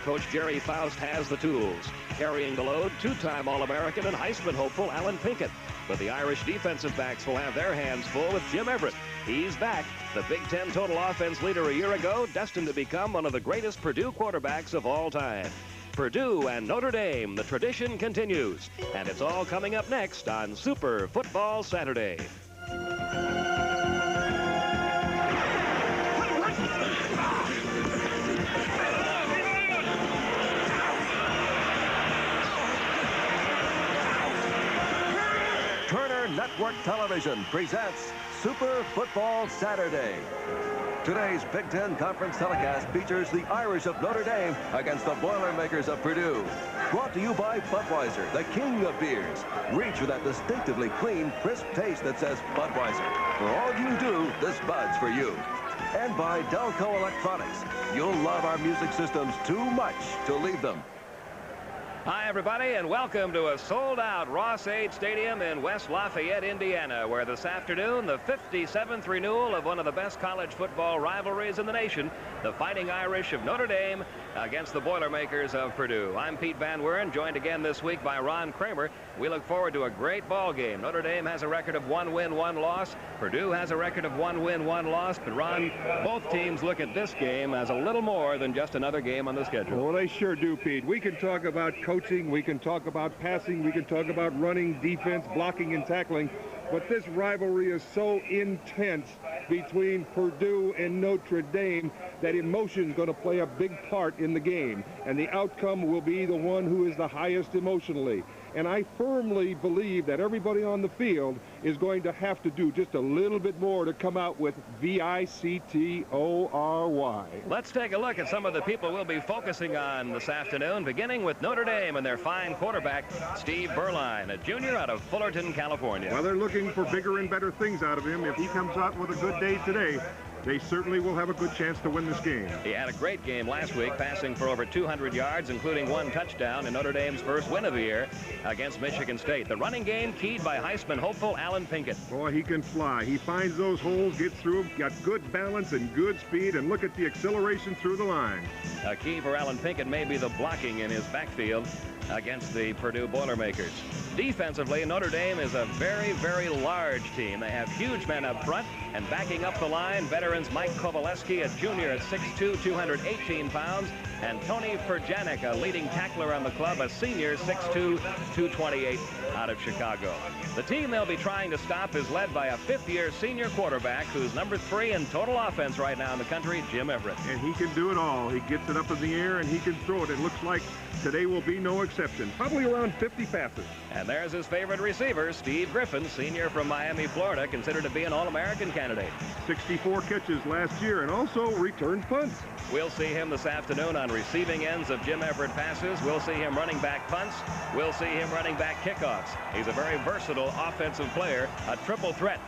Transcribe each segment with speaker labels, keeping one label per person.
Speaker 1: Coach Jerry Faust has the tools. Carrying the load, two-time All-American and Heisman hopeful Alan Pinkett. But the Irish defensive backs will have their hands full with Jim Everett. He's back, the Big Ten total offense leader a year ago, destined to become one of the greatest Purdue quarterbacks of all time. Purdue and Notre Dame, the tradition continues. And it's all coming up next on Super Football Saturday.
Speaker 2: Turner Network Television presents Super Football Saturday. Today's Big Ten Conference telecast features the Irish of Notre Dame against the Boilermakers of Purdue. Brought to you by Budweiser, the king of beers. Reach for that distinctively clean, crisp taste that says Budweiser. For all you do, this Bud's for you. And by Delco Electronics. You'll love our music systems too much to leave them.
Speaker 1: Hi, everybody, and welcome to a sold-out Ross-Ade Stadium in West Lafayette, Indiana, where this afternoon, the 57th renewal of one of the best college football rivalries in the nation, the Fighting Irish of Notre Dame against the Boilermakers of Purdue. I'm Pete Van Weren, joined again this week by Ron Kramer. We look forward to a great ball game. Notre Dame has a record of 1 win, 1 loss. Purdue has a record of 1 win, 1 loss. But, Ron, both teams look at this game as a little more than just another game on the schedule.
Speaker 3: Well, they sure do, Pete. We can talk about coaching, we can talk about passing, we can talk about running, defense, blocking, and tackling. But this rivalry is so intense between Purdue and Notre Dame that emotion is going to play a big part in the game. And the outcome will be the one who is the highest emotionally. And I firmly believe that everybody on the field is going to have to do just a little bit more to come out with VICTORY.
Speaker 1: Let's take a look at some of the people we'll be focusing on this afternoon, beginning with Notre Dame and their fine quarterback, Steve Berline, a junior out of Fullerton, California.
Speaker 3: Well, they're looking for bigger and better things out of him. If he comes out with a good day today, they certainly will have a good chance to win this game.
Speaker 1: He had a great game last week, passing for over 200 yards, including 1 touchdown in Notre Dame's first win of the year against Michigan State. The running game keyed by Heisman hopeful Alan Pinkett.
Speaker 3: Boy, he can fly. He finds those holes, gets through them, got good balance and good speed, and look at the acceleration through the line.
Speaker 1: A key for Alan Pinkett may be the blocking in his backfield against the Purdue Boilermakers. Defensively, Notre Dame is a very, very large team. They have huge men up front, and backing up the line, veterans Mike Kovaleski, a junior at 6'2", 218 pounds, and Tony Perjanik, a leading tackler on the club, a senior, 6'2", 228 out of Chicago. The team they'll be trying to stop is led by a 5th-year senior quarterback who's number 3 in total offense right now in the country, Jim Everett.
Speaker 3: And he can do it all. He gets it up in the air, and he can throw it. It looks like today will be no exception. Probably around 50 passes.
Speaker 1: And there's his favorite receiver, Steve Griffin, senior from Miami, Florida, considered to be an All-American candidate.
Speaker 3: 64 catches last year and also returned punts.
Speaker 1: We'll see him this afternoon on receiving ends of Jim Everett passes. We'll see him running back punts. We'll see him running back kickoffs. He's a very versatile offensive player, a triple threat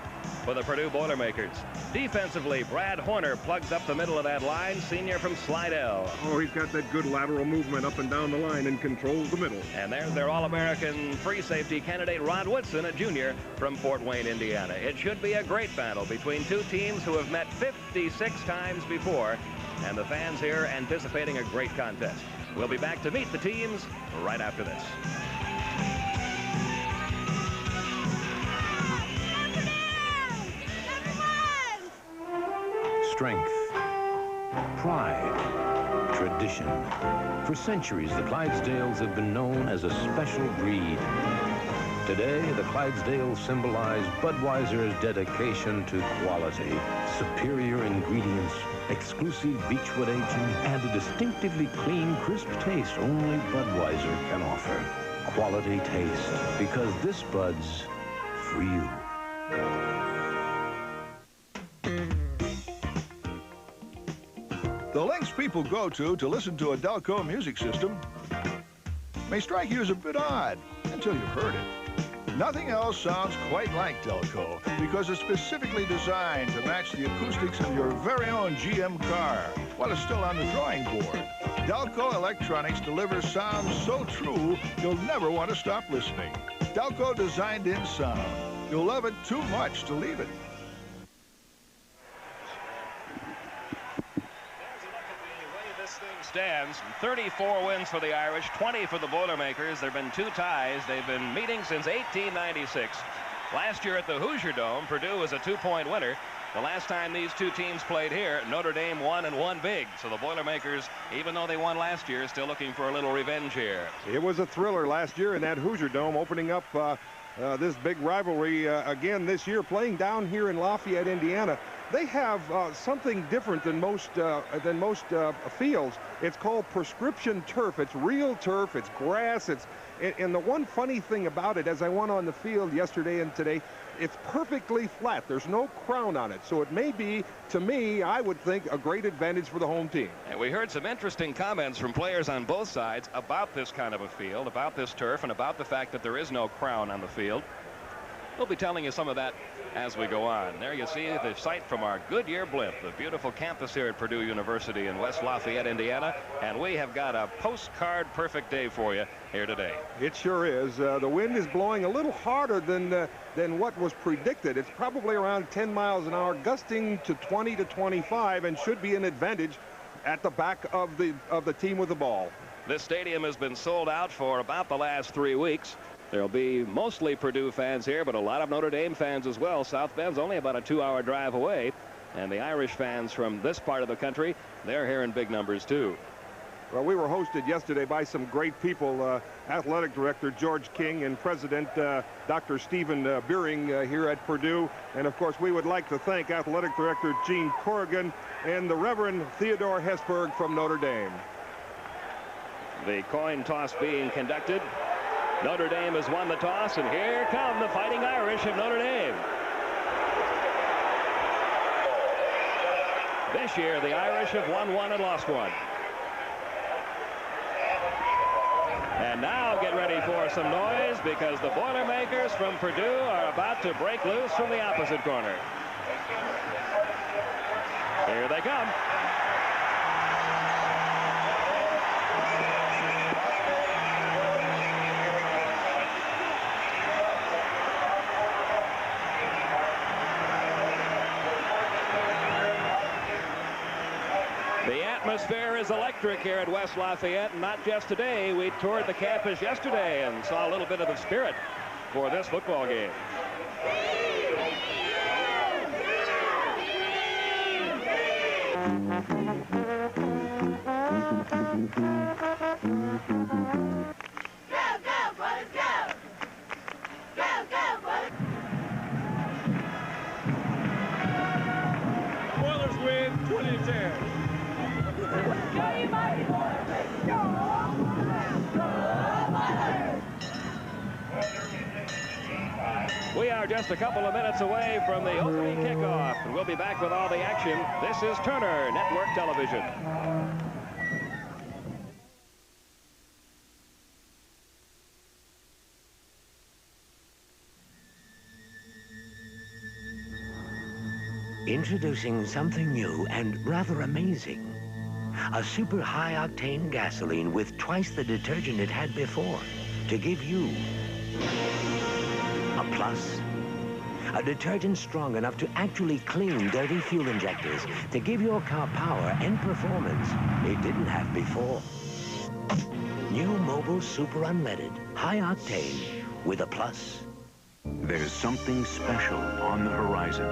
Speaker 1: for the Purdue Boilermakers. Defensively, Brad Horner plugs up the middle of that line, senior from Slidell.
Speaker 3: Oh, he's got that good lateral movement up and down the line and controls the middle.
Speaker 1: And there's their All-American free safety candidate, Rod Woodson, a junior from Fort Wayne, Indiana. It should be a great battle between two teams who have met 56 times before, and the fans here anticipating a great contest. We'll be back to meet the teams right after this.
Speaker 4: Strength, pride, tradition. For centuries, the Clydesdales have been known as a special breed. Today, the Clydesdales symbolize Budweiser's dedication to quality, superior ingredients, exclusive beechwood aging, and a distinctively clean, crisp taste only Budweiser can offer. Quality taste, because this Bud's for you.
Speaker 5: The lengths people go to listen to a Delco music system may strike you as a bit odd until you've heard it. Nothing else sounds quite like Delco because it's specifically designed to match the acoustics of your very own GM car while it's still on the drawing board. Delco Electronics delivers sound so true you'll never want to stop listening. Delco designed-in sound. You'll love it too much to leave it.
Speaker 1: stands, 34 wins for the Irish, 20 for the Boilermakers. There have been 2 ties. They've been meeting since 1896. Last year at the Hoosier Dome, Purdue was a 2-point winner. The last time these 2 teams played here, Notre Dame won and won big. So the Boilermakers, even though they won last year, still looking for a little revenge here.
Speaker 3: It was a thriller last year in that Hoosier Dome, opening up this big rivalry again this year, playing down here in Lafayette, Indiana. They have something different than most fields. It's called prescription turf. It's real turf. It's grass. And the one funny thing about it, as I went on the field yesterday and today, it's perfectly flat. There's no crown on it. So it may be, to me, I would think, a great advantage for the home team.
Speaker 1: And we heard some interesting comments from players on both sides about this kind of a field, about this turf, and about the fact that there is no crown on the field. We'll be telling you some of that as we go on. There you see the sight from our Goodyear blimp, the beautiful campus here at Purdue University in West Lafayette, Indiana. And we have got a postcard perfect day for you here today.
Speaker 3: It sure is. The wind is blowing a little harder than what was predicted. It's probably around 10 miles an hour, gusting to 20 to 25, and should be an advantage at the back of the team with the ball.
Speaker 1: This stadium has been sold out for about the last 3 weeks. There'll be mostly Purdue fans here, but a lot of Notre Dame fans as well. South Bend's only about a 2-hour drive away. And the Irish fans from this part of the country, they're here in big numbers, too.
Speaker 3: Well, we were hosted yesterday by some great people. Athletic Director George King and President Dr. Stephen Beering here at Purdue. And, of course, we would like to thank Athletic Director Gene Corrigan and the Reverend Theodore Hesburgh from Notre Dame.
Speaker 1: The coin toss being conducted. Notre Dame has won the toss, and here come the Fighting Irish of Notre Dame. This year, the Irish have won 1 and lost 1. And now get ready for some noise, because the Boilermakers from Purdue are about to break loose from the opposite corner. Here they come. The atmosphere is electric here at West Lafayette, and not just today. We toured the campus yesterday and saw a little bit of the spirit for this football game.
Speaker 6: Boilers win 20-10.
Speaker 1: We are just a couple of minutes away from the opening kickoff, and we'll be back with all the action. This is Turner Network Television.
Speaker 7: Introducing something new and rather amazing. A super high-octane gasoline with twice the detergent it had before to give you a plus. A detergent strong enough to actually clean dirty fuel injectors to give your car power and performance it didn't have before. New Mobil Super Unleaded, high-octane with a plus.
Speaker 8: There's something special on the horizon.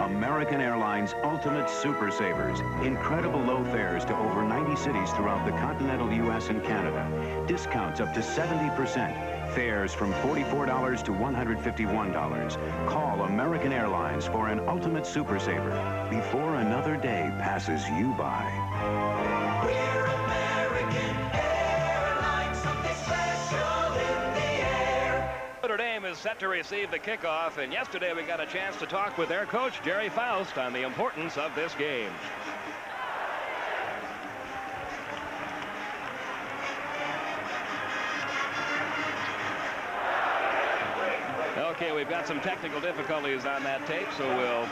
Speaker 8: American Airlines Ultimate Super Savers. Incredible low fares to over 90 cities throughout the continental U.S. and Canada. Discounts up to 70%. Fares from $44 to $151. Call American Airlines for an Ultimate Super Saver before another day passes you by.
Speaker 9: We're American Airlines, something special in the air.
Speaker 1: Notre Dame is set to receive the kickoff, and yesterday we got a chance to talk with their coach, Jerry Faust, on the importance of this game. Okay, we've got some technical difficulties on that tape, so we'll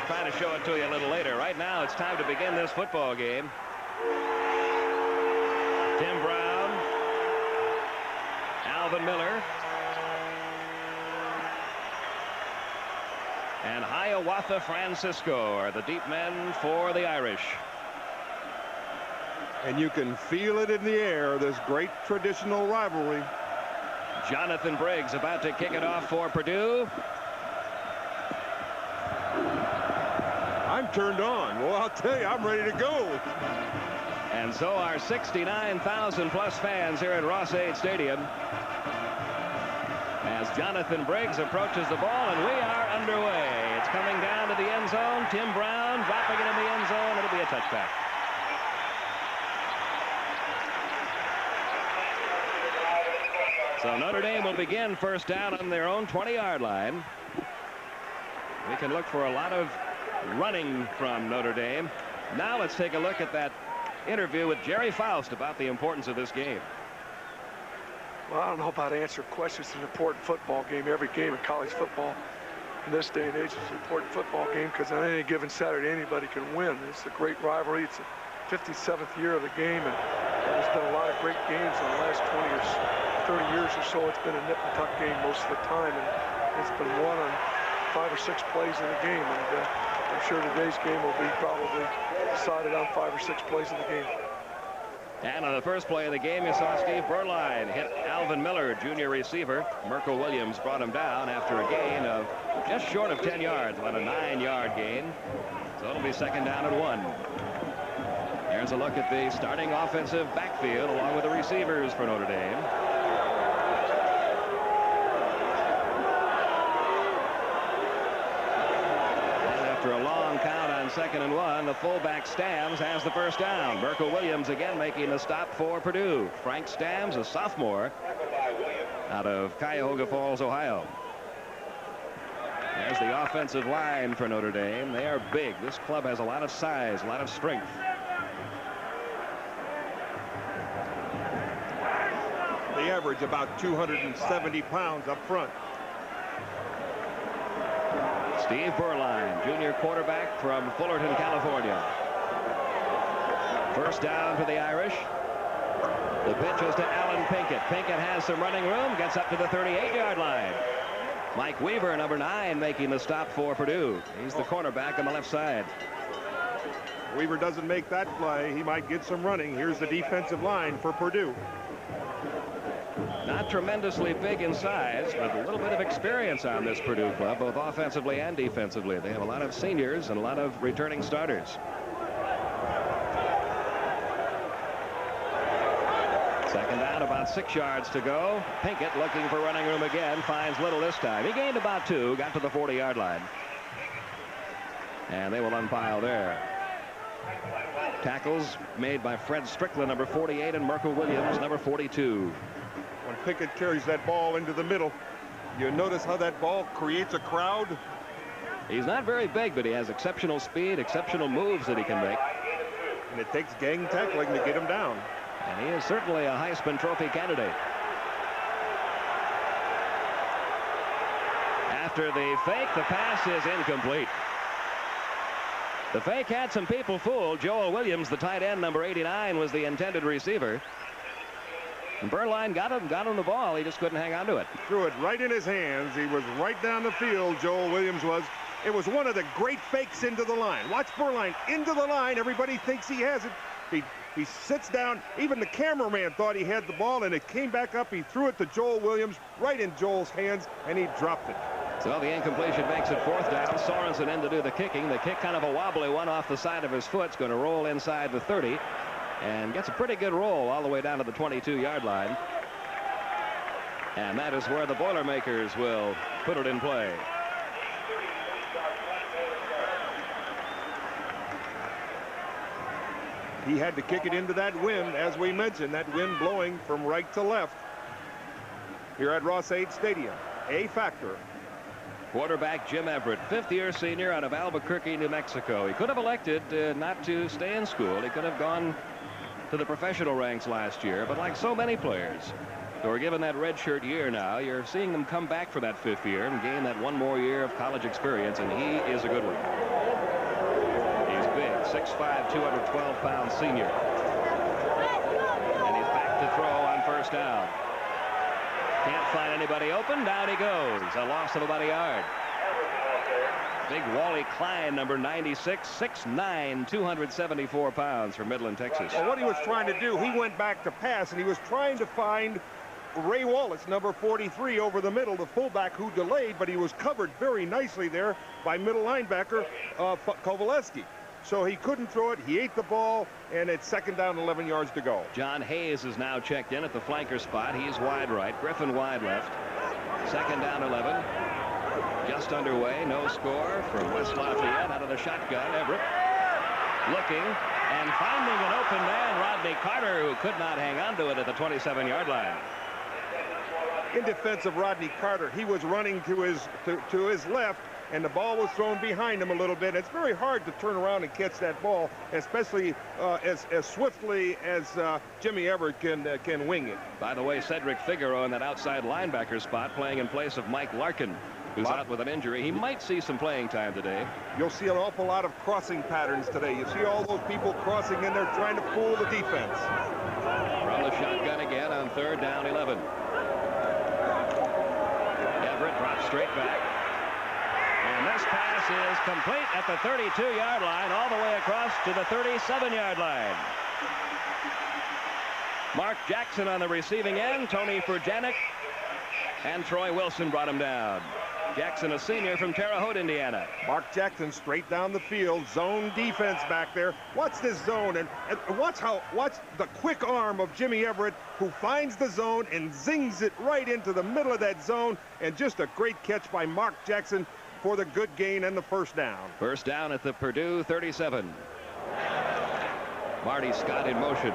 Speaker 1: try to show it to you a little later. Right now, it's time to begin this football game. Tim Brown, Alvin Miller, and Hiawatha Francisco are the deep men for the Irish.
Speaker 3: And you can feel it in the air, this great traditional rivalry.
Speaker 1: Jonathan Briggs about to kick it off for Purdue.
Speaker 3: I'm turned on. Well, I'll tell you, I'm ready to go.
Speaker 1: And so are 69,000 plus fans here at Ross-Ade Stadium as Jonathan Briggs approaches the ball, and we are underway. It's coming down to the end zone. Tim Brown dropping it in the end zone. It'll be a touchback. So Notre Dame will begin first down on their own 20-yard line. We can look for a lot of running from Notre Dame. Now let's take a look at that interview with Jerry Faust about the importance of this game.
Speaker 10: Well, I don't know about answering questions. It's an important football game. Every game in college football in this day and age is an important football game because on any given Saturday, anybody can win. It's a great rivalry. It's the 57th year of the game, and there's been a lot of great games in the last 20 or 30 years or so. It's been a nip and tuck game most of the time, and it's been won on 5 or 6 plays in the game. And I'm sure today's game will be probably decided on 5 or 6 plays in the game.
Speaker 1: And on the first play of the game, you saw Steve Berline hit Alvin Miller, junior receiver. Merkel Williams brought him down after a gain of just short of 10 yards, about a 9-yard gain. So it'll be second down and 1. There's a look at the starting offensive backfield along with the receivers for Notre Dame. After a long count on second and 1, the fullback Stams has the first down. Merkel Williams again making the stop for Purdue. Frank Stams, a sophomore out of Cuyahoga Falls, Ohio. There's the offensive line for Notre Dame. They are big. This club has a lot of size, a lot of strength.
Speaker 3: They average about 270 pounds up front.
Speaker 1: Steve Berline, junior quarterback from Fullerton, California. First down for the Irish. The pitch is to Alan Pinkett. Pinkett has some running room, gets up to the 38-yard line. Mike Weaver, number 9, making the stop for Purdue. He's the cornerback on the left side.
Speaker 3: Weaver doesn't make that play. He might get some running. Here's the defensive line for Purdue.
Speaker 1: Not tremendously big in size, but a little bit of experience on this Purdue club, both offensively and defensively. They have a lot of seniors and a lot of returning starters. Second down, about 6 yards to go. Pinkett looking for running room again, finds little this time. He gained about 2, got to the 40-yard line. And they will unpile there. Tackles made by Fred Strickland, number 48, and Merkel Williams, number 42.
Speaker 3: When Pinkett carries that ball into the middle, you notice how that ball creates a crowd.
Speaker 1: He's not very big, but he has exceptional speed, exceptional moves that he can make.
Speaker 3: And it takes gang tackling to get him down.
Speaker 1: And he is certainly a Heisman Trophy candidate. After the fake, the pass is incomplete. The fake had some people fooled. Joel Williams, the tight end, number 89, was the intended receiver. And Berline got him the ball. He just couldn't hang on to it.
Speaker 3: Threw it right in his hands. He was right down the field, Joel Williams was. It was one of the great fakes into the line. Watch Berline into the line. Everybody thinks he has it. He sits down. Even the cameraman thought he had the ball, and it came back up. He threw it to Joel Williams right in Joel's hands, and he dropped it.
Speaker 1: So the incompletion makes it fourth down. Sorensen in to do the kicking. The kick kind of a wobbly one off the side of his foot. It's going to roll inside the 30. And gets a pretty good roll all the way down to the 22-yard line. And that is where the Boilermakers will put it in play.
Speaker 3: He had to kick it into that wind, as we mentioned, that wind blowing from right to left here at Ross-Ade Stadium. A factor.
Speaker 1: Quarterback Jim Everett, 5th-year senior out of Albuquerque, New Mexico. He could have elected not to stay in school. He could have gone to the professional ranks last year, but like so many players who are given that redshirt year now, you're seeing them come back for that 5th year and gain that 1 more year of college experience, and he is a good one. He's big, 6'5", 212-pound senior. And he's back to throw on first down. Can't find anybody open. Down he goes. A loss of about a yard. Big Wally Klein, number 96, 6'9", 274 pounds from Midland, Texas.
Speaker 3: Well, what he was trying to do, he went back to pass, and he was trying to find Ray Wallace, number 43, over the middle, the fullback who delayed, but he was covered very nicely there by middle linebacker Kowaleski. So he couldn't throw it. He ate the ball, and it's second down, 11 yards to go.
Speaker 1: John Hayes is now checked in at the flanker spot. He's wide right. Griffin wide left. Second down, 11. Just underway. No score from West Lafayette out of the shotgun. Everett looking and finding an open man, Rodney Carter, who could not hang on to it at the 27-yard line.
Speaker 3: In defense of Rodney Carter, he was running to his left, and the ball was thrown behind him a little bit. It's very hard to turn around and catch that ball, especially as swiftly as Jimmy Everett can wing it.
Speaker 1: By the way, Cedric Figueroa in that outside linebacker spot, playing in place of Mike Larkin, who's out with an injury. He might see some playing time today.
Speaker 3: You'll see an awful lot of crossing patterns today. You see all those people crossing in there trying to fool the defense.
Speaker 1: From the shotgun again on third down, 11. Everett drops straight back. And this pass is complete at the 32-yard line, all the way across to the 37-yard line. Mark Jackson on the receiving end, Tony Furjanic, and Troy Wilson brought him down. Jackson, a senior from Terre Haute, Indiana.
Speaker 3: Mark Jackson straight down the field, zone defense back there. Watch this zone, and watch the quick arm of Jimmy Everett, who finds the zone and zings it right into the middle of that zone, and just a great catch by Mark Jackson for the good gain and the first down.
Speaker 1: First down at the Purdue 37. Marty Scott in motion.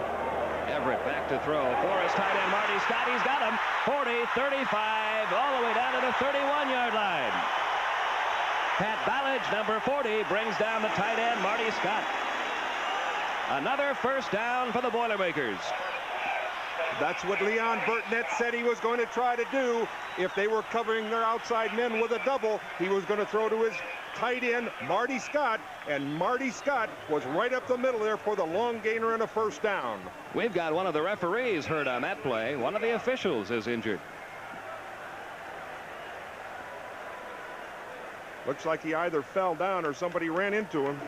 Speaker 1: Everett back to throw. For his tight end, Marty Scott. He's got him. 40, 35, all the way down to the 31-yard line. Pat Ballage, number 40, brings down the tight end, Marty Scott. Another first down for the Boilermakers.
Speaker 3: That's what Leon Burtnett said he was going to try to do. If they were covering their outside men with a double, he was going to throw to his tight end, Marty Scott, and Marty Scott was right up the middle there for the long gainer and a first down.
Speaker 1: We've got one of the referees hurt on that play. One of the officials is injured.
Speaker 3: Looks like he either fell down or somebody ran into him.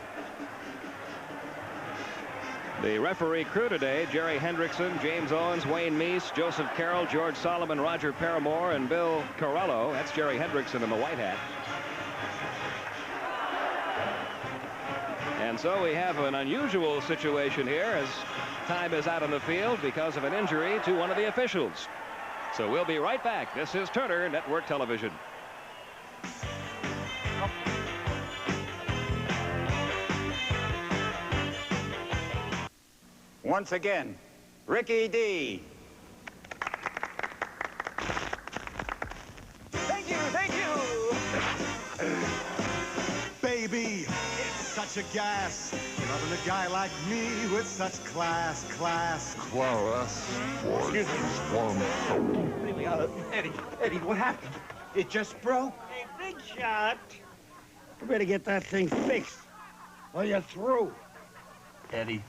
Speaker 1: The referee crew today, Jerry Hendrickson, James Owens, Wayne Meese, Joseph Carroll, George Solomon, Roger Paramore, and Bill Corello. That's Jerry Hendrickson in the white hat. And so we have an unusual situation here as time is out on the field because of an injury to one of the officials. So we'll be right back. This is Turner Network Television.
Speaker 11: Once again, Ricky D.
Speaker 9: Thank you, thank you.
Speaker 12: Baby, it's such a gas. Loving a guy like me with such class.
Speaker 9: Excuse me. Eddie, what happened? It just broke.
Speaker 13: Hey, Big Shot. You better get that thing fixed or you're through.
Speaker 14: Eddie,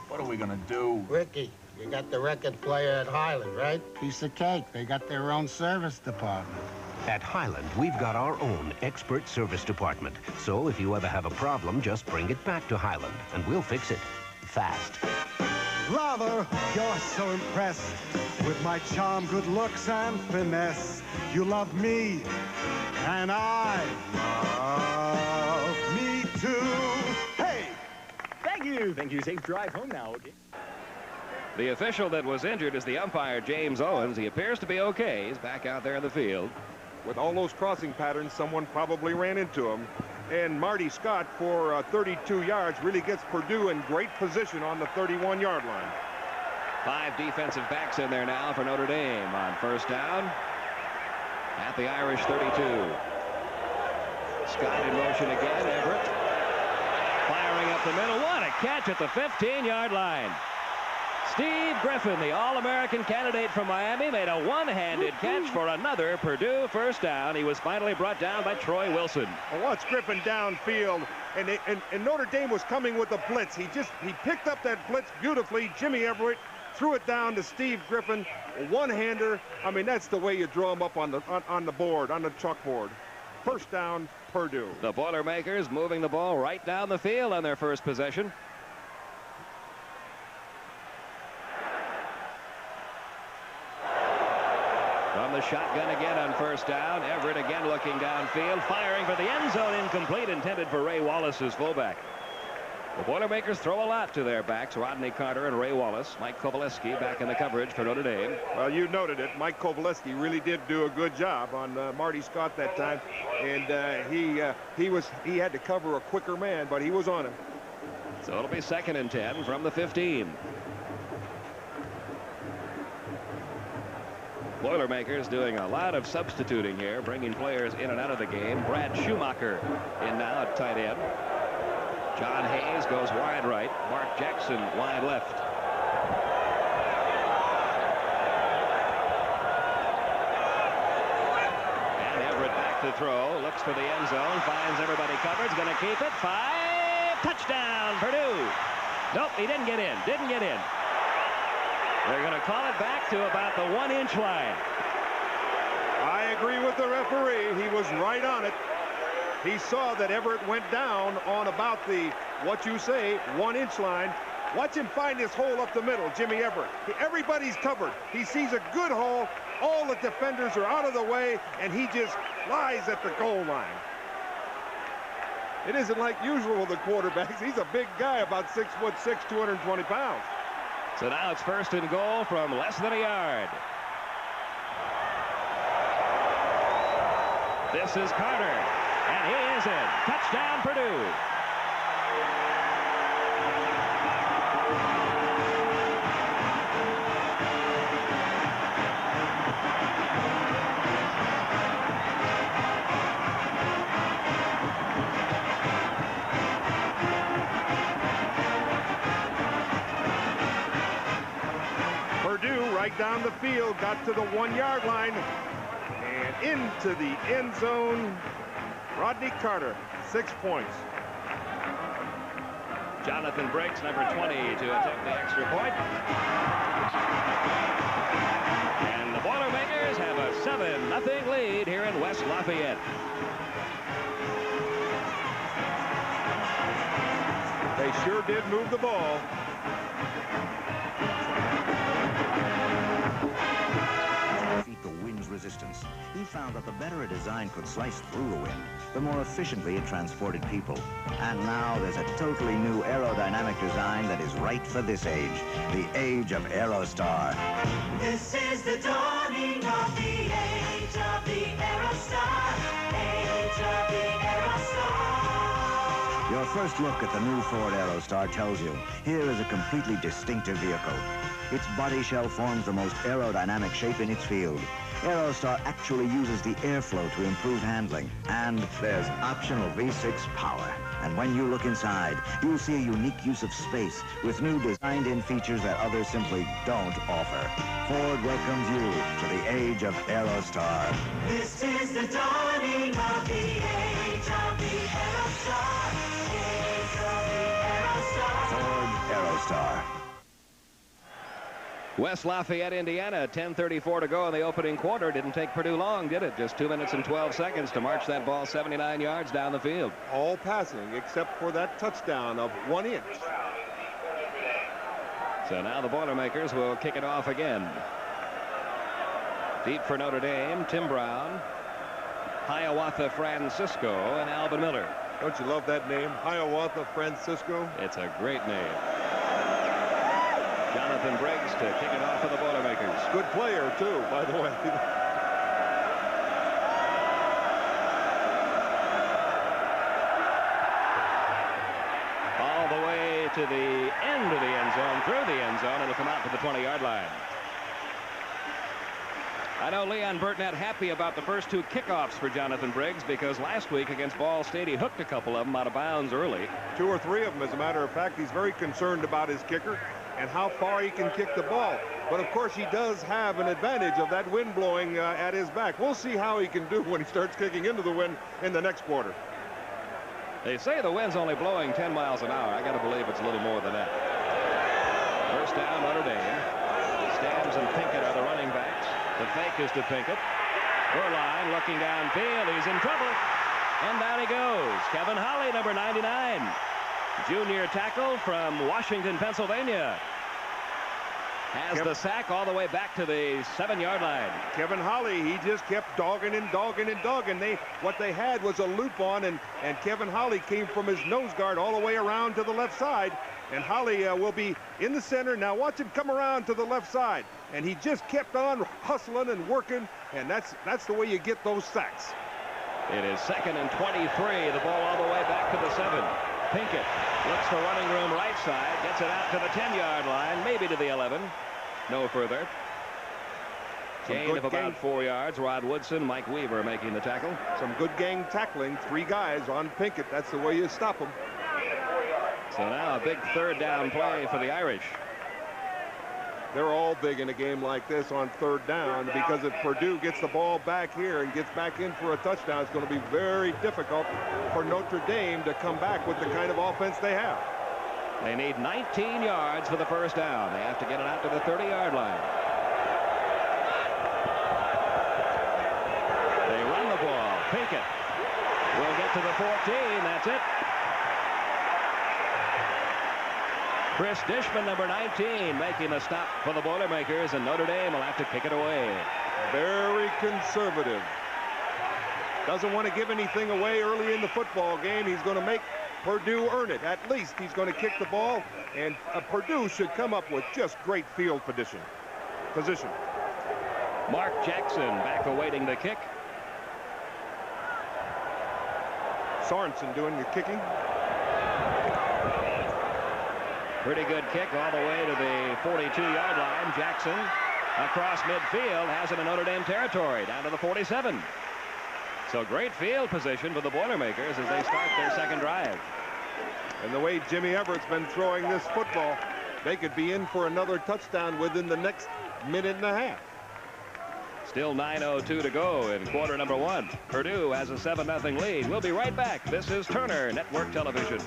Speaker 14: what are we gonna do?
Speaker 13: Ricky, you got the record player at Highland, right? Piece of cake. They got their own service department.
Speaker 7: At Highland, we've got our own expert service department. So if you ever have a problem, just bring it back to Highland, and we'll fix it fast.
Speaker 12: Lover, you're so impressed with my charm, good looks, and finesse. You love me, and I love me too. Hey!
Speaker 6: Thank you. Thank you. Safe drive home now, okay?
Speaker 1: The official that was injured is the umpire, James Owens. He appears to be okay. He's back out there in the field.
Speaker 3: With all those crossing patterns, someone probably ran into him. And Marty Scott, for 32 yards, really gets Purdue in great position on the 31-yard line.
Speaker 1: 5 defensive backs in there now for Notre Dame on first down at the Irish 32. Scott in motion again. Everett firing up the middle. What a catch at the 15-yard line. Steve Griffin, the All-American candidate from Miami, made a one-handed catch for another Purdue first down. He was finally brought down by Troy Wilson.
Speaker 3: Well, watch Griffin downfield, and Notre Dame was coming with the blitz. He picked up that blitz beautifully. Jimmy Everett threw it down to Steve Griffin, one-hander. I mean, that's the way you draw him up on the board, on the chalkboard. First down, Purdue.
Speaker 1: The Boilermakers moving the ball right down the field on their first possession. From the shotgun again on first down. Everett again looking downfield, firing for the end zone, incomplete, intended for Ray Wallace's fullback. The Boilermakers throw a lot to their backs. Rodney Carter and Ray Wallace. Mike Kovaleski back in the coverage for Notre Dame.
Speaker 3: Well, you noted it. Mike Kovaleski really did do a good job on Marty Scott that time, and he had to cover a quicker man, but he was on him.
Speaker 1: So it'll be 2nd and 10 from the 15. Boilermakers doing a lot of substituting here, bringing players in and out of the game. Brad Schumacher in now at tight end. John Hayes goes wide right. Mark Jackson wide left. And Everett back to throw. Looks for the end zone. Finds everybody covered. Is going to keep it. 5. Touchdown, Purdue. Nope, he didn't get in. Didn't get in. They're going to call it back to about the 1-inch line.
Speaker 3: I agree with the referee. He was right on it. He saw that Everett went down on about the, what you say, 1-inch line. Watch him find his hole up the middle, Jimmy Everett. Everybody's covered. He sees a good hole. All the defenders are out of the way, and he just flies at the goal line. It isn't like usual with the quarterbacks. He's a big guy, about 6'6", 220 pounds.
Speaker 1: So now it's 1st and goal from less than a yard. This is Carter. And he is in. Touchdown, Purdue.
Speaker 3: Purdue right down the field, got to the 1-yard line and into the end zone. Rodney Carter, 6 points.
Speaker 1: Jonathan Briggs, number 20, to attempt the extra point. And the Boilermakers have a 7-0 lead here in West Lafayette.
Speaker 3: They sure did move the ball.
Speaker 15: Resistance. He found that the better a design could slice through the wind, the more efficiently it transported people. And now there's a totally new aerodynamic design that is right for this age, the age of Aerostar.
Speaker 16: This is the dawning of the age of the Aerostar, age of the Aerostar.
Speaker 15: Your first look at the new Ford Aerostar tells you, here is a completely distinctive vehicle. Its body shell forms the most aerodynamic shape in its field. Aerostar actually uses the airflow to improve handling. And there's optional V6 power. And when you look inside, you'll see a unique use of space with new designed-in features that others simply don't offer. Ford welcomes you to the age of Aerostar.
Speaker 16: This is the dawning of the age of the Aerostar, age of the Aerostar.
Speaker 15: Ford Aerostar.
Speaker 1: West Lafayette, Indiana, 10:34 to go in the opening quarter. Didn't take Purdue long, did it? Just 2 minutes and 12 seconds to march that ball 79 yards down the field.
Speaker 3: All passing, except for that touchdown of 1 inch.
Speaker 1: So now the Boilermakers will kick it off again. Deep for Notre Dame, Tim Brown, Hiawatha Francisco, and Alvin Miller.
Speaker 3: Don't you love that name, Hiawatha Francisco?
Speaker 1: It's a great name. Jonathan Briggs to kick it off for the Boilermakers.
Speaker 3: Good player, too, by the way.
Speaker 1: All the way to the end of the end zone, through the end zone, and it'll come out to the 20-yard line. I know Leon Burtnett happy about the first 2 kickoffs for Jonathan Briggs because last week against Ball State he hooked a couple of them out of bounds early.
Speaker 3: 2 or 3 of them, as a matter of fact. He's very concerned about his kicker and how far he can kick the ball. But of course he does have an advantage of that wind blowing at his back. We'll see how he can do when he starts kicking into the wind in the next quarter.
Speaker 1: They say the wind's only blowing 10 miles an hour. I got to believe it's a little more than that. First down, Notre Dame. Stamps and Pinkett are the running backs. The fake is to Pinkett. Burline looking downfield. He's in trouble. And down he goes. Kevin Holly, number 99. Junior tackle from Washington, Pennsylvania. Has the sack all the way back to the 7-yard line.
Speaker 3: Kevin Holly, he just kept dogging and dogging and dogging. What they had was a loop on, and Kevin Holly came from his nose guard all the way around to the left side. And Holly will be in the center. Now watch him come around to the left side. And he just kept on hustling and working, and that's the way you get those sacks.
Speaker 1: It is 2nd and 23. The ball all the way back to the 7. Pinkett looks for running room right side. Gets it out to the 10-yard line, maybe to the 11. No further. Gain of about 4 yards. Rod Woodson, Mike Weaver making the tackle.
Speaker 3: Some good gang tackling. 3 guys on Pinkett. That's the way you stop them.
Speaker 1: So now a big 3rd down play for the Irish.
Speaker 3: They're all big in a game like this on 3rd down, because if Purdue gets the ball back here and gets back in for a touchdown, it's going to be very difficult for Notre Dame to come back with the kind of offense they have.
Speaker 1: They need 19 yards for the 1st down. They have to get it out to the 30-yard line. They run the ball. Pinkett will get to the 14. That's it. Chris Dishman, number 19, making a stop for the Boilermakers, and Notre Dame will have to kick it away.
Speaker 3: Very conservative. Doesn't want to give anything away early in the football game. He's going to make Purdue earn it. At least he's going to kick the ball, and Purdue should come up with just great field position.
Speaker 1: Mark Jackson back awaiting the kick.
Speaker 3: Sorensen doing the kicking.
Speaker 1: Pretty good kick all the way to the 42-yard line. Jackson across midfield has it in Notre Dame territory down to the 47. So great field position for the Boilermakers as they start their 2nd drive.
Speaker 3: And the way Jimmy Everett's been throwing this football, they could be in for another touchdown within the next minute and a half.
Speaker 1: Still 9:02 to go in quarter number 1. Purdue has a 7-0 lead. We'll be right back. This is Turner Network Television.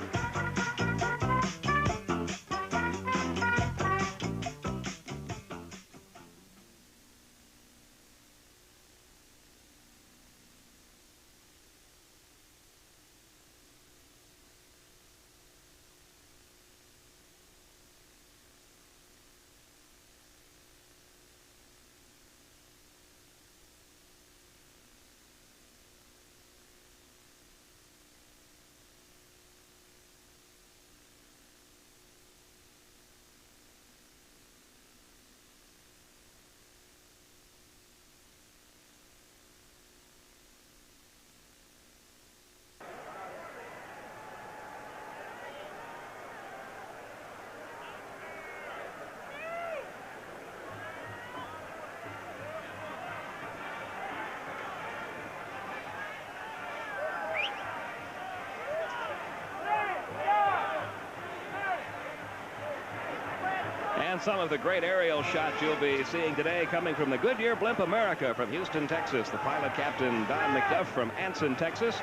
Speaker 1: And some of the great aerial shots you'll be seeing today coming from the Goodyear Blimp America from Houston, Texas. The pilot captain Don McDuff from Anson, Texas.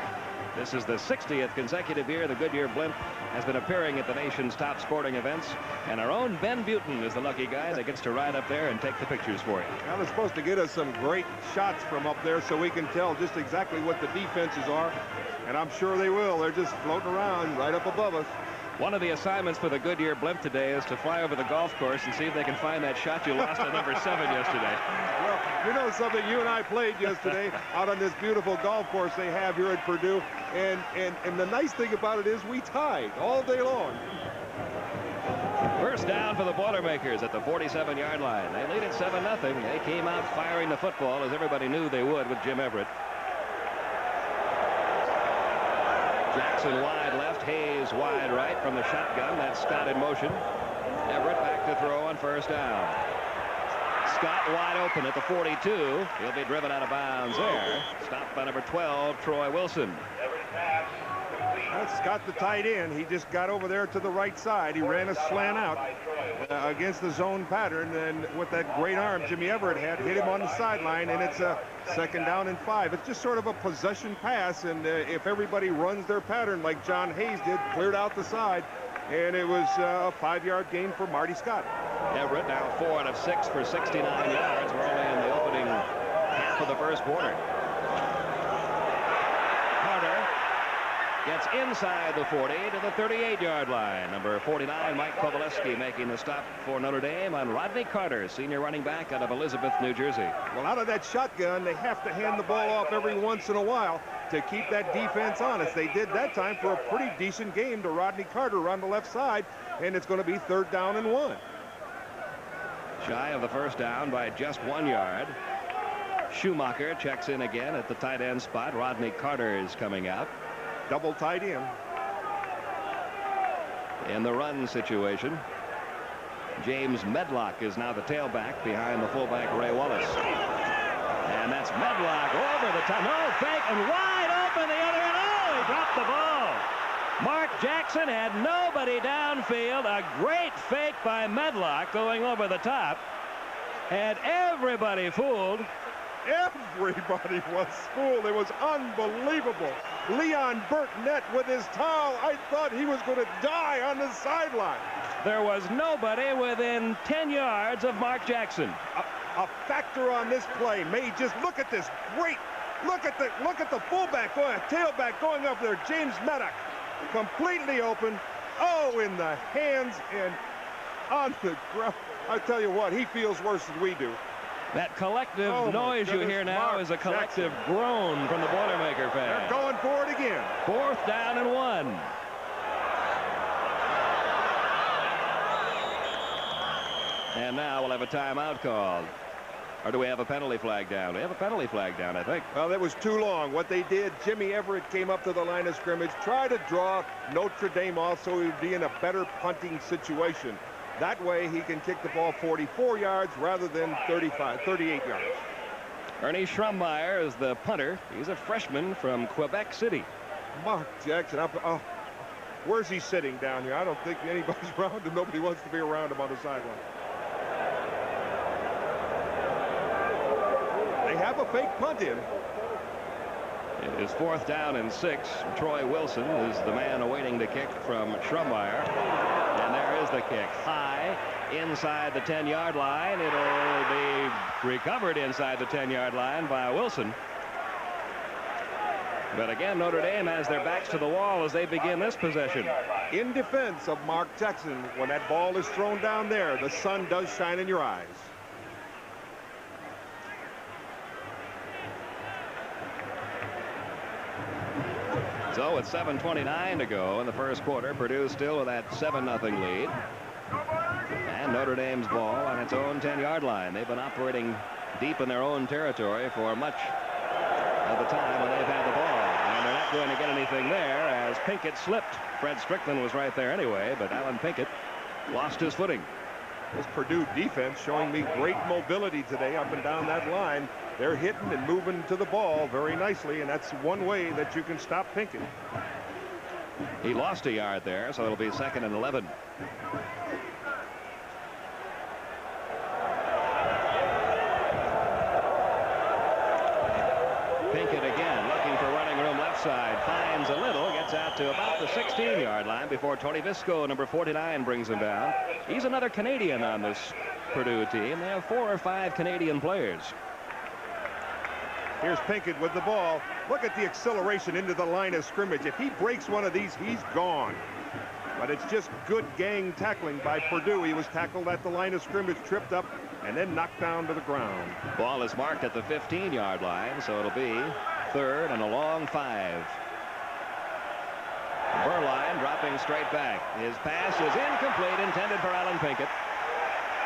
Speaker 1: This is the 60th consecutive year the Goodyear Blimp has been appearing at the nation's top sporting events. And our own Ben Butin is the lucky guy that gets to ride up there and take the pictures for you.
Speaker 3: Now they're supposed to get us some great shots from up there so we can tell just exactly what the defenses are. And I'm sure they will. They're just floating around right up above us.
Speaker 1: One of the assignments for the Goodyear Blimp today is to fly over the golf course and see if they can find that shot you lost at number 7 yesterday.
Speaker 3: Well, you know something, you and I played yesterday out on this beautiful golf course they have here at Purdue. And the nice thing about it is we tied all day long.
Speaker 1: 1st down for the Boilermakers at the 47-yard line. They lead at 7-0. They came out firing the football as everybody knew they would with Jim Everett. Jackson wide left, Hayes wide right from the shotgun. That's Scott in motion. Everett back to throw on 1st down. Scott wide open at the 42. He'll be driven out of bounds there. Stopped by number 12, Troy Wilson.
Speaker 3: That's Scott, the tight end. He just got over there to the right side. He ran a slant out against the zone pattern, and with that great arm Jimmy Everett had, hit him on the sideline, and it's a 2nd down and 5. It's just sort of a possession pass, and if everybody runs their pattern like John Hayes did, cleared out the side, and it was a 5-yard gain for Marty Scott.
Speaker 1: Everett now 4 out of 6 for 69 yards. We're only in the opening half of the first quarter. Carter gets inside the 40 to the 38-yard line. Number 49, Mike Kovaleski, making the stop for Notre Dame on Rodney Carter, senior running back out of Elizabeth, New Jersey.
Speaker 3: Well, out of that shotgun, they have to hand the ball off every once in a while to keep that defense honest. They did that time for a pretty decent game to Rodney Carter on the left side, and it's going to be 3rd down and 1.
Speaker 1: Shy of the first down by just 1 yard. Schumacher checks in again at the tight end spot. Rodney Carter is coming out.
Speaker 3: Double tight end.
Speaker 1: In the run situation, James Medlock is now the tailback behind the fullback Ray Wallace. And that's Medlock over the top. No, fake and wide open the other end. Oh, he dropped the ball. Mark Jackson had nobody downfield. A great fake by Medlock going over the top. Had everybody fooled.
Speaker 3: Everybody was fooled. It was unbelievable. Leon Burknett with his towel. I thought he was going to die on the sideline.
Speaker 1: There was nobody within 10 yards of Mark Jackson.
Speaker 3: A factor on this play may just look at this great. Look at the fullback going, tailback going up there. James Medlock completely open. Oh, in the hands and on the ground. I tell you what, he feels worse than we do.
Speaker 1: That collective noise you hear now is a collective groan from the Boilermaker fans.
Speaker 3: They're going for it again.
Speaker 1: 4th down and 1. And now we'll have a timeout called. Or do we have a penalty flag down? We have a penalty flag down, I think.
Speaker 3: Well, that was too long. What they did, Jimmy Everett came up to the line of scrimmage, tried to draw Notre Dame off so he would be in a better punting situation. That way he can kick the ball 44 yards rather than 38 yards.
Speaker 1: Ernie Schrummeyer is the punter. He's a freshman from Quebec City.
Speaker 3: Mark Jackson, where's he sitting down here? I don't think anybody's around him. Nobody wants to be around him on the sideline. They have a fake punt in.
Speaker 1: It is 4th down and 6. Troy Wilson is the man awaiting the kick from Schrummeyer. And there is the kick. High inside the 10-yard line. It'll be recovered inside the 10-yard line by Wilson. But again, Notre Dame has their backs to the wall as they begin this possession.
Speaker 3: In defense of Mark Jackson, when that ball is thrown down there, the sun does shine in your eyes.
Speaker 1: So with 7:29 to go in the first quarter, Purdue still with that 7-0 lead. And Notre Dame's ball on its own 10-yard line. They've been operating deep in their own territory for much of the time when they've had the ball. And they're not going to get anything there as Pinkett slipped. Fred Strickland was right there anyway, but Alan Pinkett lost his footing.
Speaker 3: This Purdue defense showing me great mobility today up and down that line. They're hitting and moving to the ball very nicely, and that's one way that you can stop Pinkett.
Speaker 1: He lost a yard there, so it'll be 2nd and 11. Pinkett again looking for running room left side. Finds a little, gets out to about the 16-yard line before Tony Visco, number 49, brings him down. He's another Canadian on this Purdue team. They have 4 or 5 Canadian players.
Speaker 3: Here's Pinkett with the ball. Look at the acceleration into the line of scrimmage. If he breaks one of these, he's gone. But it's just good gang tackling by Purdue. He was tackled at the line of scrimmage, tripped up, and then knocked down to the ground.
Speaker 1: Ball is marked at the 15-yard line, so it'll be 3rd and a long 5. Burline dropping straight back. His pass is incomplete, intended for Alan Pinkett.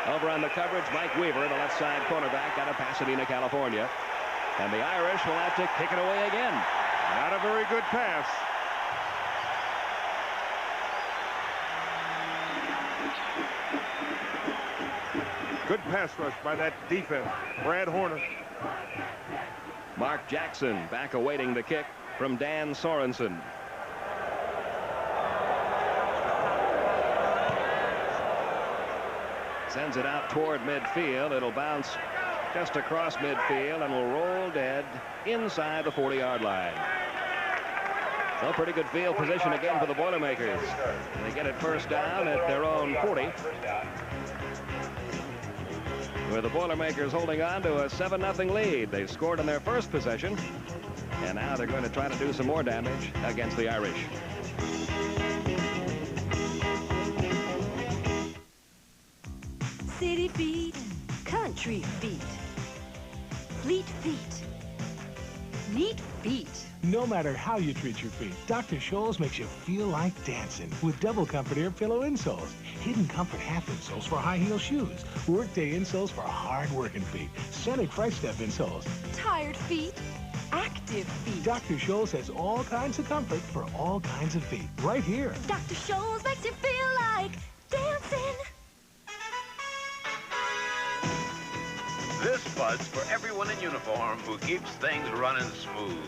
Speaker 1: Over on the coverage, Mike Weaver, the left side cornerback out of Pasadena, California. And the Irish will have to kick it away again.
Speaker 3: Not a very good pass. Good pass rush by that defense. Brad Horner.
Speaker 1: Mark Jackson back awaiting the kick from Dan Sorensen. Sends it out toward midfield. It'll bounce just across midfield and will roll dead inside the 40-yard line. So pretty good field position again for the Boilermakers. They get it first down at their own 40. with the Boilermakers holding on to a 7-0 lead. They scored on their first possession, and now they're going to try to do some more damage against the Irish.
Speaker 17: City feet, country feet, fleet feet, neat feet.
Speaker 18: No matter how you treat your feet, Dr. Scholl's makes you feel like dancing with double comfort air pillow insoles, hidden comfort half insoles for high heel shoes, workday insoles for hard working feet, Sonic Fresh Step insoles.
Speaker 17: Tired feet, active feet.
Speaker 18: Dr. Scholl's has all kinds of comfort for all kinds of feet, right here.
Speaker 17: Dr. Scholl's makes you feel like dancing.
Speaker 4: This bud's for everyone in uniform who keeps things running smooth.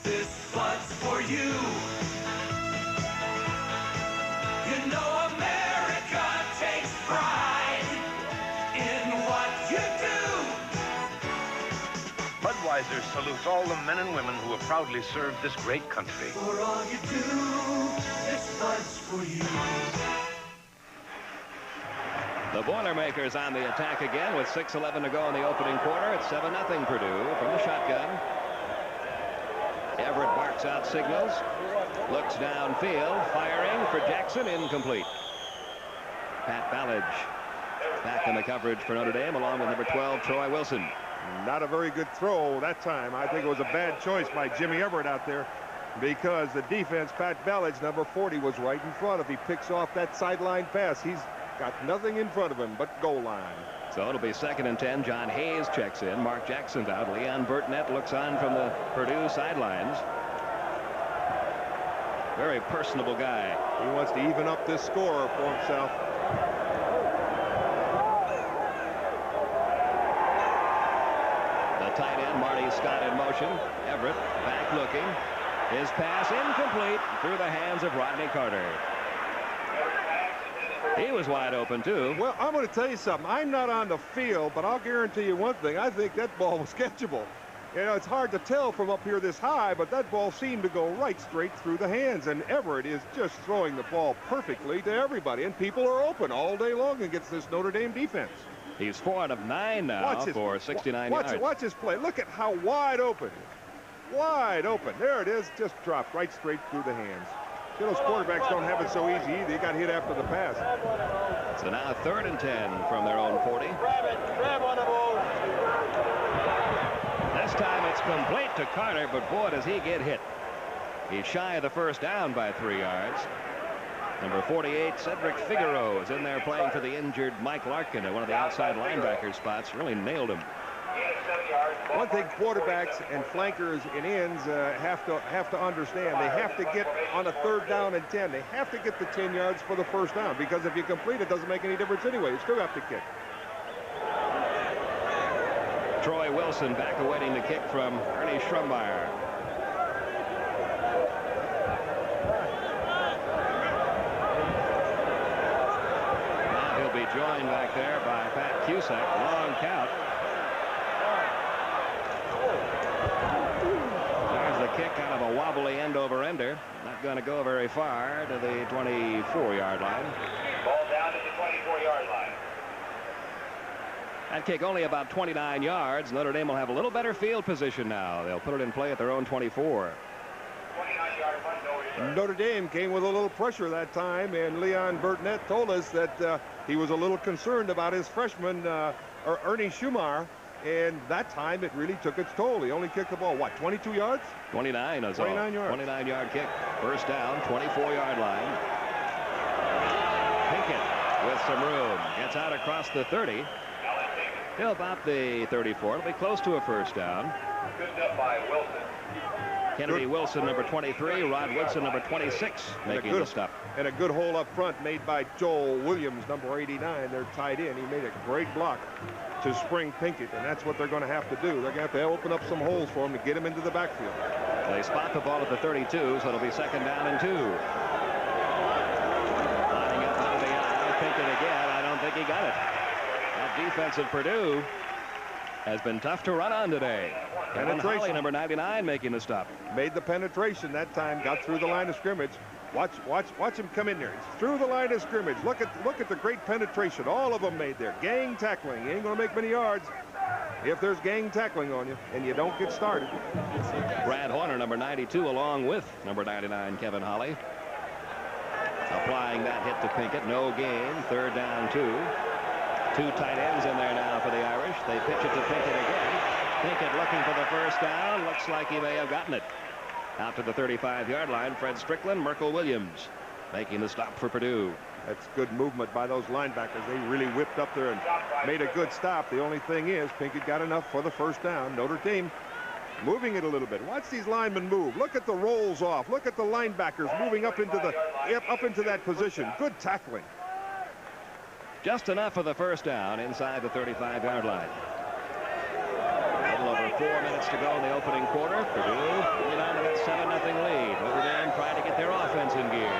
Speaker 16: This bud's for you. You know America takes pride in what you do.
Speaker 4: Budweiser salutes all the men and women who have proudly served this great country.
Speaker 16: For all you do, this bud's for you.
Speaker 1: The Boilermakers on the attack again with 6:11 to go in the opening quarter. It's 7-0 Purdue from the shotgun. Everett barks out signals. Looks downfield. Firing for Jackson. Incomplete. Pat Ballage back in the coverage for Notre Dame along with number 12, Troy Wilson.
Speaker 3: Not a very good throw that time. I think it was a bad choice by Jimmy Everett out there because the defense, Pat Ballage, number 40, was right in front. If he picks off that sideline pass, he's got nothing in front of him but goal line.
Speaker 1: So it'll be 2nd and 10. John Hayes checks in. Mark Jackson's out. Leon Burtnett looks on from the Purdue sidelines. Very personable guy.
Speaker 3: He wants to even up this score for himself.
Speaker 1: The tight end, Marty Scott, in motion. Everett back looking. His pass incomplete through the hands of Rodney Carter. He was wide open, too.
Speaker 3: Well, I'm going to tell you something. I'm not on the field, but I'll guarantee you one thing. I think that ball was catchable. You know, it's hard to tell from up here this high, but that ball seemed to go right straight through the hands. And Everett is just throwing the ball perfectly to everybody. And people are open all day long against this Notre Dame defense.
Speaker 1: He's 4 out of 9 now for 69 yards.
Speaker 3: Watch his play. Look at how wide open. Wide open. There it is. Just dropped right straight through the hands. You know, those quarterbacks don't have it so easy either. He got hit after the pass.
Speaker 1: So now 3rd and 10 from their own 40.
Speaker 16: Grab one of those.
Speaker 1: This time it's complete to Carter, but boy, does he get hit. He's shy of the first down by 3 yards. Number 48, Cedric Figueroa, is in there playing for the injured Mike Larkin at one of the outside linebacker spots. Really nailed him.
Speaker 3: One thing quarterbacks and flankers and ends have to understand, they have to get on a 3rd down and 10. They have to get the 10 yards for the first down, because if you complete it, doesn't make any difference anyway. You still have to kick.
Speaker 1: Troy Wilson back awaiting the kick from Ernie Schrummeyer. Now he'll be joined back there by Pat Cusack. Long count. Kick out of a wobbly end-over-ender. Not going to go very far to the 24-yard line.
Speaker 16: Ball down to the 24-yard line.
Speaker 1: That kick only about 29 yards. Notre Dame will have a little better field position now. They'll put it in play at their own 24.
Speaker 16: 29-yard line, no return.
Speaker 3: Notre Dame came with a little pressure that time, and Leon Burtnett told us that he was a little concerned about his freshman, Ernie Schrummeyer. And that time it really took its toll. He only kicked the ball, what, 22 yards?
Speaker 1: 29 is
Speaker 3: 29 yards.
Speaker 1: 29-yard kick. First down, 24-yard line. Pinkett with some room. Gets out across the 30. Still about the 34. It'll be close to a first down.
Speaker 16: Good stuff by Wilson.
Speaker 1: Kennedy Wilson, number 23. Rod Woodson, number 26, making the stop.
Speaker 3: And a good hole up front made by Joel Williams, number 89. They're tied in. He made a great block to spring Pinkett, and that's what they're going to have to do. They're going to have to open up some holes for him to get him into the backfield.
Speaker 1: They spot the ball at the 32, so it'll be 2nd down and 2. Lining up out of the eye. Pinkett again. I don't think he got it. That defense at Purdue has been tough to run on today. Kevin Holly, number 99, making the stop.
Speaker 3: Made the penetration that time, got through the line of scrimmage. Watch him come in there. He's through the line of scrimmage. Look at the great penetration. All of them made there. Gang tackling. You ain't going to make many yards if there's gang tackling on you and you don't get started.
Speaker 1: Brad Horner, number 92, along with number 99, Kevin Holly. Applying that hit to Pinkett. No gain. 3rd down, 2. 2 tight ends in there now for the Irish. They pitch it to Pinkett again. Pinkett looking for the first down. Looks like he may have gotten it. Out to the 35-yard line, Fred Strickland, Merkel Williams making the stop for Purdue.
Speaker 3: That's good movement by those linebackers. They really whipped up there and made a good stop. The only thing is, Pinkett got enough for the first down. Notre Dame moving it a little bit. Watch these linemen move. Look at the rolls off. Look at the linebackers moving up into that position. Good tackling.
Speaker 1: Just enough for the first down inside the 35-yard line. A little over 4 minutes to go in the opening quarter. Purdue holding on to that 7-0 lead. Notre Dame trying to get their offense in gear.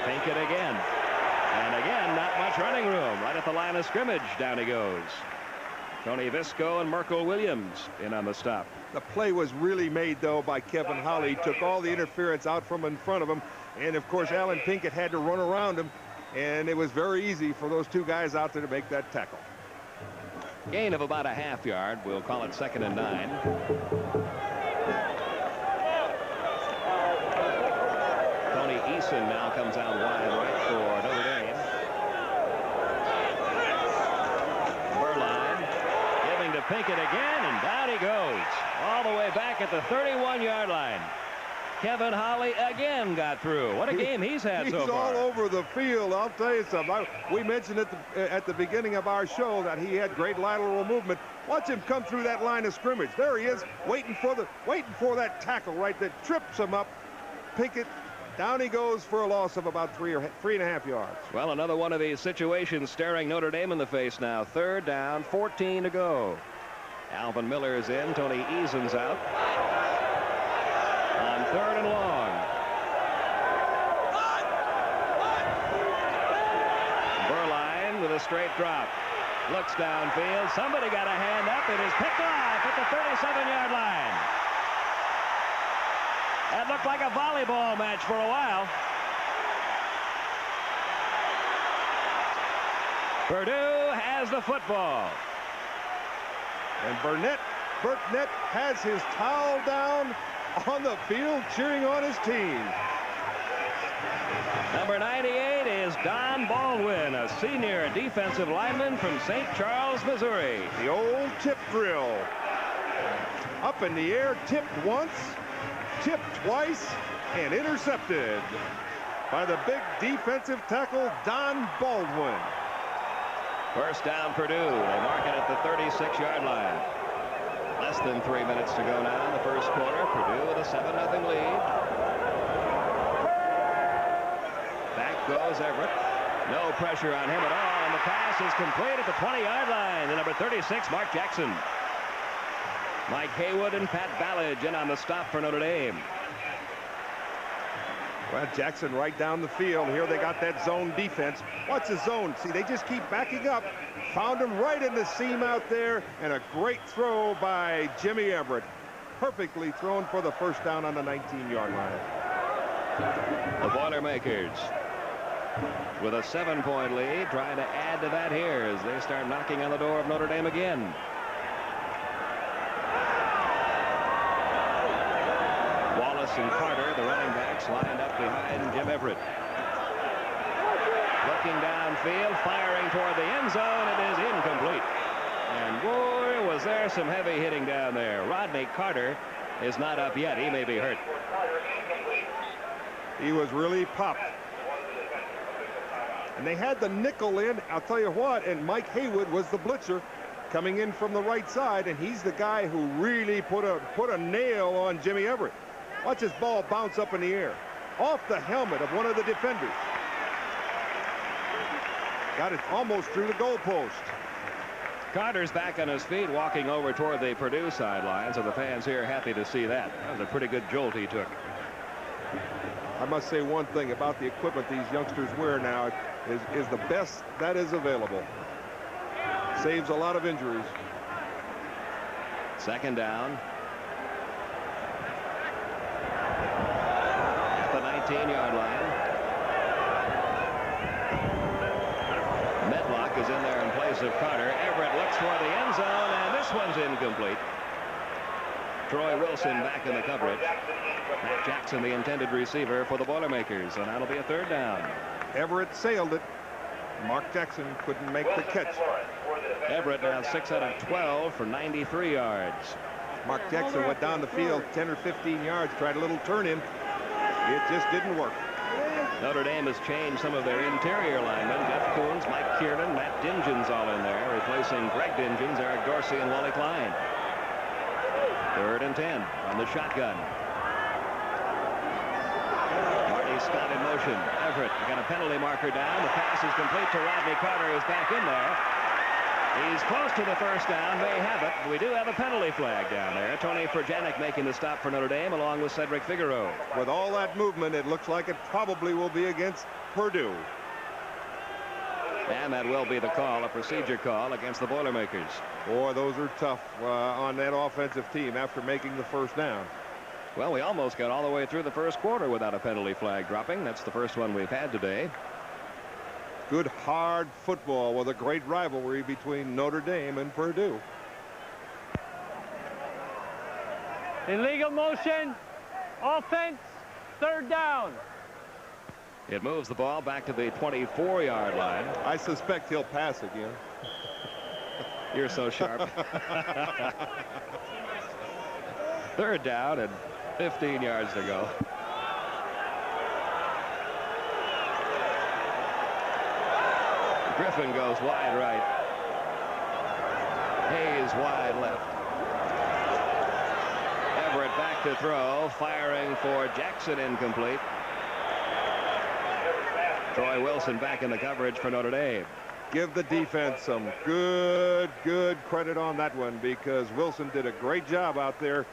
Speaker 1: Pinkett again. And again, not much running room. Right at the line of scrimmage, down he goes. Tony Visco and Merkel Williams in on the stop.
Speaker 3: The play was really made, though, by Kevin Holly. He took all the interference out from in front of him. And, of course, Alan Pinkett had to run around him. And it was very easy for those 2 guys out there to make that tackle.
Speaker 1: Gain of about a half yard. We'll call it 2nd and 9. Tony Eason now comes out wide right for Notre Dame. Burline giving to Pinkett again, and down he goes. All the way back at the 31-yard line. Kevin Holly again got through. What a game he's had so far.
Speaker 3: He's all over the field. I'll tell you something. We mentioned at the beginning of our show that he had great lateral movement. Watch him come through that line of scrimmage. There he is, waiting for that tackle right that trips him up. Pinkett, down he goes for a loss of about 3.5 yards.
Speaker 1: Well, another one of these situations staring Notre Dame in the face now. 3rd down, 14 to go. Alvin Miller's in. Tony Eason's out. On 3rd and long. Burline with a straight drop. Looks downfield. Somebody got a hand up. It is picked off at the 37-yard line. That looked like a volleyball match for a while. Purdue has the football.
Speaker 3: And Burnett has his towel down on the field cheering on his team.
Speaker 1: Number 98 is Don Baldwin, a senior defensive lineman from St. Charles, Missouri.
Speaker 3: The old tip drill. Up in the air, tipped once, tipped twice, and intercepted by the big defensive tackle, Don Baldwin.
Speaker 1: First down, Purdue. They mark it at the 36-yard line. Less than 3 minutes to go now in the first quarter. Purdue with a 7-0 lead. Back goes Everett. No pressure on him at all, and the pass is complete at the 20-yard line. The number 36, Mark Jackson. Mike Haywood and Pat Ballage in on the stop for Notre Dame.
Speaker 3: Well, Jackson right down the field. Here they got that zone defense. Watch the zone. See, they just keep backing up. Found him right in the seam out there, and a great throw by Jimmy Everett. Perfectly thrown for the first down on the 19-yard line.
Speaker 1: The Boilermakers with a 7-point lead, trying to add to that here as they start knocking on the door of Notre Dame again. Wallace and Carter, the running backs, lined up behind Jim Everett. Looking downfield, firing toward the end zone. It is incomplete. And boy, was there some heavy hitting down there. Rodney Carter is not up yet. He may be hurt.
Speaker 3: He was really popped. And they had the nickel in. I'll tell you what, and Mike Haywood was the blitzer coming in from the right side, and he's the guy who really put a nail on Jimmy Everett. Watch his ball bounce up in the air off the helmet of one of the defenders. Got it almost through the goalpost.
Speaker 1: Carter's back on his feet, walking over toward the Purdue sideline, so the fans here happy to see that. That was a pretty good jolt he took.
Speaker 3: I must say one thing about the equipment these youngsters wear now is the best that is available. Saves a lot of injuries.
Speaker 1: 18-yard line. Medlock is in there in place of Carter. Everett looks for the end zone, and this one's incomplete. Troy Wilson back in the coverage. Matt Jackson, the intended receiver for the Boilermakers, and that'll be a third down.
Speaker 3: Everett sailed it. Mark Jackson couldn't make the catch.
Speaker 1: Everett now 6 out of 12 for 93 yards.
Speaker 3: Mark Jackson went down the field 10 or 15 yards, tried a little turn in. It just didn't work.
Speaker 1: Notre Dame has changed some of their interior linemen. Jeff Coons, Mike Kiernan, Matt Dingens all in there, replacing Greg Dingens, Eric Dorsey, and Wally Klein. 3rd and 10 on the shotgun. Marty Scott in motion. Everett got a penalty marker down. The pass is complete to Rodney Carter, who's back in there. He's close to the first down, may have it. We do have a penalty flag down there. Tony Furjanic making the stop for Notre Dame along with Cedric Figueroa.
Speaker 3: With all that movement, it looks like it probably will be against Purdue.
Speaker 1: And that will be the call, a procedure call against the Boilermakers.
Speaker 3: Boy, those are tough on that offensive team after making the first down.
Speaker 1: Well, we almost got all the way through the first quarter without a penalty flag dropping. That's the first one we've had today.
Speaker 3: Good hard football with a great rivalry between Notre Dame and Purdue.
Speaker 19: Illegal motion, offense, 3rd down.
Speaker 1: It moves the ball back to the 24-yard line.
Speaker 3: I suspect he'll pass again.
Speaker 1: You're so sharp. 3rd down and 15 yards to go. Griffin goes wide right. Hayes wide left. Everett back to throw, firing for Jackson, incomplete. Troy Wilson back in the coverage for Notre Dame.
Speaker 3: Give the defense some good credit on that one, because Wilson did a great job out there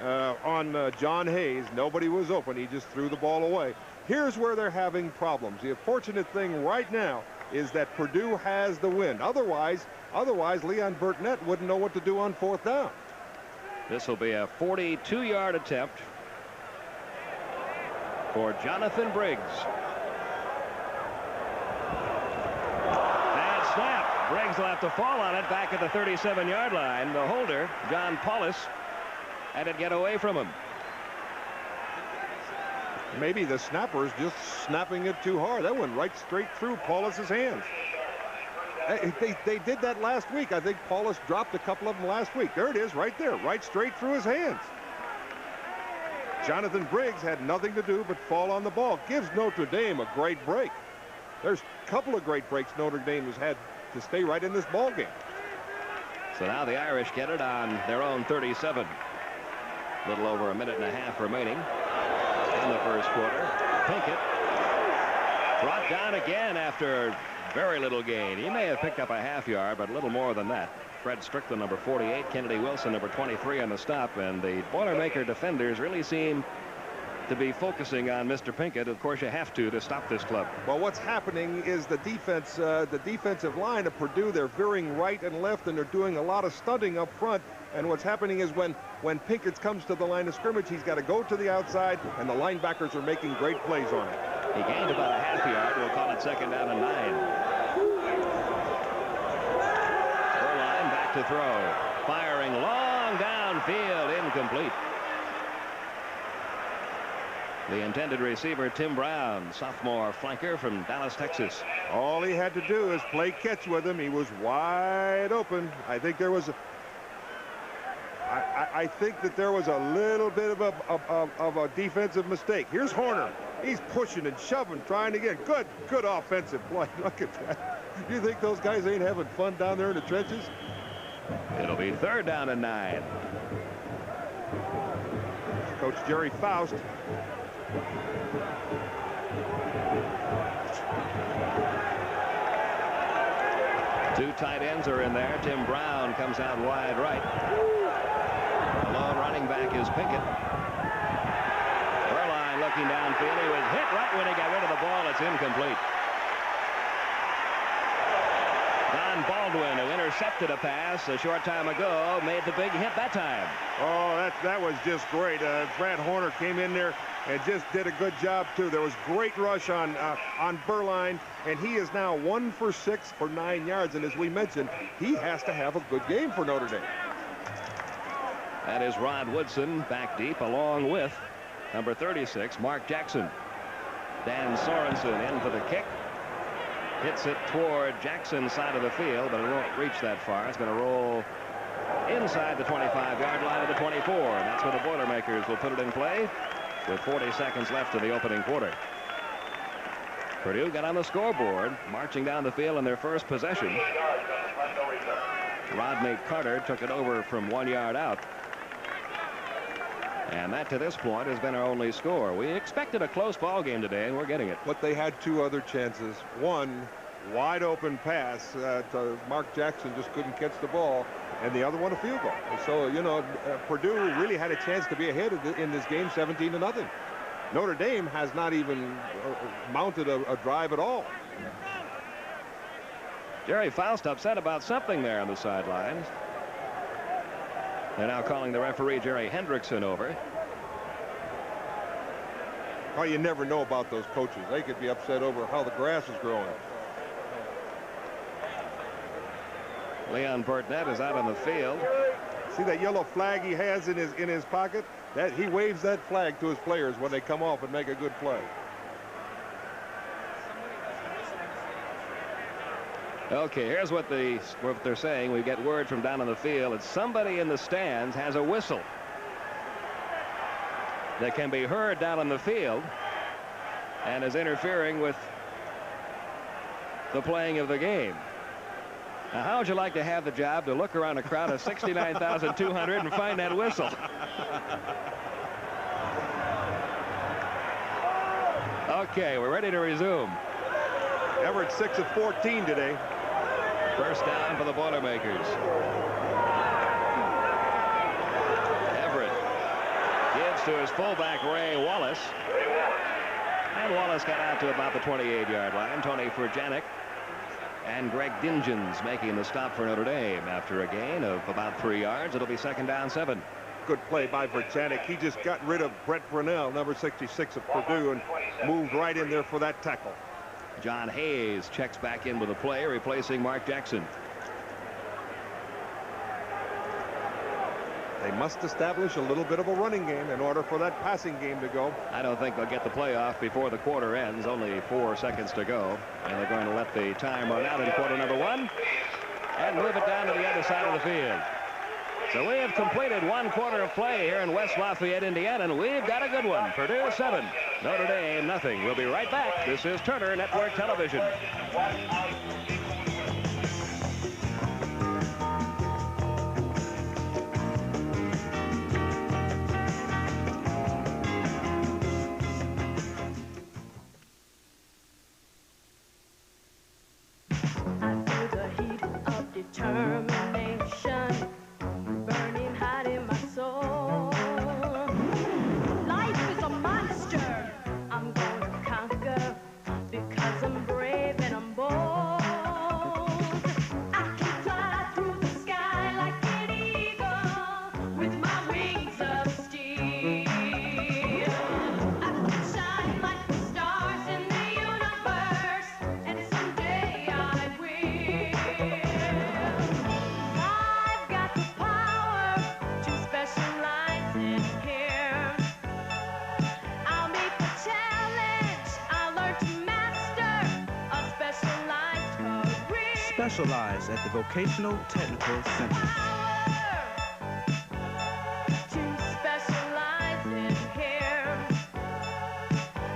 Speaker 3: on John Hayes. Nobody was open. He just threw the ball away. Here's where they're having problems. The unfortunate thing right now is that Purdue has the win. Otherwise, Leon Burtnett wouldn't know what to do on 4th down.
Speaker 1: This will be a 42-yard attempt for Jonathan Briggs. Bad snap. Briggs will have to fall on it back at the 37-yard line. The holder, John Paulus, had it get away from him.
Speaker 3: Maybe the snapper's just snapping it too hard. That went right straight through Paulus's hands. They did that last week. I think Paulus dropped a couple of them last week. There it is, right there, right straight through his hands. Jonathan Briggs had nothing to do but fall on the ball. Gives Notre Dame a great break. There's a couple of great breaks Notre Dame has had to stay right in this ball game.
Speaker 1: So now the Irish get it on their own 37. A little over a minute and a half remaining in the first quarter. Pinkett brought down again after very little gain. He may have picked up a half yard, but a little more than that. Fred Strickland, number 48, Kennedy Wilson, number 23 on the stop, and the Boilermaker defenders really seem to be focusing on Mr. Pinkett. Of course, you have to stop this club.
Speaker 3: Well, what's happening is the defense, the defensive line of Purdue, they're veering right and left, and they're doing a lot of stunting up front. And what's happening is when Pinkett comes to the line of scrimmage, he's got to go to the outside, and the linebackers are making great plays on it.
Speaker 1: He gained about a half yard. We'll call it 2nd down and 9. Erline back to throw. Firing long downfield, incomplete. The intended receiver, Tim Brown, sophomore flanker from Dallas, Texas.
Speaker 3: All he had to do is play catch with him. He was wide open. I think there was I think that there was a little bit of a defensive mistake. Here's Horner. He's pushing and shoving, trying to get good offensive play. Look at that. You think those guys ain't having fun down there in the trenches?
Speaker 1: It'll be 3rd down and 9.
Speaker 3: Coach Jerry Faust.
Speaker 1: Two tight ends are in there. Tim Brown comes out wide right. The lone running back is Pinkett. Erline looking downfield. He was hit right when he got rid of the ball. It's incomplete. Don Baldwin, who intercepted a pass a short time ago, made the big hit that time.
Speaker 3: Oh, that was just great. Brad Horner came in there, and just did a good job, too. There was great rush on Berline, and he is now 1 for 6 for 9 yards. And as we mentioned, he has to have a good game for Notre Dame.
Speaker 1: That is Rod Woodson back deep along with number 36, Mark Jackson. Dan Sorensen in for the kick. Hits it toward Jackson's side of the field, but it won't reach that far. It's going to roll inside the 25-yard line of the 24. That's where the Boilermakers will put it in play with 40 seconds left of the opening quarter. Purdue got on the scoreboard, marching down the field in their first possession. Rodney Carter took it over from 1 yard out. And that, to this point, has been our only score. We expected a close ball game today, and we're getting it.
Speaker 3: But they had 2 other chances. One, wide open pass to Mark Jackson, just couldn't catch the ball, and the other one, a field goal. So, you know, Purdue really had a chance to be ahead in this game, 17-0. Notre Dame has not even mounted a drive at all.
Speaker 1: Jerry Faust upset about something there on the sidelines. They're now calling the referee Jerry Hendrickson over.
Speaker 3: Well, you never know about those coaches. They could be upset over how the grass is growing.
Speaker 1: Leon Burnett is out on the field.
Speaker 3: See that yellow flag he has in his pocket? That he waves that flag to his players when they come off and make a good play.
Speaker 1: Okay, here's what they're saying. We get word from down on the field. It's somebody in the stands has a whistle that can be heard down on the field and is interfering with the playing of the game. Now, how would you like to have the job to look around a crowd of 69,200 and find that whistle? Okay, we're ready to resume.
Speaker 3: Everett 6 of 14 today.
Speaker 1: First down for the Boilermakers. Everett gives to his fullback, Ray Wallace. And Wallace got out to about the 28-yard line. Tony Furjanic and Greg Dingens making the stop for Notre Dame after a gain of about 3 yards. It'll be 2nd down 7.
Speaker 3: Good play by Furjanic. He just got rid of Brett Brunell, number 66 of Purdue, and moved right in there for that tackle.
Speaker 1: John Hayes checks back in with the play, replacing Mark Jackson.
Speaker 3: They must establish a little bit of a running game in order for that passing game to go.
Speaker 1: I don't think they'll get the playoff before the quarter ends. Only 4 seconds to go. And they're going to let the time run out in quarter number 1 and move it down to the other side of the field. So we have completed 1 quarter of play here in West Lafayette, Indiana, and we've got a good one. Purdue 7, Notre Dame nothing. We'll be right back. This is Turner Network Television.
Speaker 17: I feel the heat of determination burning hot in my soul. Life is a monster I'm gonna conquer because I'm brave and I'm bold. I can fly through the sky like an eagle with my wings of steel. I can shine like the stars in the universe, and someday I will. I've got the power to specialize in here. I'll meet the challenge. I'll learn to master a specialized career.
Speaker 20: Specialize at the Vocational Technical Center.
Speaker 17: To specialize in here.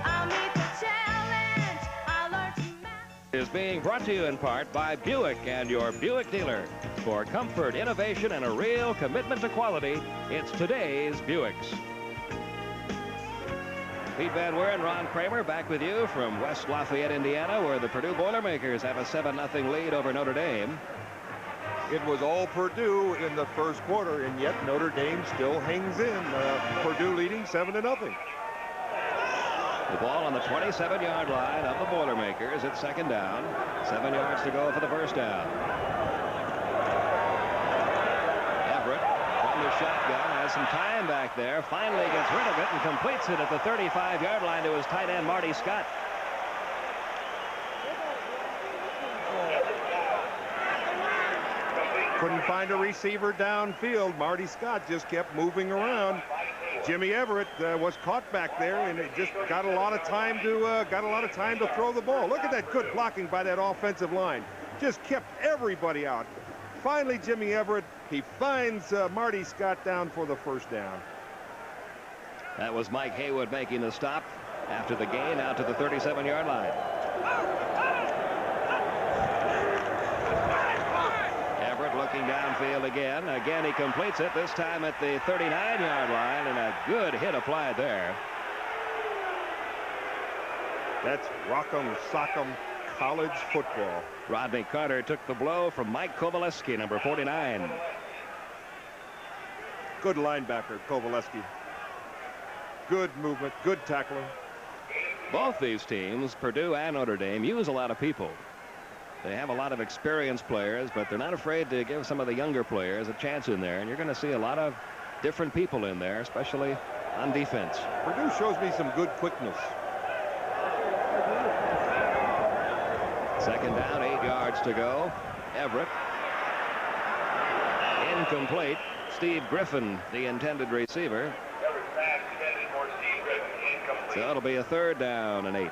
Speaker 17: I'll meet the challenge. I'll learn to master.
Speaker 1: Is being brought to you in part by Buick and your Buick dealer. For comfort, innovation, and a real commitment to quality, it's today's Buicks. Pete Van Weer and Ron Kramer back with you from West Lafayette, Indiana, where the Purdue Boilermakers have a 7-0 lead over Notre Dame.
Speaker 3: It was all Purdue in the first quarter, and yet Notre Dame still hangs in. Purdue leading 7-0.
Speaker 1: The ball on the 27-yard line of the Boilermakers. It's 2nd down. 7 yards to go for the first down. Everett from the shotgun has some time back back there. Finally gets rid of it and completes it at the 35-yard line to his tight end, Marty Scott.
Speaker 3: Couldn't find a receiver downfield. Marty Scott just kept moving around. Jimmy Everett was caught back there, and it just got a lot of time to throw the ball. Look at that good blocking by that offensive line. Just kept everybody out. Finally, Jimmy Everett, he finds Marty Scott down for the first down.
Speaker 1: That was Mike Haywood making the stop after the gain out to the 37-yard line. Everett looking downfield again. Again, he completes it, this time at the 39-yard line, and a good hit applied there.
Speaker 3: That's Rock'em Sock'em college football.
Speaker 1: Rodney Carter took the blow from Mike Kovaleski, number 49.
Speaker 3: Good linebacker, Kovaleski. Good movement, good tackler.
Speaker 1: Both these teams, Purdue and Notre Dame, use a lot of people. They have a lot of experienced players, but they're not afraid to give some of the younger players a chance in there. And you're going to see a lot of different people in there, especially on defense.
Speaker 3: Purdue shows me some good quickness.
Speaker 1: Second down, 8 yards to go. Everett. Incomplete. Steve Griffin, the intended receiver. So it'll be a third down and 8.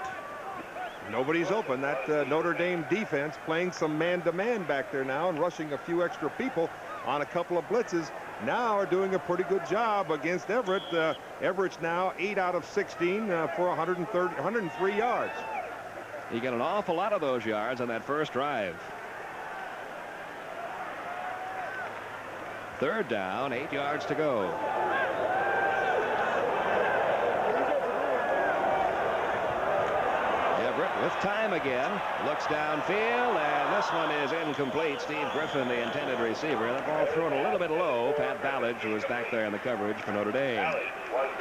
Speaker 3: Nobody's open. That Notre Dame defense playing some man-to-man back there now and rushing a few extra people on a couple of blitzes. Now are doing a pretty good job against Everett. Everett's now 8 out of 16 for 103 yards.
Speaker 1: He got an awful lot of those yards on that first drive. Third down, 8 yards to go. Everett with time again. Looks downfield, and this one is incomplete. Steve Griffin, the intended receiver. That ball thrown a little bit low. Pat Ballage, who was back there in the coverage for Notre Dame.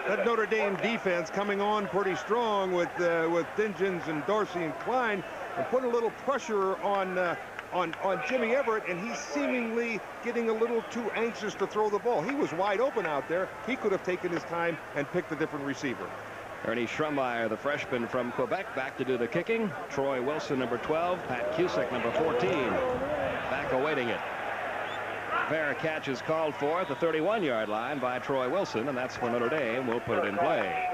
Speaker 3: That Notre Dame defense coming on pretty strong with Dingens and Dorsey and Klein, and put a little pressure on Jimmy Everett, and he's seemingly getting a little too anxious to throw the ball. He was wide open out there. He could have taken his time and picked a different receiver.
Speaker 1: Ernie Schrumeyer, the freshman from Quebec, back to do the kicking. Troy Wilson, number 12. Pat Cusick, number 14, back awaiting it. Fair catch is called for at the 31-yard line by Troy Wilson, and that's when Notre Dame will put it in play.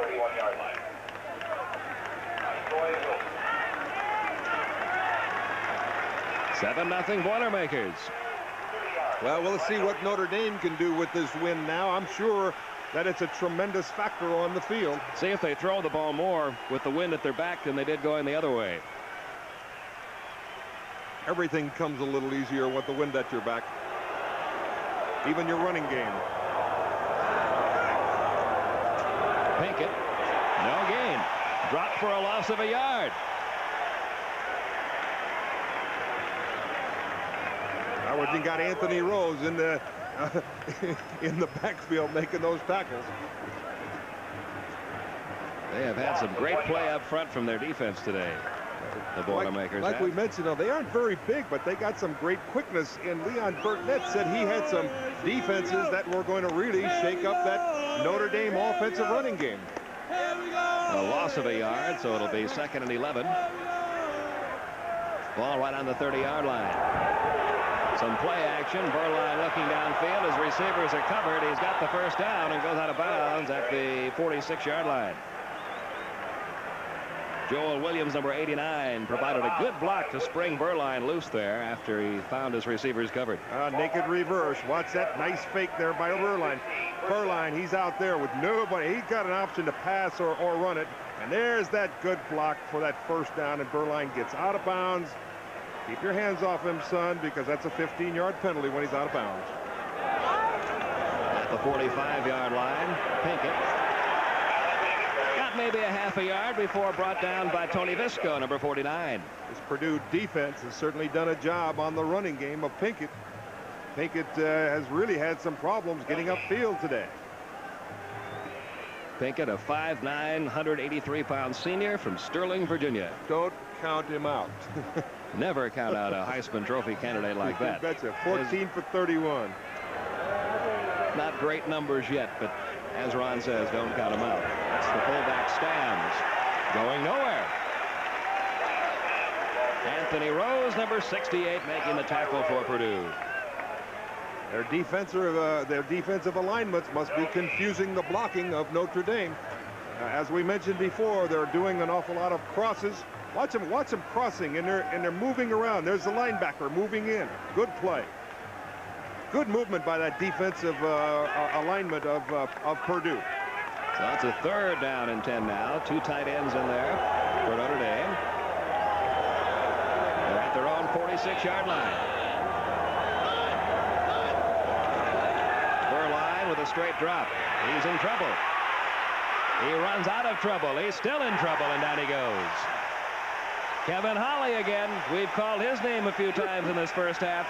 Speaker 1: Seven 0 Boilermakers.
Speaker 3: Well, we'll see what Notre Dame can do with this win now. I'm sure that it's a tremendous factor on the field.
Speaker 1: See if they throw the ball more with the wind at their back than they did going the other way.
Speaker 3: Everything comes a little easier with the wind at your back. Even your running game.
Speaker 1: Pinkett, no gain. Dropped for a loss of a yard.
Speaker 3: Howard, you got Anthony Rose in the backfield making those tackles.
Speaker 1: They have had some great play up front from their defense today. The Boilermakers.
Speaker 3: Like we mentioned, they aren't very big, but they got some great quickness. And Leon Burknett said he had some defenses that were going to really shake up that Notre Dame offensive running game.
Speaker 1: A loss of a yard, so it'll be 2nd and 11. Ball right on the 30-yard line. Some play action. Burline looking downfield. His receivers are covered. He's got the first down and goes out of bounds at the 46-yard line. Joel Williams, number 89, provided a good block to spring Burline loose there after he found his receivers covered.
Speaker 3: Naked reverse. Watch that nice fake there by Burline. Burline, he's out there with nobody. He's got an option to pass or run it. And there's that good block for that first down, and Burline gets out of bounds. Keep your hands off him, son, because that's a 15-yard penalty when he's out of bounds.
Speaker 1: At the 45-yard line, Pinkett got maybe a half a yard before brought down by Tony Visco, number 49.
Speaker 3: This Purdue defense has certainly done a job on the running game of Pinkett. Pinkett has really had some problems getting upfield today.
Speaker 1: Pinkett, a 5'9", 183-pound senior from Sterling, Virginia.
Speaker 3: Don't count him out.
Speaker 1: Never count out a Heisman Trophy candidate like that.
Speaker 3: Betcha. 14 for 31.
Speaker 1: Not great numbers yet, but As Ron says, don't count him out. That's the fullback stands. Going nowhere. Anthony Rose, number 68, making the tackle for Purdue.
Speaker 3: Their defensive alignments must be confusing the blocking of Notre Dame. As we mentioned before, they're doing an awful lot of crosses. Watch them crossing, and they're moving around. There's the linebacker moving in. Good play. Good movement by that defensive alignment of Purdue.
Speaker 1: So it's a 3rd down and 10 now. 2 tight ends in there for Notre Dame. They're at their own 46-yard line. Burline with a straight drop. He's in trouble. He runs out of trouble. He's still in trouble, and down he goes. Kevin Holly again. We've called his name a few times in this first half.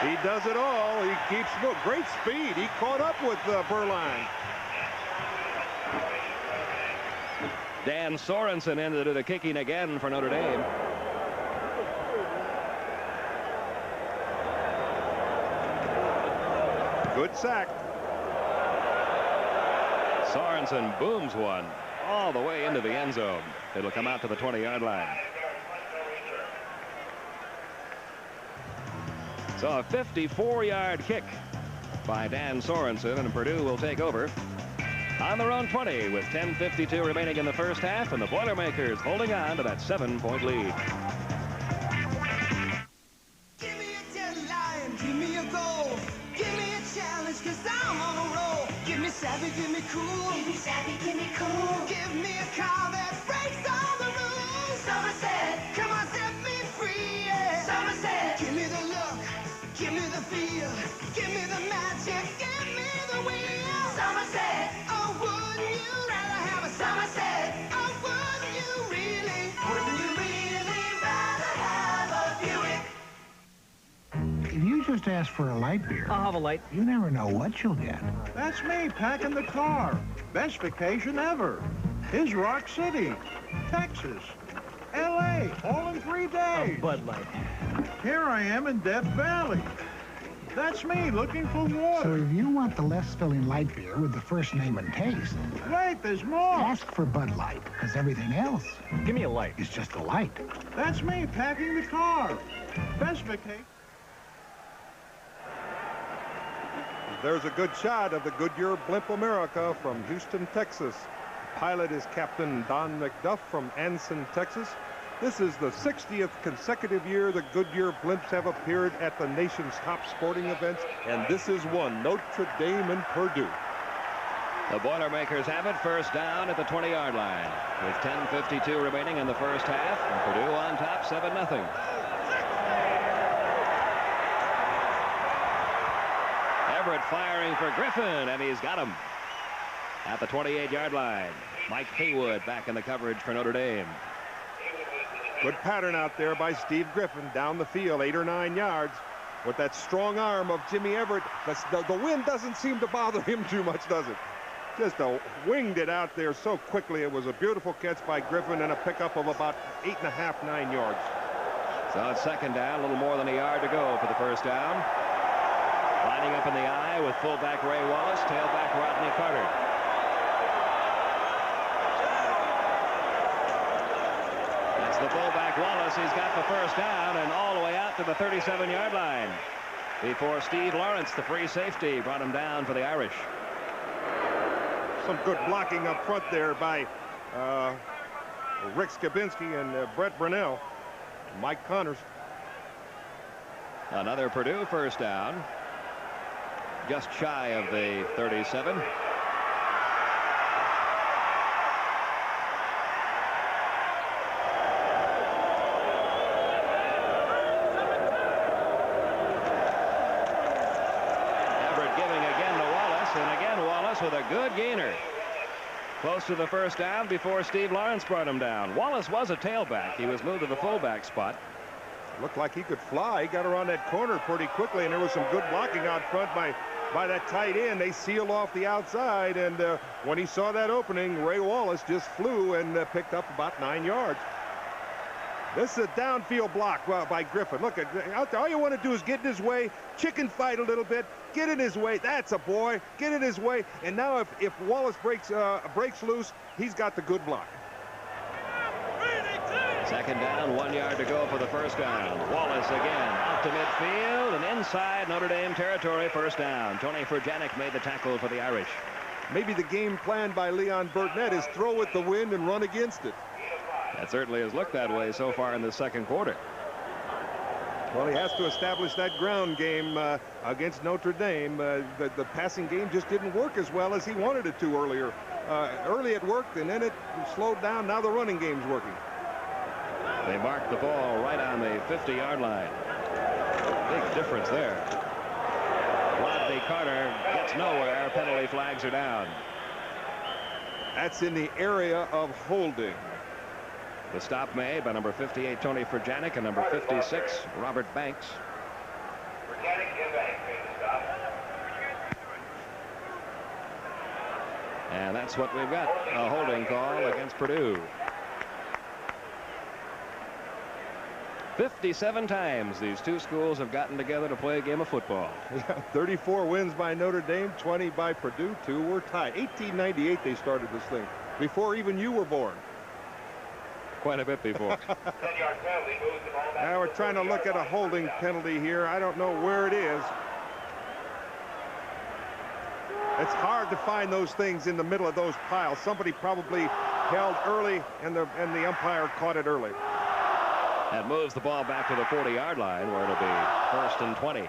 Speaker 3: He does it all. He keeps great speed. He caught up with Burline.
Speaker 1: Dan Sorensen into the kicking again for Notre Dame.
Speaker 3: Good sack.
Speaker 1: Sorensen booms one all the way into the end zone. It'll come out to the 20-yard line. So a 54-yard kick by Dan Sorensen, and Purdue will take over on their own 20 with 10:52 remaining in the first half, and the Boilermakers holding on to that 7-point lead.
Speaker 16: Give me a deadline, give me a goal, give me a challenge, 'cause I'm on a roll. Give me savvy, give me cool, give me savvy, give me cool. Give me a car that breaks all the rules. Somerset, come on, set me free. Yeah. Somerset, give me the look, give me the feel, give me the magic, give me the wheel. Somerset, oh, wouldn't you rather have a Somerset? Oh, wouldn't you really rather have a Buick?
Speaker 18: If you just ask for a light beer,
Speaker 6: I'll have a light.
Speaker 18: you never know what you'll get.
Speaker 14: That's me packing the car. Best vacation ever. Here's Rock City, Texas, L.A., all in 3 days.
Speaker 6: Bud Light.
Speaker 14: Here I am in Death Valley. That's me looking for
Speaker 18: So
Speaker 14: water.
Speaker 18: if you want the less filling light beer with the first name and taste,
Speaker 14: Wait, there's more.
Speaker 18: ask for Bud Light, because everything else
Speaker 6: Give me a light.
Speaker 18: is just a light.
Speaker 14: That's me packing the car. Best vacation.
Speaker 3: There's a good shot of the Goodyear Blimp America from Houston, Texas. Pilot is Captain Don McDuff from Anson, Texas. This is the 60th consecutive year the Goodyear Blimps have appeared at the nation's top sporting events, and this is one, Notre Dame and Purdue.
Speaker 1: The Boilermakers have it, first down at the 20-yard line with 10:52 remaining in the first half, and Purdue on top 7-0. Everett firing for Griffin, and he's got him at the 28-yard line. Mike Haywood back in the coverage for Notre Dame.
Speaker 3: Good pattern out there by Steve Griffin down the field, 8 or 9 yards. With that strong arm of Jimmy Everett, the wind doesn't seem to bother him too much, does it? Just winged it out there so quickly. It was a beautiful catch by Griffin and a pickup of about 8.5, 9 yards.
Speaker 1: So it's second down, a little more than a yard to go for the first down. Lining up in the eye with fullback Ray Wallace, tailback Rodney Carter. That's the fullback Wallace. He's got the first down and all the way out to the 37-yard line before Steve Lawrence, the free safety, brought him down for the Irish.
Speaker 3: Some good blocking up front there by Rick Skabinski and Brett Brunell. Mike Connors.
Speaker 1: Another Purdue first down. Just shy of the 37. Everett giving again to Wallace, and again Wallace with a good gainer. Close to the first down before Steve Lawrence brought him down. Wallace was a tailback. He was moved to the fullback spot.
Speaker 3: Looked like he could fly. He got around that corner pretty quickly, and there was some good blocking out front by that tight end. They sealed off the outside, and when he saw that opening, Ray Wallace just flew and picked up about 9 yards. This is a downfield block by Griffin. Look, out there, all you want to do is get in his way, chicken fight a little bit, get in his way. That's a boy. Get in his way. And now if Wallace breaks loose, he's got the good block.
Speaker 1: Second down, 1 yard to go for the first down. Wallace again out to midfield and inside Notre Dame territory, first down. Tony Furjanic made the tackle for the Irish.
Speaker 3: Maybe the game plan by Leon Burtnett is throw with the wind and run against it.
Speaker 1: That certainly has looked that way so far in the second quarter.
Speaker 3: Well, he has to establish that ground game against Notre Dame. The passing game just didn't work as well as he wanted it to earlier. Early it worked, and then it slowed down. Now the running game's working.
Speaker 1: They marked the ball right on the 50-yard line. Big difference there. Rodney Carter gets nowhere. Penalty flags are down.
Speaker 3: That's in the area of holding.
Speaker 1: The stop made by number 58, Tony Furjanic, and number 56, Robert Banks. And that's what we've got, a holding call against Purdue. 57 times these two schools have gotten together to play a game of football.
Speaker 3: Yeah, 34 wins by Notre Dame, 20 by Purdue, 2 were tied. 1898 they started this thing, before even you were born.
Speaker 1: Quite a bit before.
Speaker 3: Now we're trying to look at a holding penalty here. I don't know where it is. It's hard to find those things in the middle of those piles. Somebody probably held early, and the umpire caught it early.
Speaker 1: That moves the ball back to the 40-yard line, where it'll be first and 20.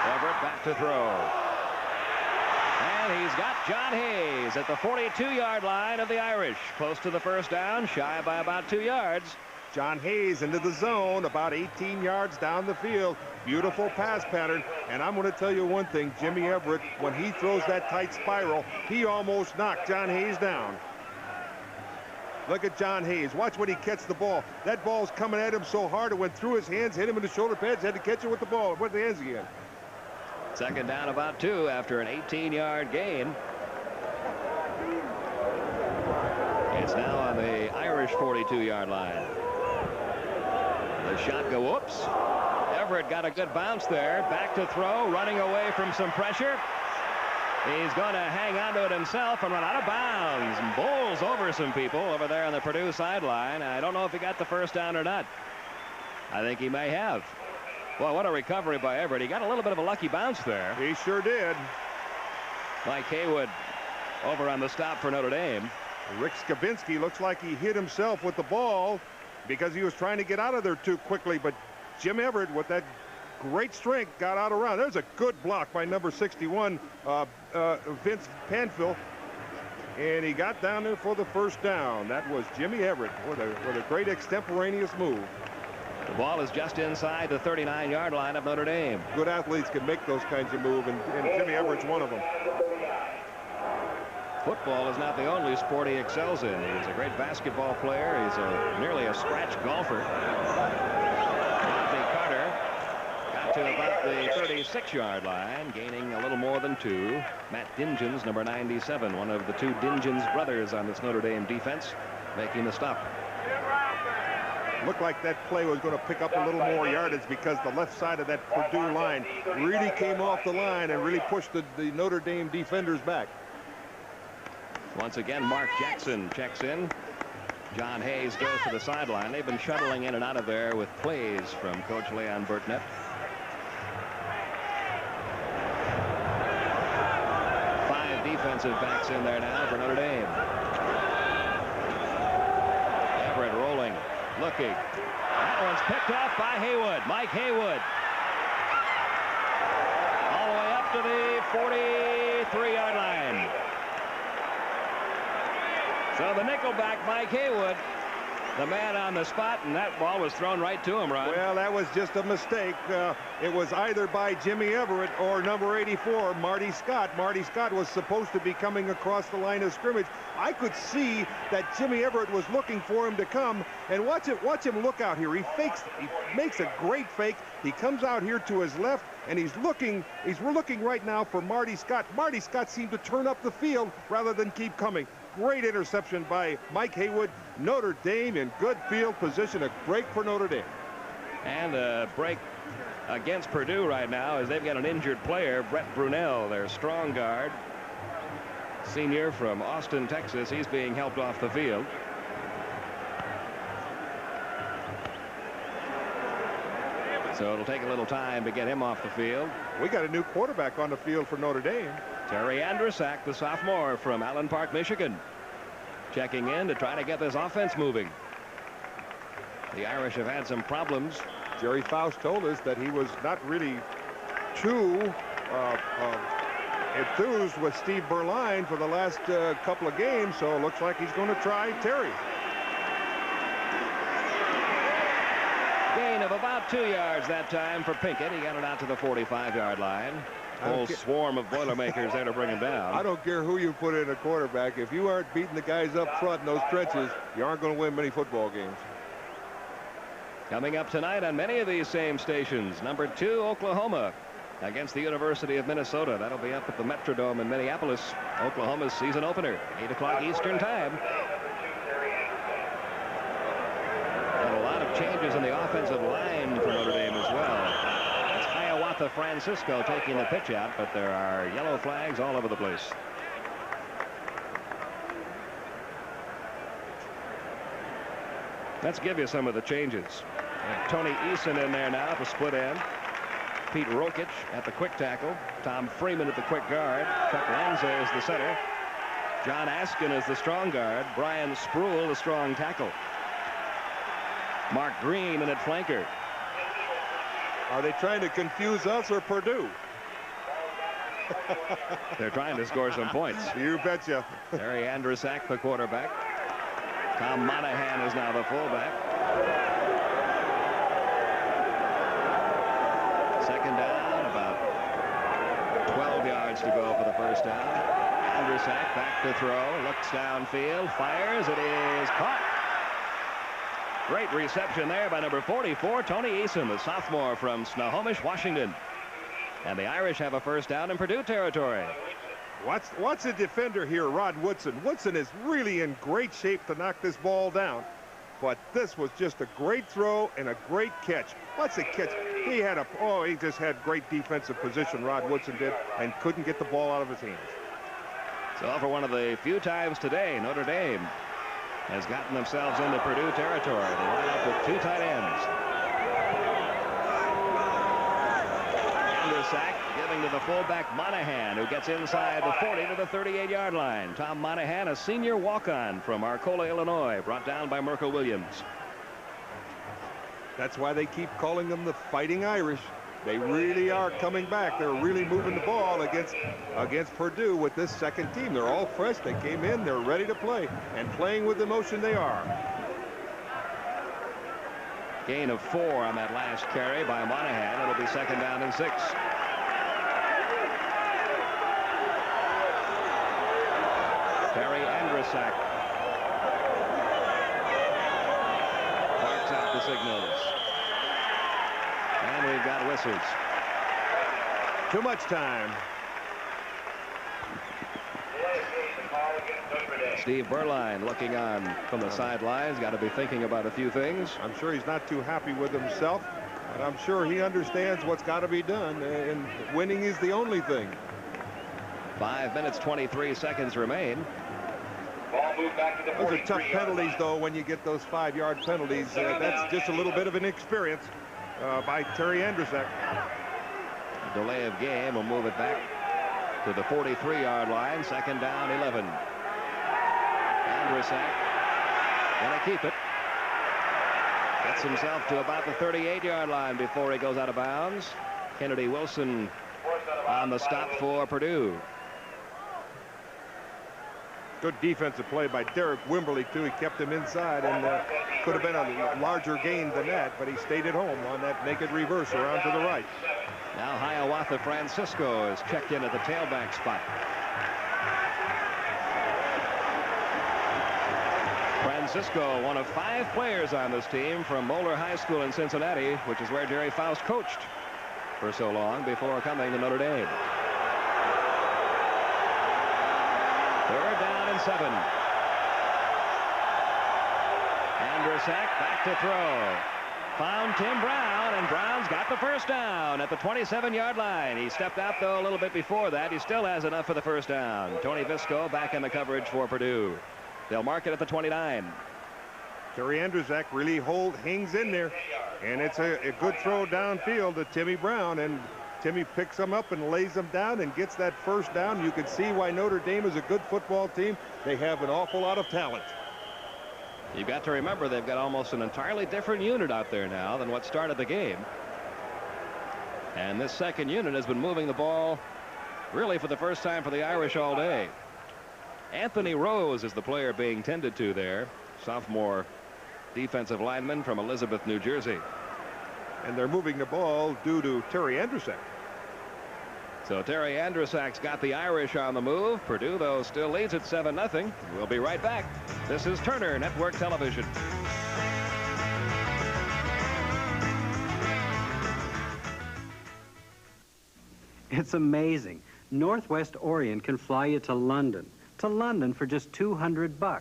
Speaker 1: Everett back to throw. And he's got John Hayes at the 42-yard line of the Irish. Close to the first down, shy by about 2 yards.
Speaker 3: John Hayes into the zone, about 18 yards down the field. Beautiful pass pattern. And I'm going to tell you one thing, Jimmy Everett, when he throws that tight spiral, he almost knocked John Hayes down. Look at John Hayes. Watch when he catches the ball. That ball's coming at him so hard it went through his hands, hit him in the shoulder pads, had to catch it with the ball. With the hands again.
Speaker 1: Second down about 2 after an 18-yard gain. It's now on the Irish 42-yard line. The shot go, whoops. Everett got a good bounce there. Back to throw, running away from some pressure. He's going to hang on to it himself and run out of bounds. And bowls over some people over there on the Purdue sideline. I don't know if he got the first down or not. I think he may have. Well, what a recovery by Everett. He got a little bit of a lucky bounce there.
Speaker 3: He sure did.
Speaker 1: Mike Haywood over on the stop for Notre Dame.
Speaker 3: Rick Skabinski looks like he hit himself with the ball because he was trying to get out of there too quickly. But Jim Everett, with that great strength, got out around. There's a good block by number 61, Vince Panfill. And he got down there for the first down. That was Jimmy Everett with a great extemporaneous move.
Speaker 1: The ball is just inside the 39-yard line of Notre Dame.
Speaker 3: Good athletes can make those kinds of moves, and Jimmy Everett's one of them.
Speaker 1: Football is not the only sport he excels in. He's a great basketball player. He's nearly a scratch golfer. Rodney Carter got to about the 36-yard line, gaining a little more than 2. Matt Dingens, number 97, one of the 2 Dingens brothers on this Notre Dame defense, making the stop.
Speaker 3: Looked like that play was going to pick up a little more yardage because the left side of that Purdue line really came off the line and really pushed the Notre Dame defenders back.
Speaker 1: Once again, Mark Jackson checks in. John Hayes goes to the sideline. They've been shuttling in and out of there with plays from Coach Leon Burtnett. Five defensive backs in there now for Notre Dame. Everett rolling, looking. That one's picked off by Haywood. Mike Haywood. All the way up to the 43-yard line. So the nickelback, Mike Haywood, the man on the spot, and that ball was thrown right to him, Ron.
Speaker 3: Well, that was just a mistake. It was either by Jimmy Everett or number 84, Marty Scott. Marty Scott was supposed to be coming across the line of scrimmage. I could see that Jimmy Everett was looking for him to come, and watch him look out here. He makes a great fake. He comes out here to his left, and we're looking right now for Marty Scott. Marty Scott seemed to turn up the field rather than keep coming. Great interception by Mike Haywood. Notre Dame in good field position. A break for Notre Dame.
Speaker 1: And a break against Purdue right now as they've got an injured player, Brett Brunell, their strong guard. Senior from Austin, Texas. He's being helped off the field. So it'll take a little time to get him off the field.
Speaker 3: We got a new quarterback on the field for Notre Dame.
Speaker 1: Terry Andrusak, the sophomore from Allen Park, Michigan, checking in to try to get this offense moving. The Irish have had some problems.
Speaker 3: Jerry Faust told us that he was not really too enthused with Steve Berline for the last couple of games, so it looks like he's going to try Terry.
Speaker 1: Gain of about 2 yards that time for Pinkett. He got it out to the 45-yard line. A whole swarm of Boilermakers there to bring him down.
Speaker 3: I don't care who you put in a quarterback. If you aren't beating the guys up front in those trenches, you aren't going to win many football games.
Speaker 1: Coming up tonight on many of these same stations, number 2, Oklahoma against the University of Minnesota. That'll be up at the Metrodome in Minneapolis. Oklahoma's season opener, 8 o'clock Eastern time. And a lot of changes in the offensive line for Notre Dame as well. That's Hiawatha Francisco taking the pitch out, but there are yellow flags all over the place. Let's give you some of the changes. Tony Eason in there now at the split end. Pete Rokic at the quick tackle. Tom Freeman at the quick guard. Chuck Lanza is the center. John Askin is the strong guard. Brian Spruill the strong tackle. Mark Green in at flanker.
Speaker 3: Are they trying to confuse us or Purdue?
Speaker 1: They're trying to score some points.
Speaker 3: You betcha.
Speaker 1: Terry Andrusak, the quarterback. Tom Monahan is now the fullback. Second down, about 12 yards to go for the first down. Andrusak back to throw, looks downfield, fires, it is caught. Great reception there by number 44, Tony Eason, the sophomore from Snohomish, Washington. And the Irish have a first down in Purdue territory.
Speaker 3: Watch the defender here, Rod Woodson. Woodson is really in great shape to knock this ball down. But this was just a great throw and a great catch. What's the catch? He just had great defensive position, Rod Woodson did, and couldn't get the ball out of his hands.
Speaker 1: So for one of the few times today, Notre Dame has gotten themselves into Purdue territory. They line up with 2 tight ends. Andrusak giving to the fullback Monahan, who gets inside the 40 to the 38-yard line. Tom Monahan, a senior walk-on from Arcola, Illinois, brought down by Merkel Williams.
Speaker 3: That's why they keep calling them the Fighting Irish. They really are coming back. They're really moving the ball against Purdue with this second team. They're all fresh. They came in. They're ready to play. And playing with emotion they are.
Speaker 1: Gain of 4 on that last carry by Monahan. It'll be second down and 6. Terry Andrusak barks out the signals. And we've got whistles.
Speaker 3: Too much time.
Speaker 1: Steve Berline looking on from the sidelines. Got to be thinking about a few things.
Speaker 3: I'm sure he's not too happy with himself, but I'm sure he understands what's got to be done, and winning is the only thing.
Speaker 1: 5 minutes, 23 seconds remain.
Speaker 3: Ball moved back to the 43. Those are tough penalties, though, when you get those 5-yard penalties. That's just a little bit of an experience by Terry Andrusak.
Speaker 1: Delay of game will move it back to the 43-yard line. Second down, 11. Andrusak gonna keep it. Gets himself to about the 38-yard line before he goes out of bounds. Kennedy Wilson on the stop for Purdue.
Speaker 3: Good defensive play by Derek Wimberly, too. He kept him inside, and Could have been a larger gain than that, but he stayed at home on that naked reverse around to the right.
Speaker 1: Now Hiawatha Francisco is checked in at the tailback spot. Francisco, one of 5 players on this team from Moeller High School in Cincinnati, which is where Jerry Faust coached for so long before coming to Notre Dame. 3rd down and 7. Andrusak back to throw. Found Tim Brown, and Brown's got the first down at the 27-yard line. He stepped out, though, a little bit before that. He still has enough for the first down. Tony Visco back in the coverage for Purdue. They'll mark it at the 29.
Speaker 3: Terry Andrusak really hangs in there, and it's a good throw downfield to Timmy Brown, and Timmy picks him up and lays him down and gets that first down. You can see why Notre Dame is a good football team. They have an awful lot of talent.
Speaker 1: You've got to remember they've got almost an entirely different unit out there now than what started the game. And this second unit has been moving the ball really for the first time for the Irish all day. Anthony Rose is the player being tended to there. Sophomore defensive lineman from Elizabeth, New Jersey.
Speaker 3: And they're moving the ball due to Terry Andrusak.
Speaker 1: So Terry Andrusak's got the Irish on the move. Purdue, though, still leads at 7-0. We'll be right back. This is Turner Network Television.
Speaker 21: It's amazing. Northwest Orient can fly you to London for just $200.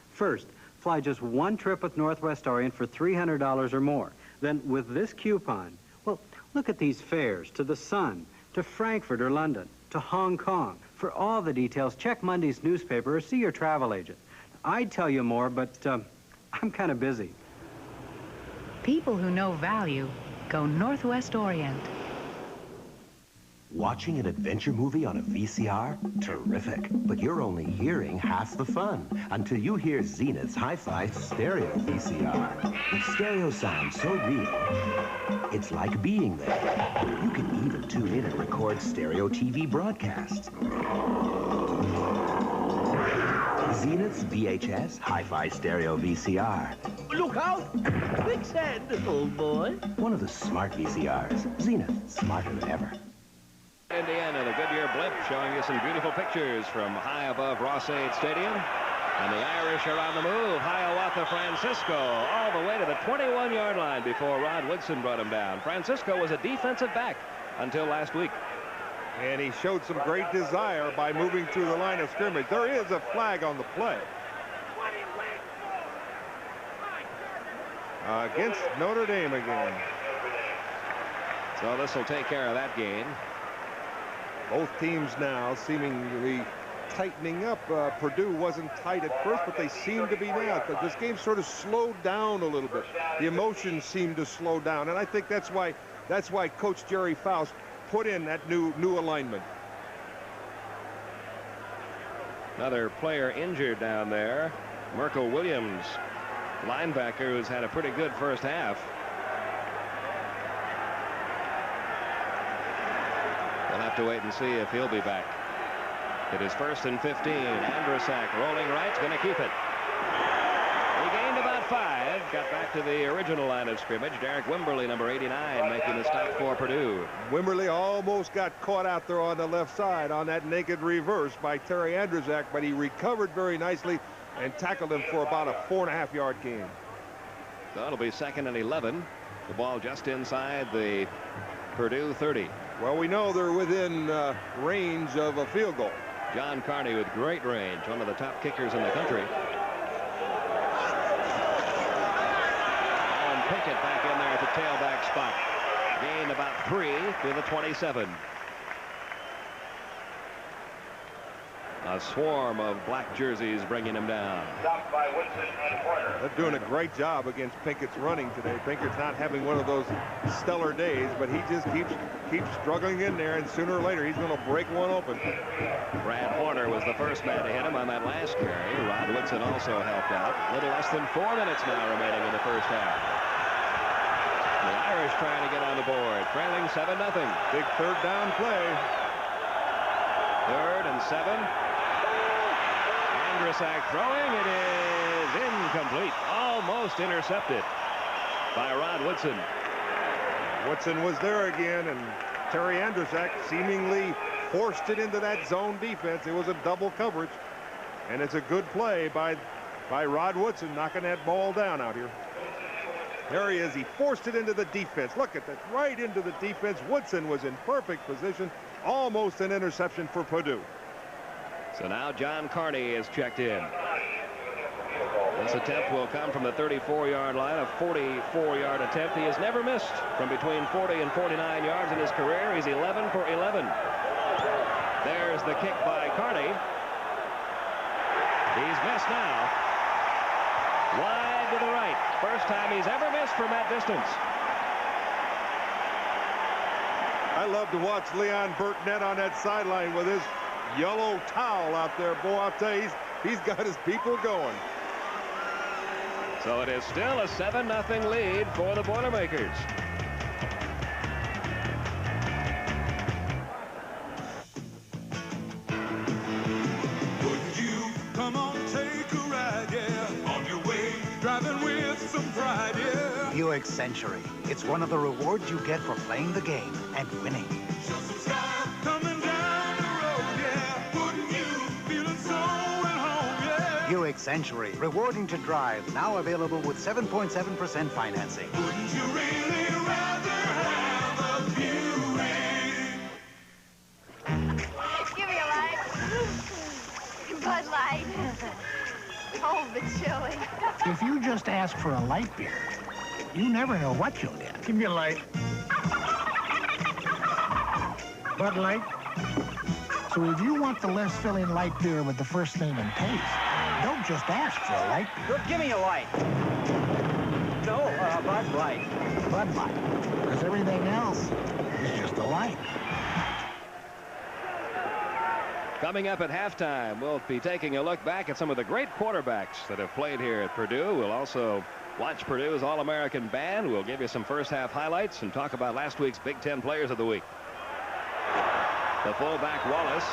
Speaker 21: First, fly just one trip with Northwest Orient for $300 or more. Then with this coupon, well, look at these fares to the Sun, to Frankfurt or London, to Hong Kong. For all the details, check Monday's newspaper or see your travel agent. I'd tell you more, but I'm kind of busy.
Speaker 22: People who know value go Northwest Orient.
Speaker 7: Watching an adventure movie on a VCR? Terrific. But you're only hearing half the fun until you hear Zenith's Hi-Fi Stereo VCR. With stereo sound so real, it's like being there. You can even tune in and record stereo TV broadcasts. Zenith's VHS Hi-Fi Stereo VCR.
Speaker 23: Look out! Quicksand, old boy.
Speaker 7: One of the smart VCRs. Zenith, smarter than ever.
Speaker 1: Indiana, the Goodyear blimp showing you some beautiful pictures from high above Ross-Ade Stadium. And the Irish are on the move. Hiawatha Francisco all the way to the 21-yard line before Rod Woodson brought him down. Francisco was a defensive back until last week.
Speaker 3: And he showed some great desire by moving through the line of scrimmage. There is a flag on the play. Against Notre Dame again.
Speaker 1: So this will take care of that gain.
Speaker 3: Both teams now seemingly tightening up. Purdue wasn't tight at first, but they seem to be now. But this game sort of slowed down a little bit. The emotions seem to slow down, and I think that's why Coach Jerry Faust put in that new alignment.
Speaker 1: Another player injured down there. Merkel Williams, linebacker, who's had a pretty good first half. We'll have to wait and see if he'll be back. It is 1st and 15. Andrusak rolling right's going to keep it. He gained about 5. Got back to the original line of scrimmage. Derek Wimberly, number 89, making the stop for Purdue.
Speaker 3: Wimberly almost got caught out there on the left side on that naked reverse by Terry Andrusak, but he recovered very nicely and tackled him for about a 4.5-yard gain.
Speaker 1: So it'll be 2nd and 11. The ball just inside the Purdue 30.
Speaker 3: Well, we know they're within range of a field goal.
Speaker 1: John Carney with great range, one of the top kickers in the country. Alan Pinkett back in there at the tailback spot. Gained about 3 to the 27. A swarm of black jerseys bringing him down.
Speaker 3: Stopped by Woodson and Porter. They're doing a great job against Pinkett's running today. Pinkett's not having one of those stellar days, but he just keeps struggling in there, and sooner or later he's going to break one open.
Speaker 1: Brad Horner was the first man to hit him on that last carry. Rod Woodson also helped out. A little less than 4 minutes now remaining in the first half. The Irish trying to get on the board, trailing 7-0.
Speaker 3: Big 3rd down play.
Speaker 1: 3rd and 7. Andrusak throwing. It is incomplete. All almost intercepted by Rod Woodson.
Speaker 3: Woodson was there again, and Terry Andrusak seemingly forced it into that zone defense. It was a double coverage, and it's a good play by Rod Woodson, knocking that ball down out here. There he is. He forced it into the defense. Look at that, right into the defense. Woodson was in perfect position. Almost an interception for Purdue.
Speaker 1: So now John Carney is checked in. This attempt will come from the 34-yard line, a 44-yard attempt. He has never missed from between 40 and 49 yards in his career. He's 11 for 11. There's the kick by Carney. He's missed now. Wide to the right. First time he's ever missed from that distance.
Speaker 3: I love to watch Leon Burtnett on that sideline with his yellow towel out there. Boy, I'll tell you, he's got his people going.
Speaker 1: So it is still a 7-0 lead for the Boilermakers.
Speaker 16: Would you come on, take a ride, yeah? On your way, driving with some pride, yeah.
Speaker 2: Buick Century. It's one of the rewards you get for playing the game and winning.
Speaker 16: Show some style coming down the road, yeah. Putting you feeling so at home, yeah.
Speaker 2: Buick Century. Rewarding to drive. Now available with 7.7% financing.
Speaker 16: Wouldn't you really rather have a Buick?
Speaker 17: Give me a light. Bud Light. Cold but chilly.
Speaker 5: If you just ask for a light beer, you never know what you'll get. Give me a light. Bud Light. So if you want the less filling light beer with the first name and taste, don't just ask for a light beer.
Speaker 11: Give me a light. No, Bud Light.
Speaker 5: Bud Light. Because everything else is just a light.
Speaker 1: Coming up at halftime, we'll be taking a look back at some of the great quarterbacks that have played here at Purdue. We'll also watch Purdue's All-American band. We'll give you some first-half highlights and talk about last week's Big Ten Players of the Week. The fullback Wallace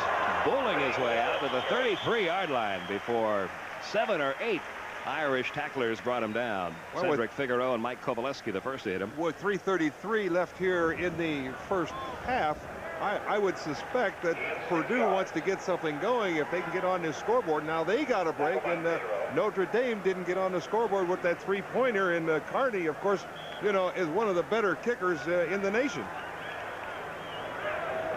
Speaker 1: bowling his way out to the 33-yard line before 7 or 8 Irish tacklers brought him down.
Speaker 3: Well,
Speaker 1: Cedric Figueroa and Mike Kovaleski the first to hit him.
Speaker 3: With 3:33 left here in the first half, I would suspect that Purdue wants to get something going if they can get on this scoreboard. Now they got a break, and Notre Dame didn't get on the scoreboard with that three-pointer. And Carney, of course, you know, is one of the better kickers in the nation.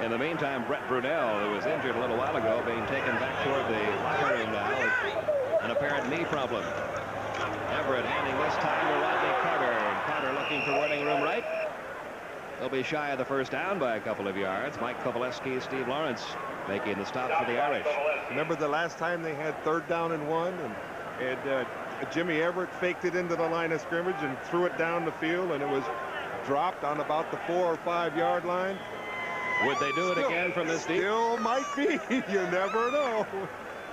Speaker 1: In the meantime, Brett Brunell, who was injured a little while ago, being taken back toward the locker room now with an apparent knee problem. Everett handing this time to Rodney Carter, and Carter looking for running room right. They'll be shy of the first down by a couple of yards. Mike Kovaleski, Steve Lawrence making the stop for the Irish.
Speaker 3: Remember the last time they had 3rd down and 1, and Jimmy Everett faked it into the line of scrimmage and threw it down the field, and it was dropped on about the 4 or 5 yard line.
Speaker 1: Would they do it again from this deep?
Speaker 3: Still might be. You never know.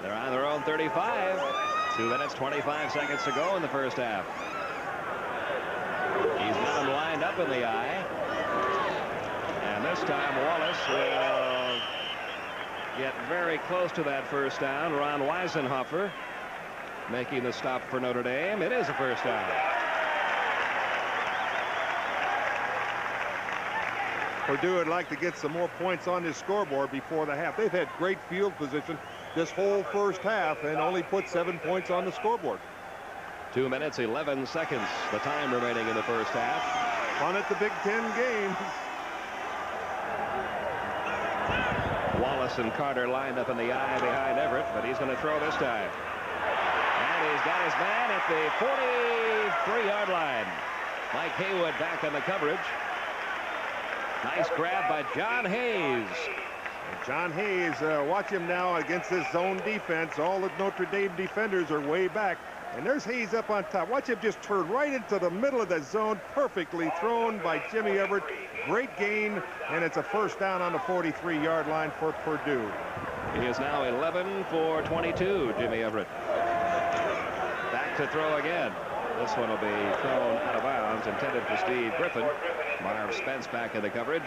Speaker 1: They're on their own 35. 2 minutes, 25 seconds to go in the first half. He's got them lined up in the eye. And this time Wallace will get very close to that first down. Ron Weisenhofer making the stop for Notre Dame. It is a first down.
Speaker 3: Purdue would like to get some more points on this scoreboard before the half. They've had great field position this whole first half and only put 7 points on the scoreboard.
Speaker 1: 2 minutes, 11 seconds, the time remaining in the first half.
Speaker 3: Fun at the Big Ten games.
Speaker 1: Wallace and Carter lined up in the eye behind Everett, but he's going to throw this time. And he's got his man at the 43-yard line. Mike Haywood back on the coverage. Nice grab by John Hayes.
Speaker 3: John Hayes, watch him now against this zone defense. All the Notre Dame defenders are way back. And there's Hayes up on top. Watch him just turn right into the middle of the zone. Perfectly thrown by Jimmy Everett. Great gain, and it's a first down on the 43-yard line for Purdue.
Speaker 1: He is now 11 for 22, Jimmy Everett. Back to throw again. This one will be thrown out of bounds, intended for Steve Griffin. Marv Spence back in the coverage.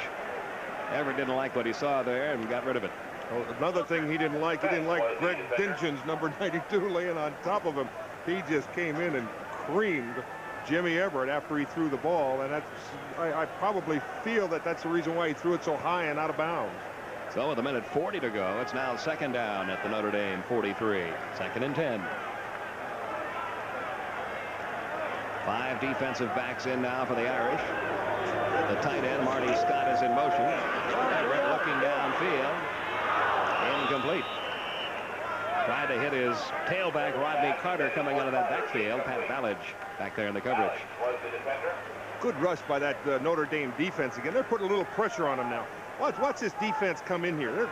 Speaker 1: Everett didn't like what he saw there and got rid of it.
Speaker 3: Well, another thing he didn't like Greg Dingens, number 92, laying on top of him. He just came in and creamed Jimmy Everett after he threw the ball, and that's I probably feel that that's the reason why he threw it so high and out of bounds.
Speaker 1: So with 1:40 to go, it's now second down at the Notre Dame 43. Second and 10. 5 defensive backs in now for the Irish. The tight end, Marty Scott, is in motion. Everett looking downfield. Incomplete. Tried to hit his tailback, Rodney Carter, coming out of that backfield. Pat Ballage back there in the coverage.
Speaker 3: Good rush by that Notre Dame defense again. They're putting a little pressure on him now. Watch this defense come in here.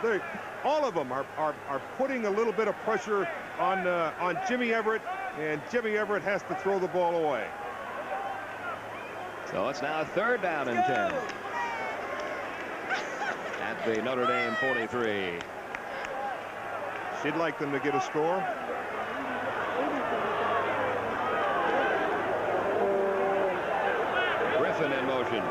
Speaker 3: All of them are putting a little bit of pressure on Jimmy Everett, and Jimmy Everett has to throw the ball away.
Speaker 1: So it's now third down and 10 at the Notre Dame 43.
Speaker 3: She'd like them to get a score.
Speaker 1: Griffin in motion.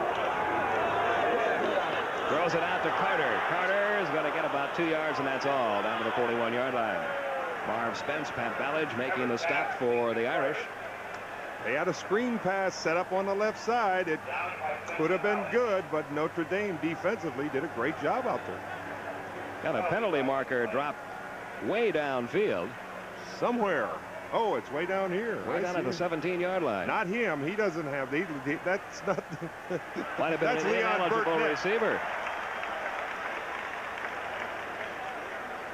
Speaker 1: Throws it out to Carter. Carter is going to get about 2 yards, and that's all, down to the 41-yard line. Marv Spence, Pat Ballage making the stop for the Irish.
Speaker 3: They had a screen pass set up on the left side. It could have been good, but Notre Dame defensively did a great job out there.
Speaker 1: Got a penalty marker dropped way downfield.
Speaker 3: Somewhere. Oh, it's way down here.
Speaker 1: Way down at the 17-yard line.
Speaker 3: Not him. He doesn't have the. That's not.
Speaker 1: Might have been an ineligible receiver.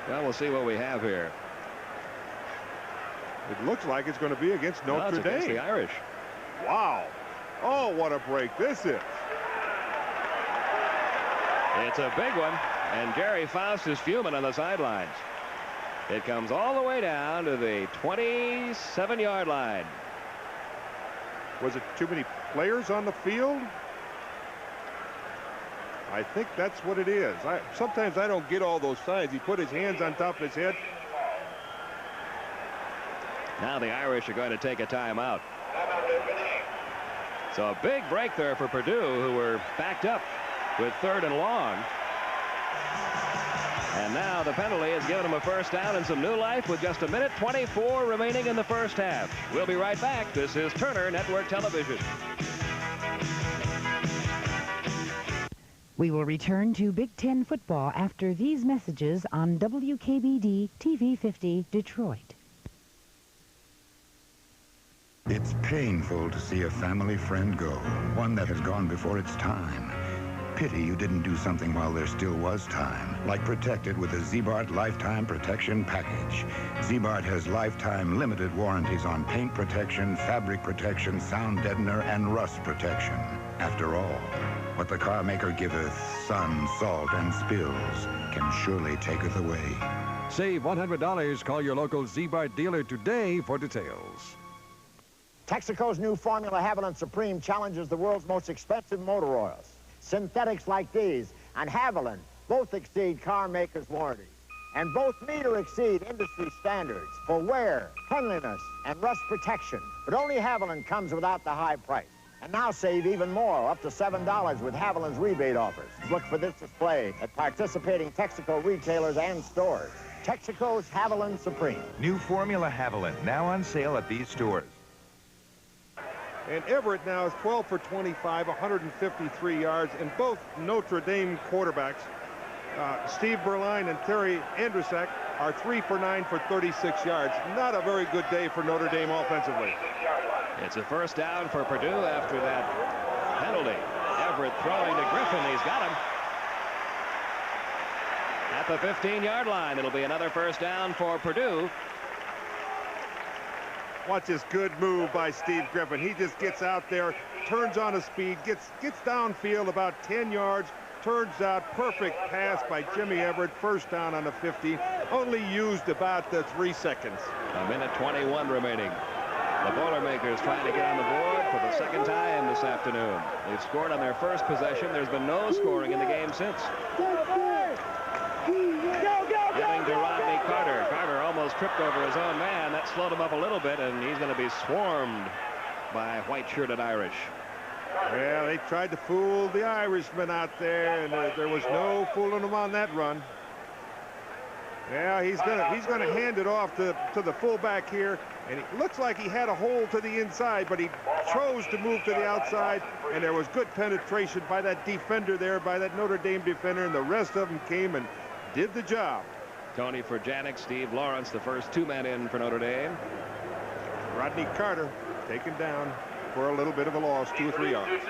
Speaker 1: Well, we'll see what we have here.
Speaker 3: It looks like it's going to be against Notre Dame.
Speaker 1: Against the Irish.
Speaker 3: Wow. Oh, what a break this is.
Speaker 1: It's a big one, and Jerry Faust is fuming on the sidelines. It comes all the way down to the 27-yard line.
Speaker 3: Was it too many players on the field? I think that's what it is. Sometimes I don't get all those signs. He put his hands on top of his head.
Speaker 1: Now the Irish are going to take a timeout. So a big break there for Purdue, who were backed up with third and long. And now the penalty has given them a first down and some new life with just 1:24 remaining in the first half. We'll be right back. This is Turner Network Television.
Speaker 22: We will return to Big Ten football after these messages on WKBD TV 50 Detroit.
Speaker 8: It's painful to see a family friend go, one that has gone before its time. Pity you didn't do something while there still was time, like protect it with a Z-Bart Lifetime Protection Package. Z-Bart has lifetime limited warranties on paint protection, fabric protection, sound deadener, and rust protection. After all, what the car maker giveth, sun, salt, and spills, can surely taketh away.
Speaker 9: Save $100. Call your local Z-Bart dealer today for details.
Speaker 10: Texaco's new Formula Haviland Supreme challenges the world's most expensive motor oils. Synthetics like these and Haviland both exceed car makers' warranty. And both meet or exceed industry standards for wear, cleanliness, and rust protection. But only Haviland comes without the high price. And now save even more, up to $7 with Haviland's rebate offers. Look for this display at participating Texaco retailers and stores. Texaco's Haviland Supreme.
Speaker 24: New Formula Haviland, now on sale at these stores.
Speaker 3: And Everett now is 12 for 25, 153 yards, and both Notre Dame quarterbacks, Steve Berline and Terry Andrusak, are 3 for 9 for 36 yards. Not a very good day for Notre Dame offensively.
Speaker 1: It's a first down for Purdue after that penalty. Everett throwing to Griffin. He's got him. At the 15-yard line, it'll be another first down for Purdue.
Speaker 3: Watch this good move by Steve Griffin. He just gets out there, turns on his speed, gets downfield about 10 yards, turns out perfect pass by Jimmy Everett. First down on the 50. Only used about 3 seconds.
Speaker 1: 1:21 remaining. The Boilermakers trying to get on the board for the second time this afternoon. They've scored on their first possession. There's been no scoring in the game since. Giving to Rodney Carter. Carter almost tripped over his own man. That slowed him up a little bit, and he's going to be swarmed by white-shirted Irish.
Speaker 3: Well, they tried to fool the Irishman out there, and there was no fooling them on that run. Yeah, he's gonna hand it off to the fullback here. And it looks like he had a hole to the inside, but he chose to move to the outside, and there was good penetration by that defender there, by that Notre Dame defender, and the rest of them came and did the job.
Speaker 1: Tony Furjanic, Steve Lawrence, the first two men in for Notre Dame.
Speaker 3: Rodney Carter taken down for a little bit of a loss, 2 or 3 yards.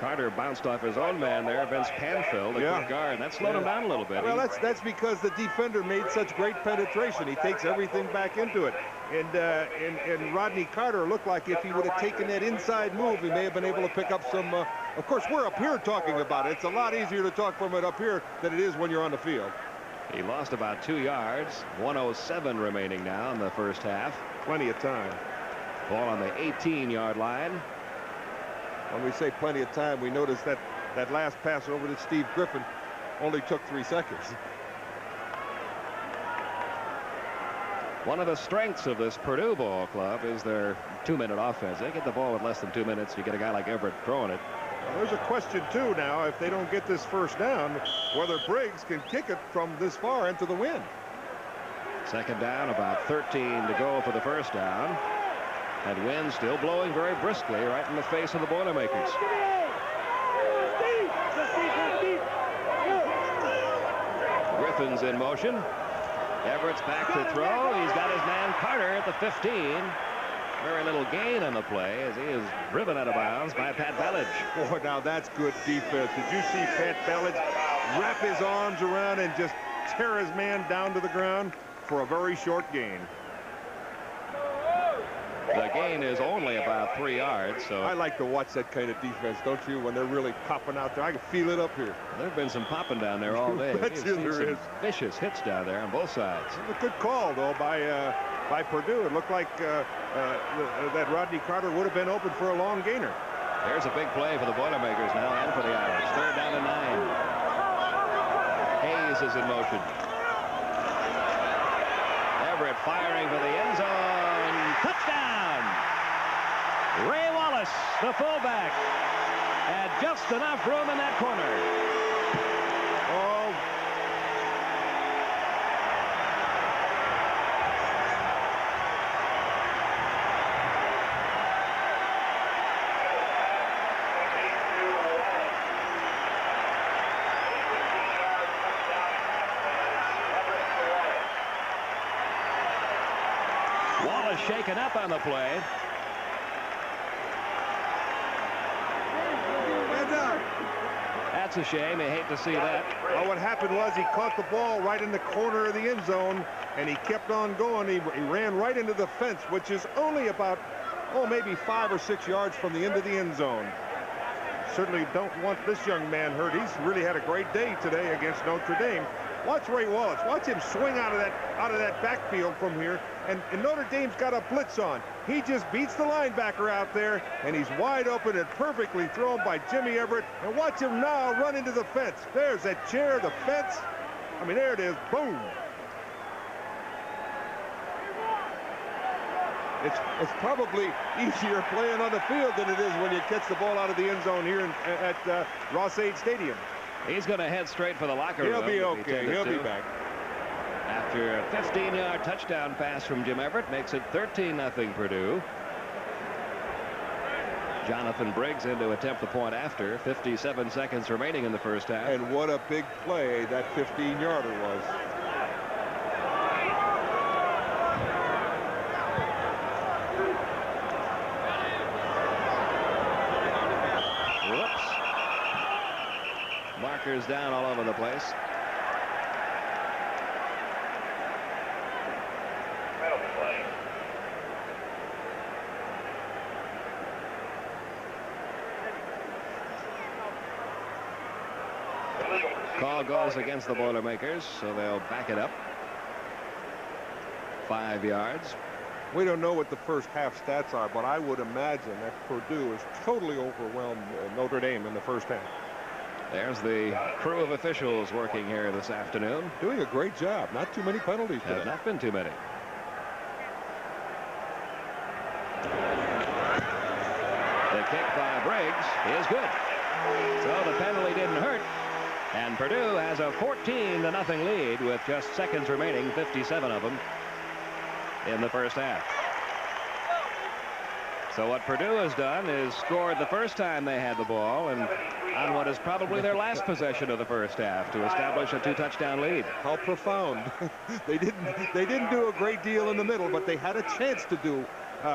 Speaker 1: Carter bounced off his own man there, Vince Panfill, the quick guard. That slowed him down a little bit.
Speaker 3: Well, that's because the defender made such great penetration. He takes everything back into it. And Rodney Carter looked like if he would have taken that inside move, he may have been able to pick up some. Of course, we're up here talking about it. It's a lot easier to talk from it up here than it is when you're on the field.
Speaker 1: He lost about 2 yards. 1:07 remaining now in the first half.
Speaker 3: Plenty of time.
Speaker 1: Ball on the 18-yard line.
Speaker 3: When we say plenty of time, we notice that that last pass over to Steve Griffin only took 3 seconds.
Speaker 1: One of the strengths of this Purdue ball club is their 2-minute offense. They get the ball with less than 2 minutes. You get a guy like Everett throwing it.
Speaker 3: Well, there's a question, too, now, if they don't get this first down, whether Briggs can kick it from this far into the wind.
Speaker 1: Second down, about 13 to go for the first down. And wind still blowing very briskly right in the face of the Boilermakers. Griffin's in motion. Everett's back to throw. He's got his man Carter at the 15. Very little gain on the play as he is driven out of bounds by Pat Ballage.
Speaker 3: Boy, now that's good defense. Did you see Pat Ballage wrap his arms around and just tear his man down to the ground for a very short gain?
Speaker 1: The gain is only about 3 yards. So
Speaker 3: I like to watch that kind of defense, don't you, when they're really popping out there. I can feel it up here.
Speaker 1: There have been some popping down there all day.
Speaker 3: That's
Speaker 1: You've seen
Speaker 3: there is.
Speaker 1: Vicious hits down there on both sides.
Speaker 3: A good call, though, by Purdue. It looked like that Rodney Carter would have been open for a long gainer.
Speaker 1: There's a big play for the Boilermakers now and for the Irish. Third down and 9. Hayes is in motion. Everett firing for the end zone. Touchdown! Ray Wallace, the fullback, had just enough room in that corner.
Speaker 3: Oh.
Speaker 1: Wallace shaken up on the play. That's a shame. I hate to see that.
Speaker 3: Well, what happened was he caught the ball right in the corner of the end zone, and he kept on going. He ran right into the fence, which is only about, maybe 5 or 6 yards from the end of the end zone. Certainly don't want this young man hurt. He's really had a great day today against Notre Dame. Watch Ray Wallace. Watch him swing out of that backfield from here. And Notre Dame's got a blitz on. He just beats the linebacker out there, and he's wide open and perfectly thrown by Jimmy Everett. And watch him now run into the fence. There's that chair, the fence. I mean, there it is. Boom. It's probably easier playing on the field than it is when you catch the ball out of the end zone here at Ross-Ade Stadium.
Speaker 1: He's going to head straight for the locker room.
Speaker 3: He'll be okay. He'll be back.
Speaker 1: After a 15-yard touchdown pass from Jim Everett, makes it 13-0 Purdue. Jonathan Briggs in to attempt the point after. 57 seconds remaining in the first half.
Speaker 3: And what a big play that 15-yarder was.
Speaker 1: Whoops. Markers down all over the place. Call goes against the Boilermakers, so they'll back it up. 5 yards.
Speaker 3: We don't know what the first half stats are, but I would imagine that Purdue has totally overwhelmed Notre Dame in the first half.
Speaker 1: There's the crew of officials working here this afternoon.
Speaker 3: Doing a great job. Not too many penalties today.
Speaker 1: Have not been too many. The kick by Briggs is good. So the penalty didn't hurt. And Purdue has a 14-0 lead with just seconds remaining, 57 of them in the first half. So what Purdue has done is scored the first time they had the ball, and on what is probably their last possession of the first half to establish a 2-touchdown lead.
Speaker 3: How profound. They didn't do a great deal in the middle, but they had a chance to do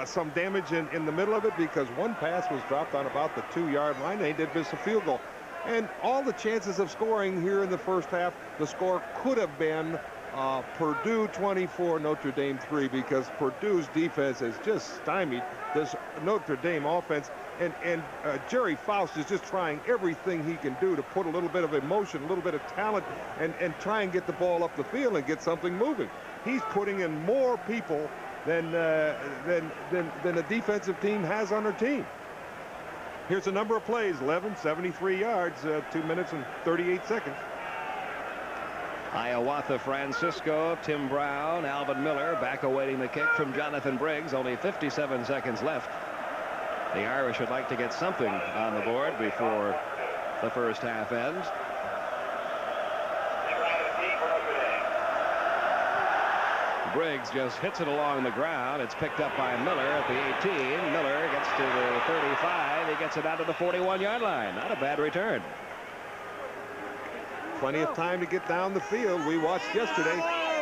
Speaker 3: some damage in the middle of it, because one pass was dropped on about the 2-yard line. They did miss a field goal. And all the chances of scoring here in the first half, the score could have been Purdue 24, Notre Dame 3, because Purdue's defense has just stymied this Notre Dame offense. And Jerry Faust is just trying everything he can do to put a little bit of emotion, a little bit of talent, and try and get the ball up the field and get something moving. He's putting in more people than a defensive team has on their team. Here's a number of plays: 11, 73 yards, 2 minutes and 38 seconds.
Speaker 1: Hiawatha Francisco, Tim Brown, Alvin Miller back awaiting the kick from Jonathan Briggs. Only 57 seconds left. The Irish would like to get something on the board before the first half ends. Briggs just hits it along the ground. It's picked up by Miller at the 18. Miller gets to the 35. He gets it out to the 41-yard line. Not a bad return.
Speaker 3: Plenty of time to get down the field. We watched yesterday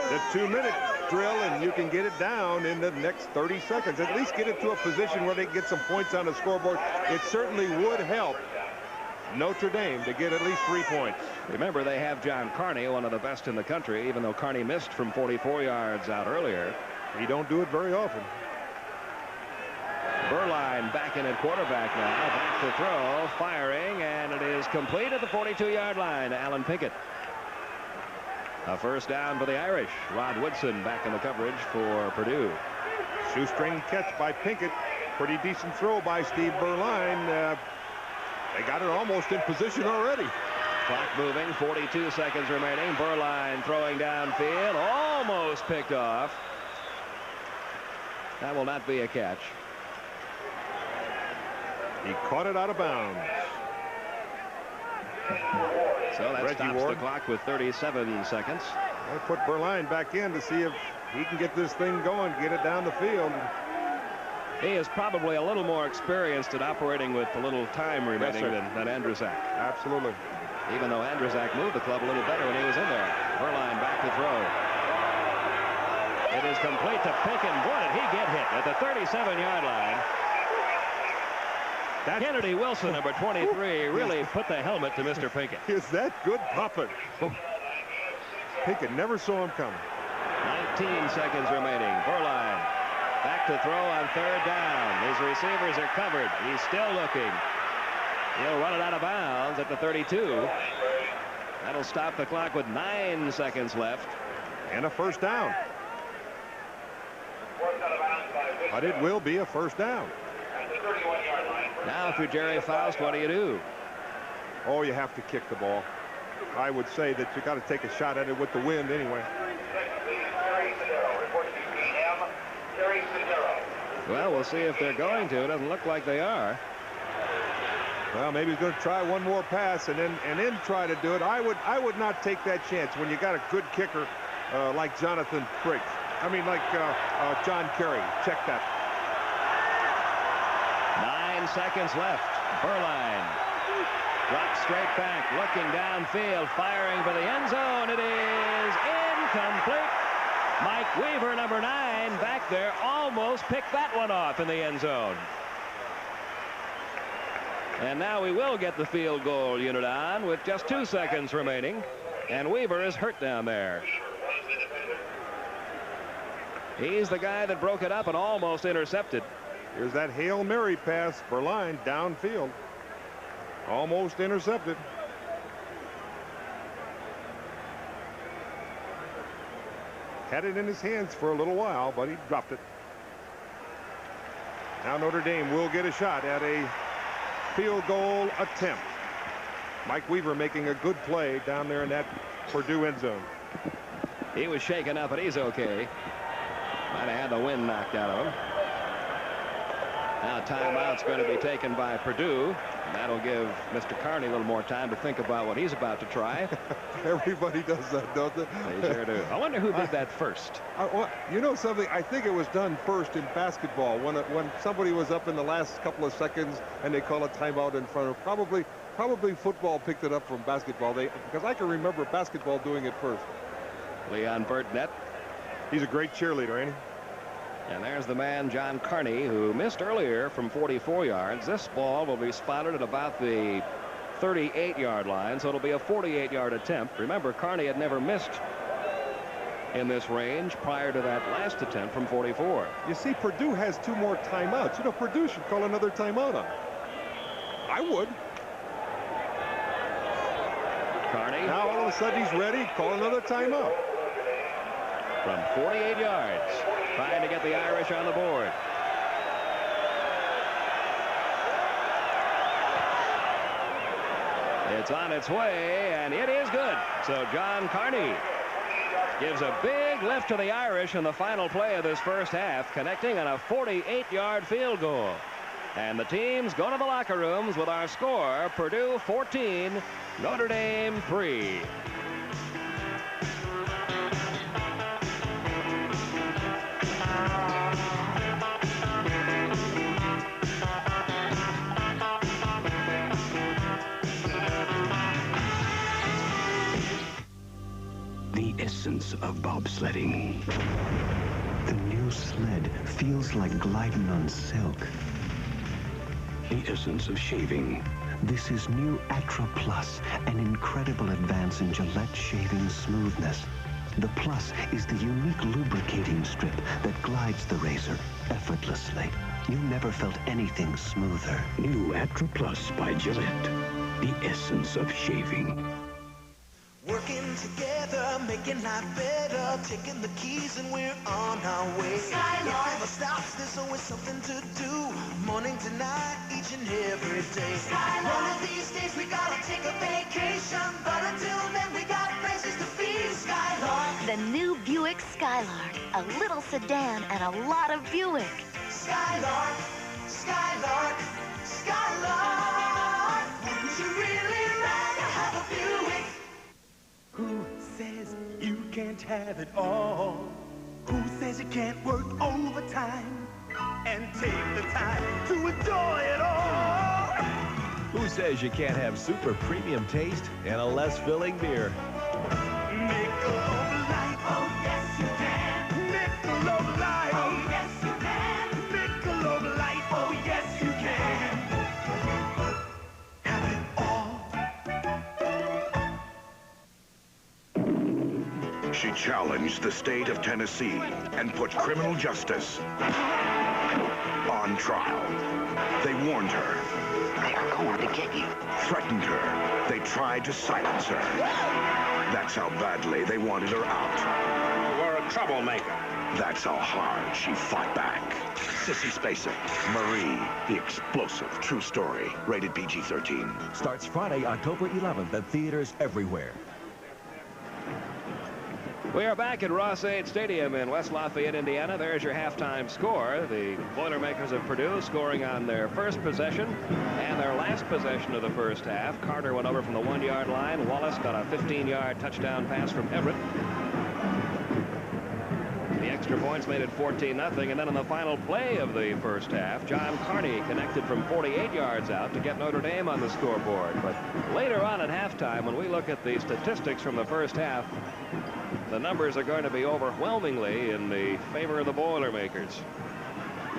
Speaker 3: the 2-minute drill, and you can get it down in the next 30 seconds. At least get it to a position where they can get some points on the scoreboard. It certainly would help Notre Dame to get at least 3 points.
Speaker 1: Remember, they have John Carney, one of the best in the country, even though Carney missed from 44 yards out earlier.
Speaker 3: He don't do it very often.
Speaker 1: Berline back in at quarterback now. Back to throw, firing, and it is complete at the 42-yard line. Alan Pinkett. A first down for the Irish. Rod Woodson back in the coverage for Purdue.
Speaker 3: Shoestring catch by Pinkett. Pretty decent throw by Steve Berline. They got it almost in position already.
Speaker 1: Clock moving, 42 seconds remaining. Berline throwing downfield, almost picked off. That will not be a catch.
Speaker 3: He caught it out of bounds.
Speaker 1: So that stops the clock with 37 seconds.
Speaker 3: They put Berline back in to see if he can get this thing going, get it down the field.
Speaker 1: He is probably a little more experienced at operating with a little time remaining than Andrzak.
Speaker 3: Absolutely.
Speaker 1: Even though Andrzak moved the club a little better when he was in there. Berline back to throw. It is complete to Pinkett. Boy, did he get hit at the 37-yard line. Kennedy Wilson, number 23, really put the helmet to Mr. Pinkett.
Speaker 3: Is that good popping? Pinkett never saw him coming.
Speaker 1: 19 seconds remaining. Berline back to throw on third down. His receivers are covered. He's still looking. He'll run it out of bounds at the 32. That'll stop the clock with 9 seconds left.
Speaker 3: And a first down. But it will be a first down.
Speaker 1: Now, if you're Jerry Faust, what do you do?
Speaker 3: Oh, you have to kick the ball. I would say that you got to take a shot at it with the wind anyway.
Speaker 1: Well, we'll see if they're going to. It doesn't look like they are.
Speaker 3: Well, maybe he's going to try one more pass and then try to do it. I would not take that chance when you got a good kicker like Jonathan Briggs. I mean, like John Kerry. Check that.
Speaker 1: 9 seconds left. Berline drops straight back, looking downfield, firing for the end zone. It is incomplete. Mike Weaver, number 9, back there, almost picked that one off in the end zone. And now we will get the field goal unit on with just 2 seconds remaining. And Weaver is hurt down there. He's the guy that broke it up and almost intercepted.
Speaker 3: Here's that Hail Mary pass. Berline downfield. Almost intercepted. Had it in his hands for a little while, but he dropped it. Now Notre Dame will get a shot at a field goal attempt. Mike Weaver making a good play down there in that Purdue end zone.
Speaker 1: He was shaken up, but he's okay. Might have had the wind knocked out of him. Now timeout's going to be taken by Purdue, And that'll give Mr. Carney a little more time to think about what he's about to try.
Speaker 3: Everybody does that, don't they?
Speaker 1: They sure do. I wonder who did that first.
Speaker 3: You know something? I think it was done first in basketball when somebody was up in the last couple of seconds and they call a timeout in front of. Probably football picked it up from basketball. Because I can remember basketball doing it first.
Speaker 1: Leon Burtnett.
Speaker 3: He's a great cheerleader, ain't he?
Speaker 1: And there's the man, John Carney, who missed earlier from 44 yards. This ball will be spotted at about the 38-yard line, so it'll be a 48-yard attempt. Remember, Carney had never missed in this range prior to that last attempt from 44.
Speaker 3: You see, Purdue has 2 more timeouts. You know, Purdue should call another timeout on. I would.
Speaker 1: Carney.
Speaker 3: Now all of a sudden he's ready. Call another timeout.
Speaker 1: From 48 yards. Trying to get the Irish on the board. It's on its way, and it is good. So John Carney gives a big lift to the Irish in the final play of this first half, connecting on a 48-yard field goal. And the teams go to the locker rooms with our score: Purdue 14, Notre Dame 3.
Speaker 4: The essence of bobsledding. The new sled feels like gliding on silk. The essence of shaving. This is new Atra Plus, an incredible advance in Gillette shaving smoothness. The Plus is the unique lubricating strip that glides the razor effortlessly. You never felt anything smoother. New Atra Plus by Gillette. The essence of shaving.
Speaker 16: Working together, making life better, taking the keys and we're on our way. Skylark. It never stops, there's always something to do. Morning to night, each and every day. Skylark. One of these days we gotta take a vacation, but until then we got places to be. Skylark.
Speaker 12: The new Buick Skylark, a little sedan and a lot of Buick.
Speaker 16: Skylark, Skylark, Skylark. Wouldn't you really rather have a Buick?
Speaker 13: Who says you can't have it all? Who says you can't work overtime and take the time to enjoy it all?
Speaker 24: Who says you can't have super premium taste and a less filling beer?
Speaker 13: Michelob Light. Oh, yes, you can. Michelob Light. Oh, yes, you can. Michelob Light. Oh, yes, you can. Have it all.
Speaker 8: She challenged the state of Tennessee and put criminal justice on trial. They warned her. They are going to get you. Threatened her. They tried to silence her. That's how badly they wanted her out.
Speaker 15: You are a troublemaker.
Speaker 8: That's how hard she fought back. Sissy Spacek, Marie, the explosive true story. Rated PG-13.
Speaker 24: Starts Friday, October 11th at theaters everywhere.
Speaker 1: We are back at Ross-Ade Stadium in West Lafayette, Indiana. There's your halftime score. The Boilermakers of Purdue scoring on their first possession and their last possession of the first half. Carter went over from the 1-yard line. Wallace got a 15-yard touchdown pass from Everett. The extra points made it 14-0. And then in the final play of the first half, John Carney connected from 48 yards out to get Notre Dame on the scoreboard. But later on at halftime, when we look at the statistics from the first half, the numbers are going to be overwhelmingly in the favor of the Boilermakers.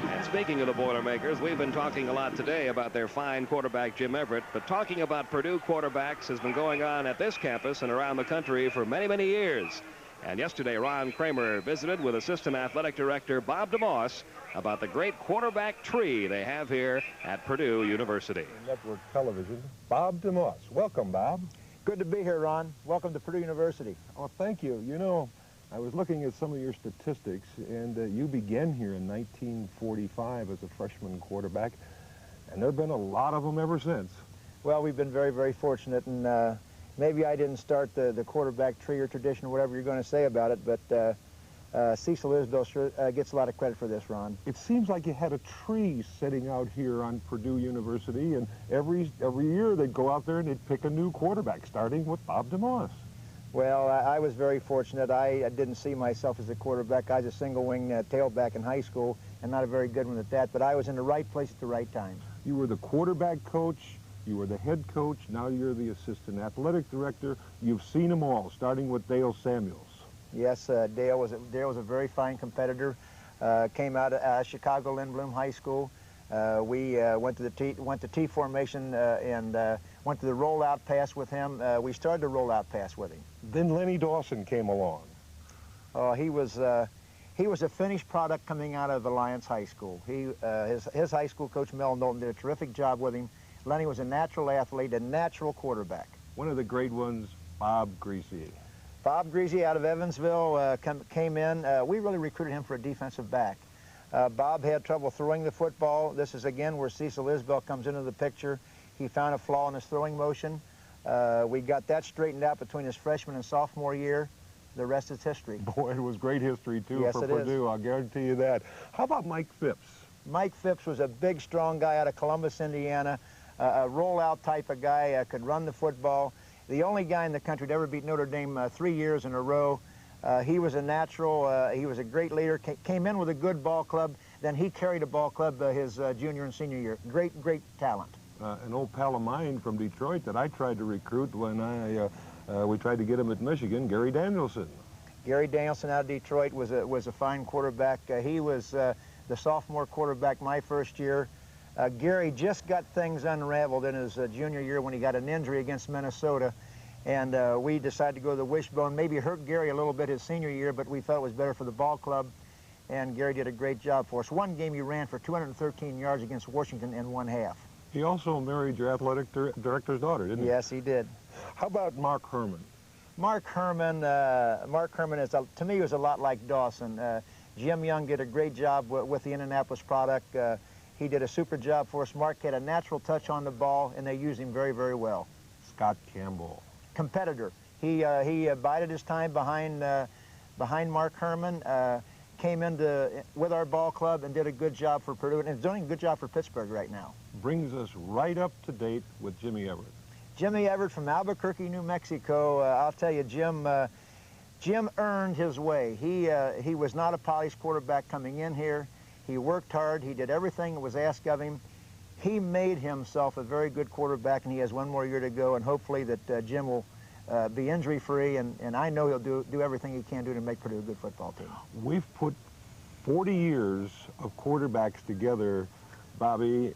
Speaker 1: And speaking of the Boilermakers, we've been talking a lot today about their fine quarterback, Jim Everett. But talking about Purdue quarterbacks has been going on at this campus and around the country for many, many years. And yesterday, Ron Kramer visited with Assistant Athletic Director Bob DeMoss about the great quarterback tree they have here at Purdue University.
Speaker 3: Network Television, Bob DeMoss. Welcome, Bob.
Speaker 10: Good to be here, Ron. Welcome to Purdue University.
Speaker 3: Oh, thank you. You know, I was looking at some of your statistics, and you began here in 1945 as a freshman quarterback, and there have been a lot of them ever since.
Speaker 10: Well, we've been very, very fortunate, and maybe I didn't start the quarterback tree or tradition or whatever you're going to say about it, but Cecil Isbell sure, gets a lot of credit for this, Ron.
Speaker 3: It seems like you had a tree sitting out here on Purdue University, and every year they'd go out there and they'd pick a new quarterback, starting with Bob DeMoss.
Speaker 10: Well, I was very fortunate. I didn't see myself as a quarterback. I was a single-wing tailback in high school, and not a very good one at that, but I was in the right place at the right time.
Speaker 3: You were the quarterback coach, you were the head coach, now you're the assistant athletic director. You've seen them all, starting with Dale Samuels.
Speaker 10: Yes, Dale was a very fine competitor. Came out of Chicago Lindblom High School. We went to T formation and went to the rollout pass with him. We started the rollout pass with him.
Speaker 3: Then Lenny Dawson came along.
Speaker 10: He was a finished product coming out of Alliance High School. His high school coach, Mel Knowlton, did a terrific job with him. Lenny was a natural athlete, a natural quarterback.
Speaker 3: One of the great ones, Bob Greasy.
Speaker 10: Bob Greasy out of Evansville came in. We really recruited him for a defensive back. Bob had trouble throwing the football. This is, again, where Cecil Isbell comes into the picture. He found a flaw in his throwing motion. We got that straightened out between his freshman and sophomore year. The rest is history.
Speaker 3: Boy, it was great history, too,
Speaker 10: yes,
Speaker 3: for Purdue. I'll guarantee you that. How about Mike Phipps?
Speaker 10: Mike Phipps was a big, strong guy out of Columbus, Indiana. A rollout type of guy, could run the football. The only guy in the country to ever beat Notre Dame 3 years in a row. He was a natural. He was a great leader. Came in with a good ball club. Then he carried a ball club his junior and senior year. Great, great talent.
Speaker 3: An old pal of mine from Detroit that I tried to recruit when we tried to get him at Michigan, Gary Danielson.
Speaker 10: Gary Danielson out of Detroit was a fine quarterback. He was the sophomore quarterback my first year. Gary just got things unraveled in his junior year when he got an injury against Minnesota, and we decided to go to the wishbone. Maybe hurt Gary a little bit his senior year, but we thought it was better for the ball club, and Gary did a great job for us. One game he ran for 213 yards against Washington in 1/2.
Speaker 3: He also married your athletic director's daughter, didn't he?
Speaker 10: Yes, he did.
Speaker 3: How about Mark Herman?
Speaker 10: Mark Herman is, to me, was a lot like Dawson. Jim Young did a great job with the Indianapolis product. He did a super job for us. Mark had a natural touch on the ball, and they used him very, very well.
Speaker 3: Scott Campbell.
Speaker 10: Competitor. He bided his time behind Mark Herman, came with our ball club and did a good job for Purdue, and is doing a good job for Pittsburgh right now.
Speaker 3: Brings us right up to date with Jimmy Everett.
Speaker 10: Jimmy Everett from Albuquerque, New Mexico. I'll tell you, Jim earned his way. He was not a polished quarterback coming in here. He worked hard. He did everything that was asked of him. He made himself a very good quarterback, and he has one more year to go, and hopefully that Jim will be injury-free, and I know he'll do everything he can do to make Purdue a good football team.
Speaker 3: We've put 40 years of quarterbacks together. Bobby,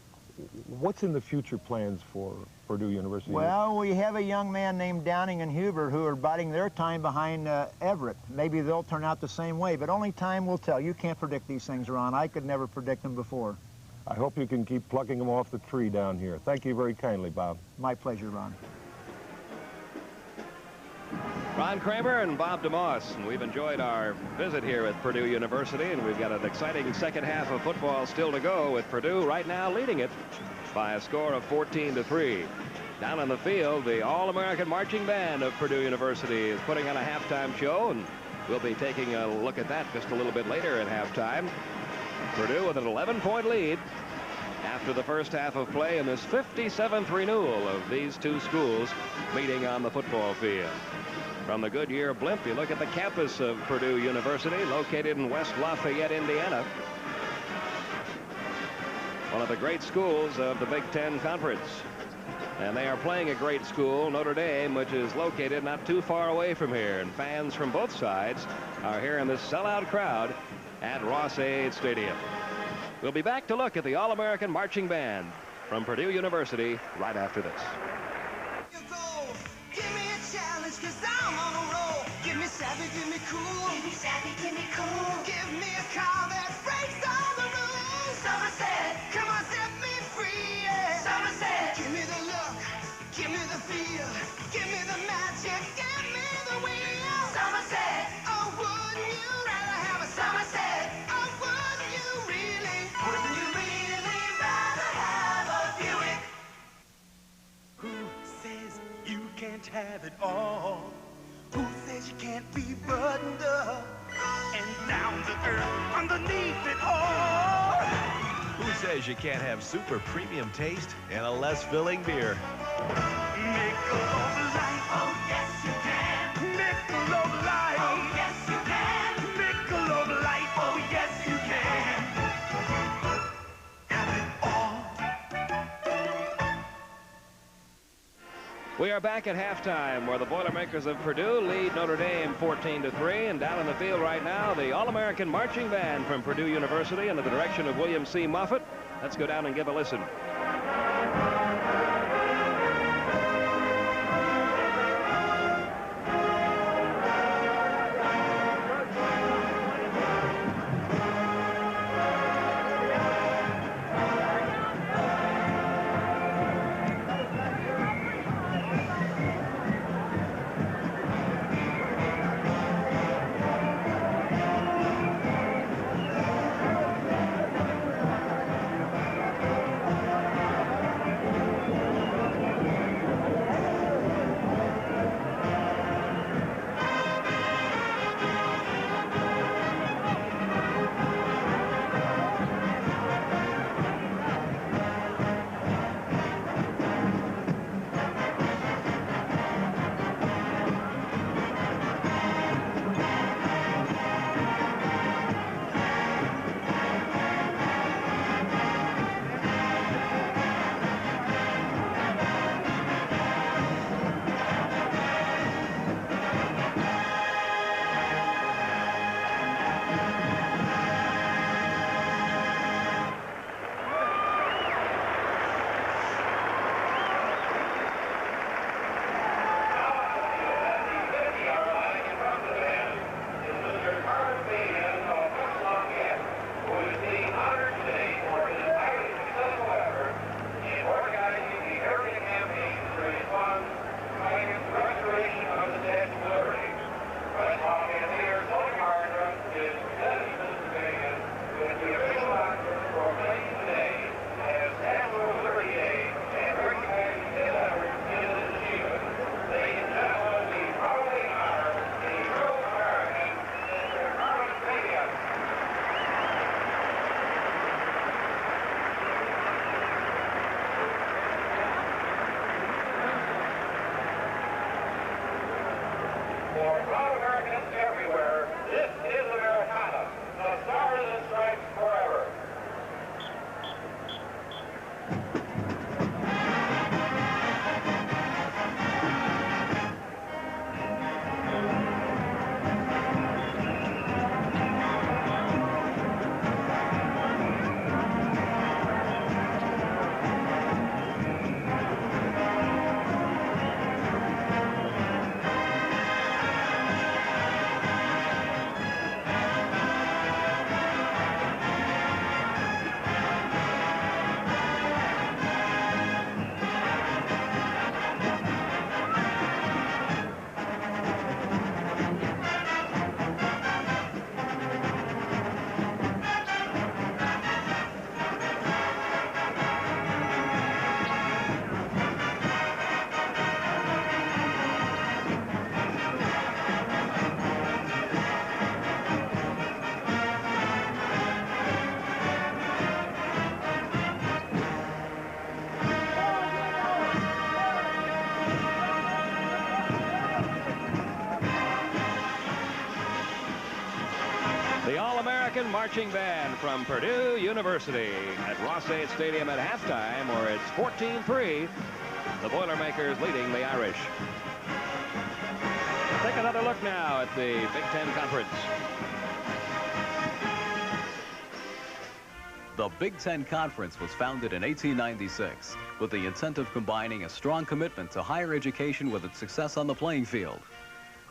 Speaker 3: what's in the future plans for Purdue University?
Speaker 10: Well, we have a young man named Downing and Huber who are biding their time behind Everett. Maybe they'll turn out the same way, but only time will tell. You can't predict these things, Ron. I could never predict them before.
Speaker 3: I hope you can keep plucking them off the tree down here. Thank you very kindly, Bob.
Speaker 10: My pleasure, Ron.
Speaker 1: Ron Kramer and Bob DeMoss, and we've enjoyed our visit here at Purdue University, and we've got an exciting second half of football still to go, with Purdue right now leading it by a score of 14-3. Down on the field, the All-American Marching Band of Purdue University is putting on a halftime show, and we'll be taking a look at that just a little bit later at halftime. Purdue with an 11-point lead after the first half of play in this 57th renewal of these two schools meeting on the football field. From the Goodyear blimp, you look at the campus of Purdue University, located in West Lafayette, Indiana. One of the great schools of the Big Ten Conference. And they are playing a great school, Notre Dame, which is located not too far away from here. And fans from both sides are here in this sellout crowd at Ross-Ade Stadium. We'll be back to look at the All-American Marching Band from Purdue University right after this.
Speaker 16: Give me a challenge, 'cause I'm on a roll. Give me savvy, give me cool. Give me savvy, give me cool. Give me a car that breaks all the rules. Somerset, come on, set me free, yeah. Somerset, give me the look, give me the feel, give me the magic, give me the wheel. Somerset, oh, wouldn't you rather have a Somerset? Oh, wouldn't you really? Wouldn't you really rather have a Buick?
Speaker 13: Who says you can't have it all? Who says you can't be buttoned up? and down to earth underneath it all.
Speaker 24: Who says you can't have super premium taste and a less filling beer?
Speaker 13: Michelob Light. Oh, yes, you can. Michelob Light. Oh, yes, you can. Michelob Light. Oh, yes, you can. Have it all.
Speaker 1: We are back at halftime where the Boilermakers of Purdue lead Notre Dame 14-3. And down in the field right now, the All-American Marching Band from Purdue University under the direction of William C. Moffitt. Let's go down and give a listen.
Speaker 6: For proud Americans everywhere, this is Americana, the stars and stripes forever.
Speaker 1: The All-American Marching Band from Purdue University at Ross-Ade Stadium at halftime, where it's 14-3. The Boilermakers leading the Irish. Take another look now at the Big Ten Conference.
Speaker 15: The Big Ten Conference was founded in 1896 with the intent of combining a strong commitment to higher education with its success on the playing field.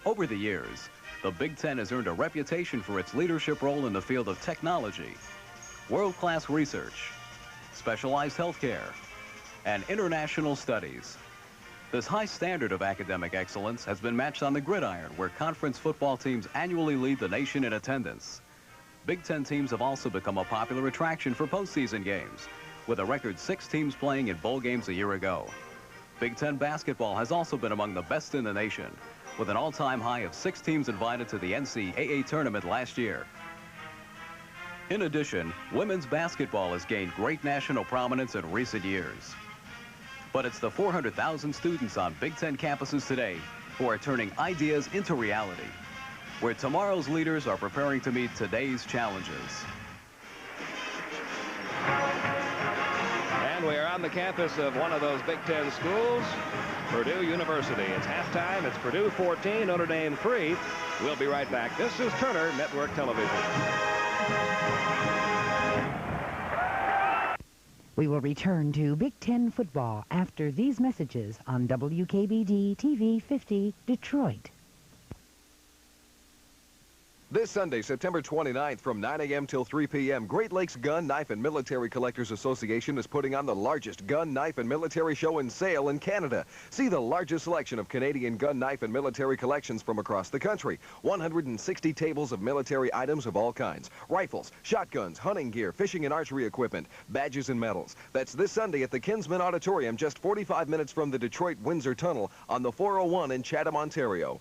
Speaker 15: Over the years, the Big Ten has earned a reputation for its leadership role in the field of technology, world-class research, specialized healthcare, and international studies. This high standard of academic excellence has been matched on the gridiron, where conference football teams annually lead the nation in attendance. Big Ten teams have also become a popular attraction for postseason games, with a record 6 teams playing in bowl games a year ago. Big Ten basketball has also been among the best in the nation, with an all-time high of 6 teams invited to the NCAA tournament last year. In addition, women's basketball has gained great national prominence in recent years. But it's the 400,000 students on Big Ten campuses today who are turning ideas into reality, where tomorrow's leaders are preparing to meet today's challenges.
Speaker 1: And we are on the campus of one of those Big Ten schools, Purdue University. It's halftime. It's Purdue 14, Notre Dame 3. We'll be right back. This is Turner Network Television.
Speaker 22: We will return to Big Ten football after these messages on WKBD TV 50 Detroit.
Speaker 9: This Sunday, September 29th from 9 a.m. till 3 p.m., Great Lakes Gun, Knife, and Military Collectors Association is putting on the largest gun, knife, and military show and sale in Canada. See the largest selection of Canadian gun, knife, and military collections from across the country. 160 tables of military items of all kinds. Rifles, shotguns, hunting gear, fishing and archery equipment, badges and medals. That's this Sunday at the Kinsman Auditorium, just 45 minutes from the Detroit-Windsor Tunnel on the 401 in Chatham, Ontario.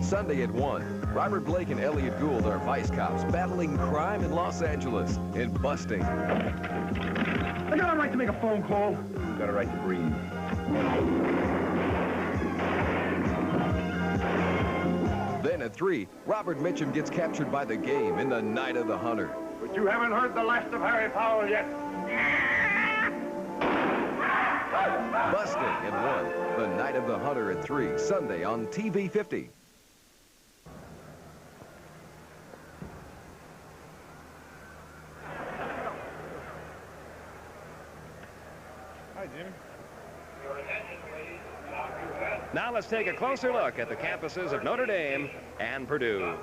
Speaker 9: Sunday at 1, Robert Blake and Elliot Gould are vice cops battling crime in Los Angeles in busting.
Speaker 14: I got a right to make a phone call. Got a right to breathe.
Speaker 9: Then at 3, Robert Mitchum gets captured by the game in the Night of the Hunter.
Speaker 14: But you haven't heard the last of Harry Powell yet.
Speaker 9: Busting at 1, the Night of the Hunter at 3, Sunday on TV 50.
Speaker 1: Now let's take a closer look at the campuses of Notre Dame and Purdue.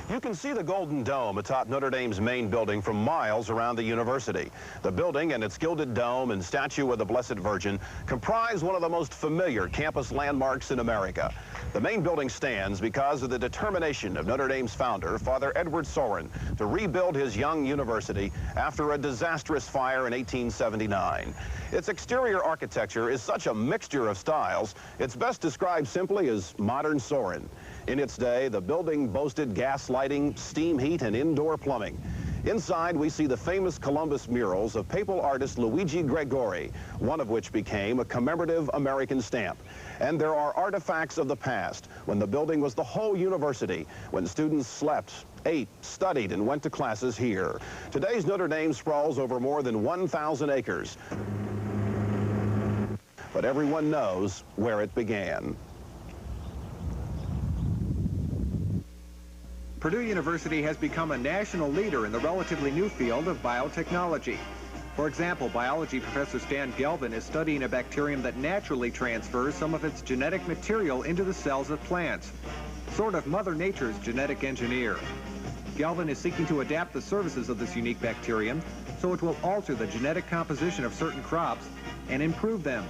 Speaker 18: You can see the Golden Dome atop Notre Dame's main building from miles around the university. The building and its gilded dome and statue of the Blessed Virgin comprise one of the most familiar campus landmarks in America. The main building stands because of the determination of Notre Dame's founder, Father Edward Sorin, to rebuild his young university after a disastrous fire in 1879. Its exterior architecture is such a mixture of styles, it's best described simply as modern Sorin. In its day, the building boasted gas lighting, steam heat, and indoor plumbing. Inside, we see the famous Columbus murals of papal artist Luigi Gregori, one of which became a commemorative American stamp. And there are artifacts of the past, when the building was the whole university, when students slept, ate, studied, and went to classes here. Today's Notre Dame sprawls over more than 1,000 acres. But everyone knows where it began.
Speaker 19: Purdue University has become a national leader in the relatively new field of biotechnology. For example, biology professor Stan Gelvin is studying a bacterium that naturally transfers some of its genetic material into the cells of plants, sort of Mother Nature's genetic engineer. Gelvin is seeking to adapt the services of this unique bacterium so it will alter the genetic composition of certain crops and improve them.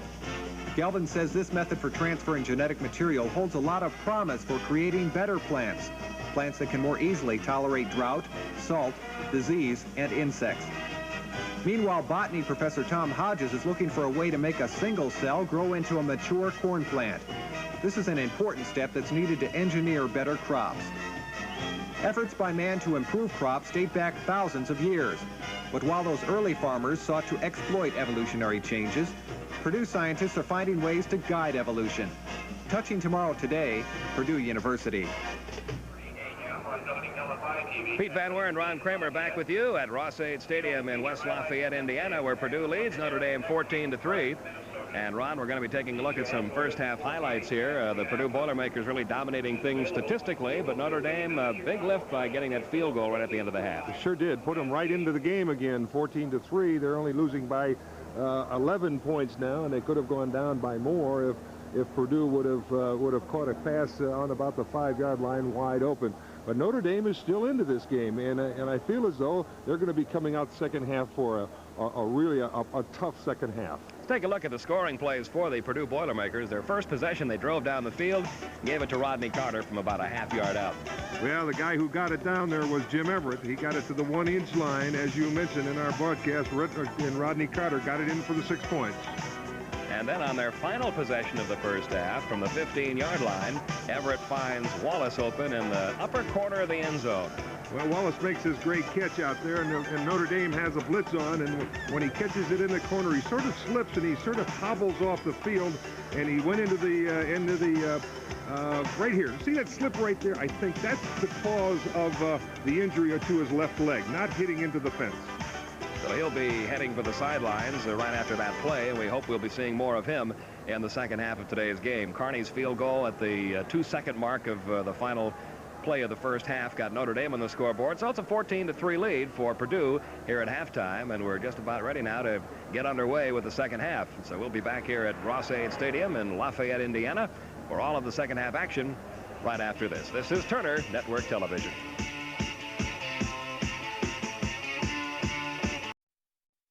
Speaker 19: Gelvin says this method for transferring genetic material holds a lot of promise for creating better plants, plants that can more easily tolerate drought, salt, disease, and insects. Meanwhile, botany professor Tom Hodges is looking for a way to make a single cell grow into a mature corn plant. This is an important step that's needed to engineer better crops. Efforts by man to improve crops date back thousands of years. But while those early farmers sought to exploit evolutionary changes, Purdue scientists are finding ways to guide evolution. Touching Tomorrow Today, Purdue University.
Speaker 1: Pete Van Weer and Ron Kramer back with you at Ross-Ade Stadium in West Lafayette, Indiana, where Purdue leads Notre Dame 14-3. And Ron, we're going to be taking a look at some first half highlights here. The Purdue Boilermakers really dominating things statistically, but Notre Dame, a big lift by getting that field goal right at the end of the half.
Speaker 3: It sure did. Put them right into the game again, 14-3. They're only losing by 11 points now, and they could have gone down by more if Purdue would have caught a pass on about the 5-yard line wide open. But Notre Dame is still into this game, and I feel as though they're going to be coming out second half for really a tough second half.
Speaker 1: Let's take a look at the scoring plays for the Purdue Boilermakers. Their first possession, they drove down the field, gave it to Rodney Carter from about a half-yard out.
Speaker 3: Well, the guy who got it down there was Jim Everett. He got it to the 1-inch line, as you mentioned in our broadcast, and Rodney Carter got it in for the 6 points.
Speaker 1: And then on their final possession of the first half, from the 15-yard line, Everett finds Wallace open in the upper corner of the end zone.
Speaker 3: Well, Wallace makes his great catch out there, and Notre Dame has a blitz on, and when he catches it in the corner, he sort of slips and he sort of hobbles off the field, and he went into the right here. See that slip right there? I think that's the cause of the injury to his left leg, not hitting into the fence.
Speaker 1: So he'll be heading for the sidelines right after that play, and we hope we'll be seeing more of him in the second half of today's game. Carney's field goal at the 2-second mark of the final play of the first half got Notre Dame on the scoreboard. So it's a 14-3 lead for Purdue here at halftime, and we're just about ready now to get underway with the second half. So we'll be back here at Ross-Ade Stadium in Lafayette, Indiana, for all of the second half action right after this. This is Turner Network Television.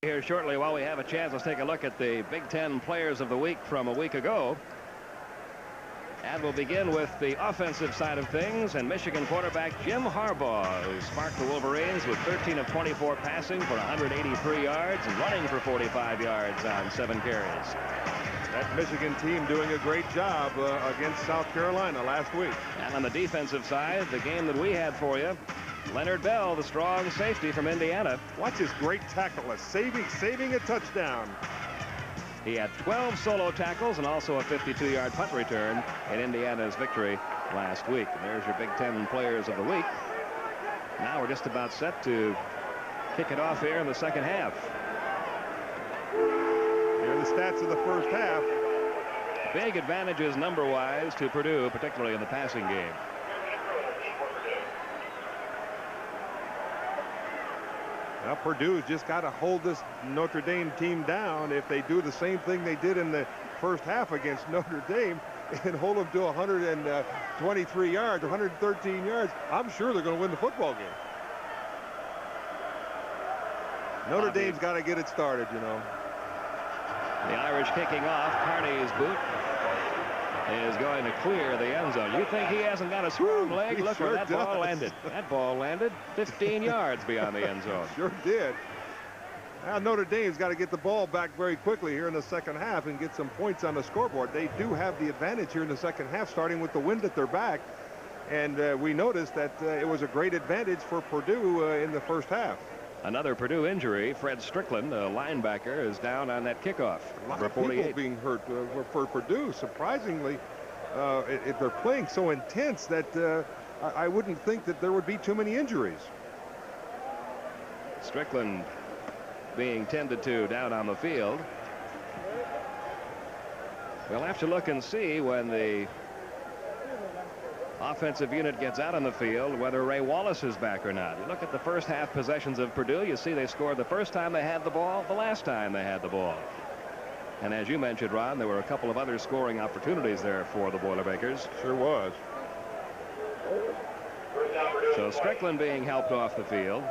Speaker 1: Here shortly, while we have a chance, let's take a look at the Big Ten Players of the Week from a week ago. And we'll begin with the offensive side of things, and Michigan quarterback Jim Harbaugh, who sparked the Wolverines with 13 of 24 passing for 183 yards and running for 45 yards on 7 carries.
Speaker 3: That Michigan team doing a great job against South Carolina last week.
Speaker 1: And on the defensive side, the game that we had for you, Leonard Bell, the strong safety from Indiana.
Speaker 3: Watch his great tackle, saving a touchdown.
Speaker 1: He had 12 solo tackles and also a 52-yard punt return in Indiana's victory last week. And there's your Big Ten Players of the Week. Now we're just about set to kick it off here in the second half.
Speaker 3: Here are the stats of the first half.
Speaker 1: Big advantages number-wise to Purdue, particularly in the passing game.
Speaker 3: Now, Purdue's just got to hold this Notre Dame team down. If they do the same thing they did in the first half against Notre Dame and hold them to 123 yards, 113 yards, I'm sure they're going to win the football game. Notre Dame's got to get it started, you know.
Speaker 1: The Irish kicking off. Carney's boot is going to clear the end zone. You think he hasn't got a strong leg? Look where that ball landed. That ball landed 15 yards beyond the end zone.
Speaker 3: Sure did. Now Notre Dame's got to get the ball back very quickly here in the second half and get some points on the scoreboard. They do have the advantage here in the second half, starting with the wind at their back. And we noticed that it was a great advantage for Purdue in the first half.
Speaker 1: Another Purdue injury. Fred Strickland, the linebacker, is down on that kickoff.
Speaker 3: A lot of people being hurt for Purdue. Surprisingly, they're playing so intense that I wouldn't think that there would be too many injuries.
Speaker 1: Strickland being tended to down on the field. We'll have to look and see when the offensive unit gets out on the field whether Ray Wallace is back or not. You look at the first half possessions of Purdue, you see they scored the first time they had the ball, the last time they had the ball. And as you mentioned, Ron, there were a couple of other scoring opportunities there for the Boilermakers.
Speaker 3: Sure was.
Speaker 1: So Strickland being helped off the field.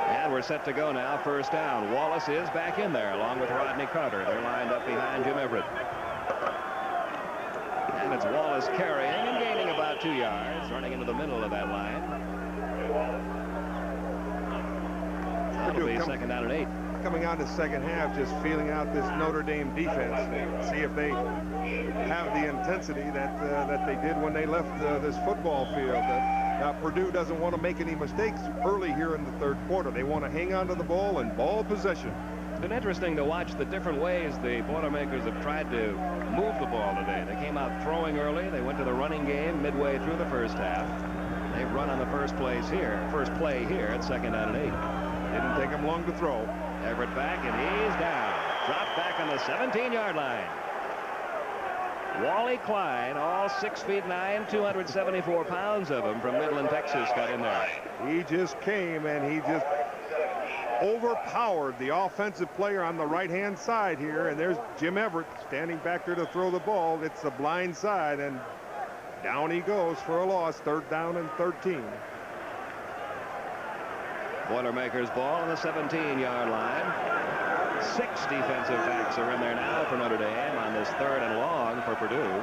Speaker 1: And we're set to go now. First down. Wallace is back in there along with Rodney Carter. They're lined up behind Jim Everett. And it's Wallace carrying and gaining about 2 yards, running into the middle of that line. That'll be second down and 8.
Speaker 3: Coming out in the second half, just feeling out this Notre Dame defense, see if they have the intensity that they did when they left this football field. Purdue doesn't want to make any mistakes early here in the third quarter. They want to hang on to the ball and ball possession.
Speaker 1: It's been interesting to watch the different ways the Boilermakers have tried to move the ball today. They came out throwing early. They went to the running game midway through the first half. They've run on the first play here at second down and 8.
Speaker 3: Didn't take them long to throw.
Speaker 1: Everett back, and he's down. Dropped back on the 17-yard line. Wally Klein, all 6'9", 274 pounds of him from Midland, Texas, got in there.
Speaker 3: He just came and he just overpowered the offensive player on the right-hand side here, and there's Jim Everett standing back there to throw the ball. It's the blind side, and down he goes for a loss. 3rd down and 13.
Speaker 1: Boilermakers ball on the 17-yard line. 6 defensive backs are in there now for Notre Dame on this 3rd and long for Purdue.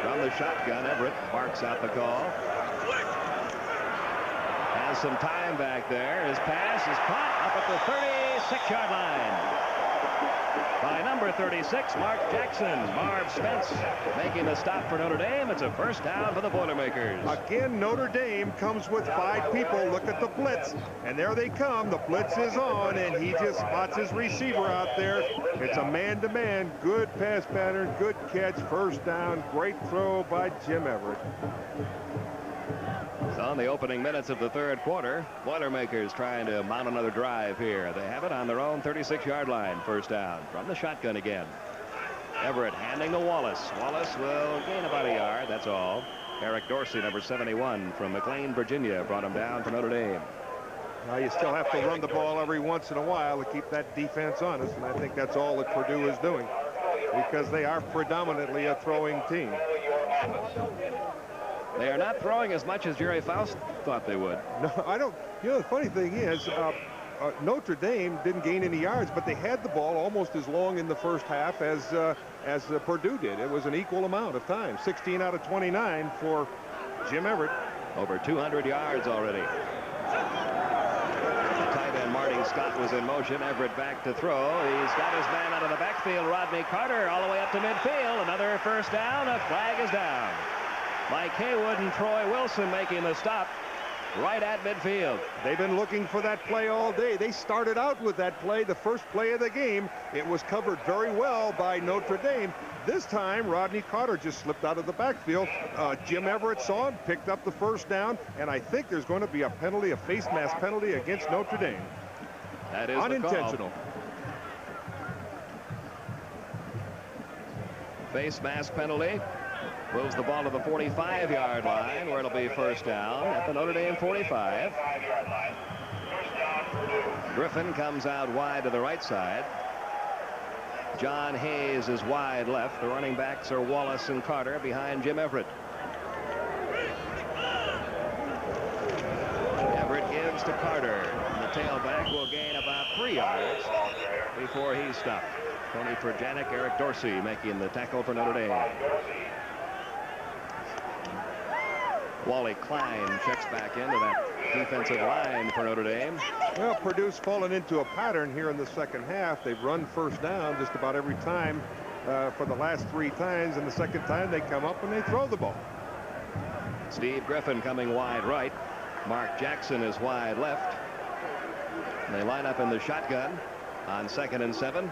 Speaker 1: From the shotgun, Everett barks out the call. Has some time back there. His pass is caught up at the 36-yard line by number 36, Mark Jackson. Marv Spence making the stop for Notre Dame. It's a 1st down for the Boilermakers.
Speaker 3: Again, Notre Dame comes with 5 people. Look at the blitz, and there they come. The blitz is on, and he just spots his receiver out there. It's a man-to-man. Good pass pattern, good catch, 1st down. Great throw by Jim Everett.
Speaker 1: So in the opening minutes of the 3rd quarter, Boilermakers trying to mount another drive here. They have it on their own 36-yard line. 1st down from the shotgun again. Everett handing to Wallace. Wallace will gain about a yard. That's all. Eric Dorsey, number 71 from McLean, Virginia, brought him down for Notre Dame.
Speaker 3: Now you still have to run the ball every once in a while to keep that defense honest, and I think that's all that Purdue is doing, because they are predominantly a throwing team.
Speaker 1: They are not throwing as much as Jerry Faust thought they would.
Speaker 3: No, I don't. You know, the funny thing is, Notre Dame didn't gain any yards, but they had the ball almost as long in the 1st half as Purdue did. It was an equal amount of time. 16 out of 29 for Jim Everett.
Speaker 1: Over 200 yards already. The tight end Marty Scott was in motion. Everett back to throw. He's got his man out of the backfield. Rodney Carter all the way up to midfield. Another 1st down. A flag is down. Mike Haywood and Troy Wilson making the stop right at midfield.
Speaker 3: They've been looking for that play all day. They started out with that play, the first play of the game. It was covered very well by Notre Dame. This time, Rodney Carter just slipped out of the backfield. Jim Everett saw him, picked up the 1st down, and I think there's going to be a penalty, a face mask penalty against Notre Dame.
Speaker 1: That is
Speaker 3: unintentional.
Speaker 1: Face mask penalty. Moves the ball to the 45-yard line, where it'll be 1st down at the Notre Dame 45. Griffin comes out wide to the right side. John Hayes is wide left. The running backs are Wallace and Carter behind Jim Everett. Everett gives to Carter. The tailback will gain about 3 yards before he's stopped. Tony Perjanik, Eric Dorsey making the tackle for Notre Dame. Wally Klein checks back into that defensive line for Notre Dame.
Speaker 3: Well, Purdue's fallen into a pattern here in the 2nd half. They've run 1st down just about every time for the last 3 times, and the 2nd time they come up and they throw the ball.
Speaker 1: Steve Griffin coming wide right. Mark Jackson is wide left. They line up in the shotgun on 2nd and 7.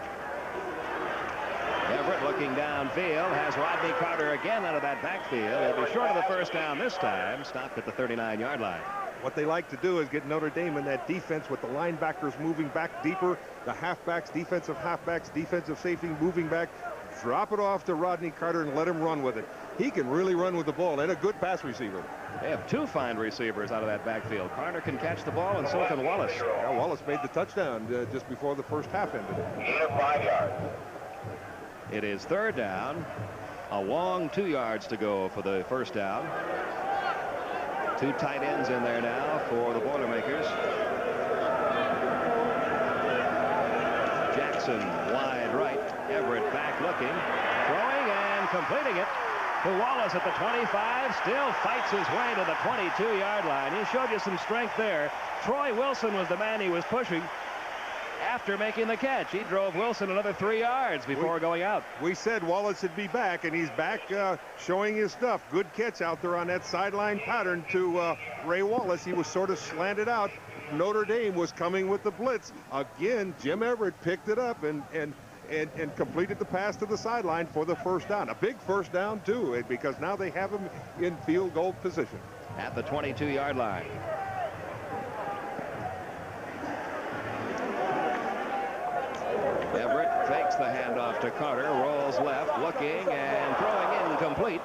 Speaker 1: Everett looking downfield, has Rodney Carter again out of that backfield. He'll be short of the 1st down this time, stopped at the 39-yard line.
Speaker 3: What they like to do is get Notre Dame in that defense with the linebackers moving back deeper, the halfbacks, defensive safety moving back. Drop it off to Rodney Carter and let him run with it. He can really run with the ball, and a good pass receiver.
Speaker 1: They have 2 fine receivers out of that backfield. Carter can catch the ball, and so can Wallace.
Speaker 3: Yeah, Wallace made the touchdown just before the 1st half ended.
Speaker 6: 5 yards.
Speaker 1: It is 3rd down. A long 2 yards to go for the 1st down. 2 tight ends in there now for the Boilermakers. Jackson wide right. Everett back looking. Throwing and completing it to Wallace at the 25. Still fights his way to the 22-yard line. He showed you some strength there. Troy Wilson was the man he was pushing. After making the catch, he drove Wilson another 3 yards before going out.
Speaker 3: We said Wallace would be back, and he's back showing his stuff. Good catch out there on that sideline pattern to Ray Wallace. He was sort of slanted out. Notre Dame was coming with the blitz. Again, Jim Everett picked it up and completed the pass to the sideline for the 1st down. A big 1st down, too, because now they have him in field goal position.
Speaker 1: At the 22-yard line. Everett fakes the handoff to Carter, rolls left, looking and throwing incomplete.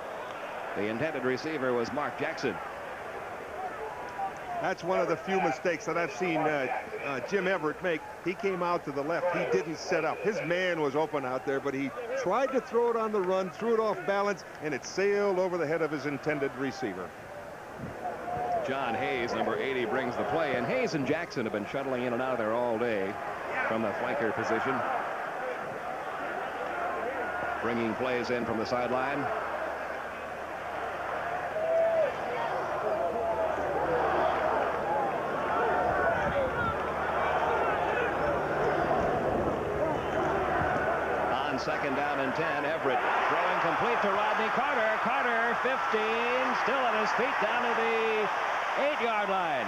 Speaker 1: The intended receiver was Mark Jackson.
Speaker 3: That's one of the few mistakes that I've seen Jim Everett make. He came out to the left. He didn't set up. His man was open out there, but he tried to throw it on the run, threw it off balance, and it sailed over the head of his intended receiver.
Speaker 1: John Hayes, number 80, brings the play, and Hayes and Jackson have been shuttling in and out of there all day from the flanker position. Bringing plays in from the sideline. On second down and 10, Everett throwing complete to Rodney Carter. Carter, 15, still on his feet down to the 8-yard line.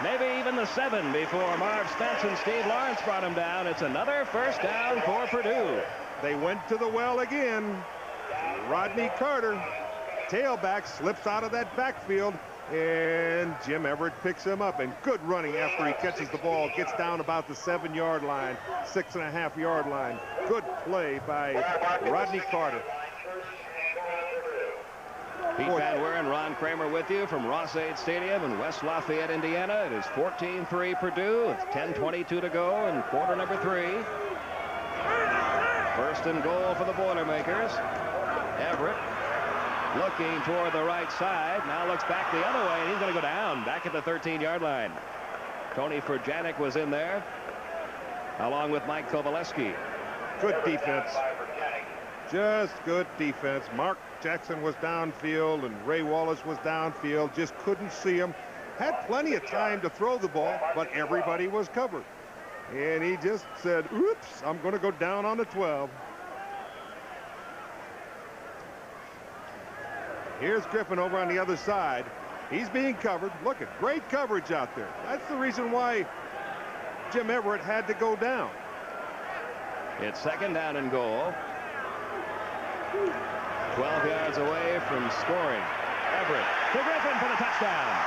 Speaker 1: Maybe even the 7 before Marv Spence and Steve Lawrence brought him down. It's another first down for Purdue.
Speaker 3: They went to the well again. Rodney Carter, tailback, slips out of that backfield, and Jim Everett picks him up. And good running after he catches the ball. Gets down about the 7-yard line, 6.5-yard line. Good play by Rodney Carter.
Speaker 1: Pete Van Weeren, Ron Kramer with you from Ross-Ade Stadium in West Lafayette, Indiana. It is 14-3 Purdue. It's 10:22 to go in quarter number 3. First and goal for the Boilermakers. Everett looking toward the right side. Now looks back the other way, and he's going to go down back at the 13-yard line. Tony Furjanek was in there, along with Mike Kovaleski.
Speaker 3: Good defense. Just good defense. Mark Jackson was downfield, and Ray Wallace was downfield. Just couldn't see him. Had plenty of time to throw the ball, but everybody was covered. And he just said, oops, I'm going to go down on the 12. Here's Griffin over on the other side. He's being covered. Look at great coverage out there. That's the reason why Jim Everett had to go down.
Speaker 1: It's second down and goal. 12 yards away from scoring. Everett to Griffin for the touchdown.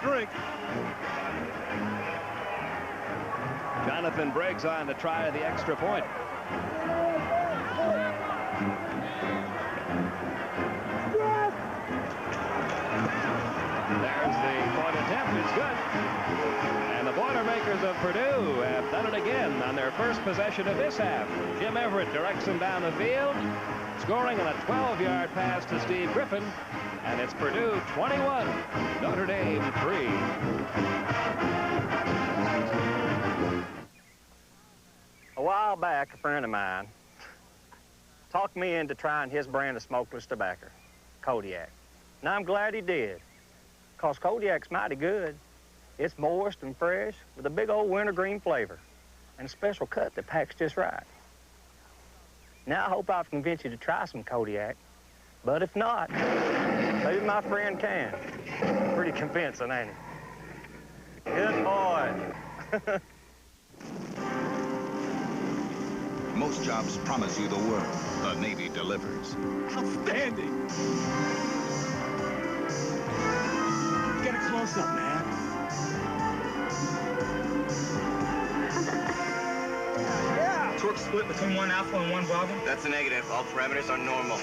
Speaker 3: Drink.
Speaker 1: Jonathan Briggs on to try the extra point. There's the point attempt. It's good. And the Boilermakers of Purdue have done it again on their first possession of this half. Jim Everett directs them down the field, scoring on a 12-yard pass to Steve Griffin. And it's Purdue 21, Notre Dame 3.
Speaker 11: A while back, a friend of mine talked me into trying his brand of smokeless tobacco, Kodiak. And I'm glad he did, because Kodiak's mighty good. It's moist and fresh with a big old wintergreen flavor and a special cut that packs just right. Now I hope I've convinced you to try some Kodiak, but if not, maybe my friend can. Pretty convincing, ain't he? Good boy.
Speaker 7: Most jobs promise you the world. The Navy delivers.
Speaker 13: Outstanding. Get a close-up, man.
Speaker 20: Torque split between one alpha and one bravo? That's a negative. All parameters are normal.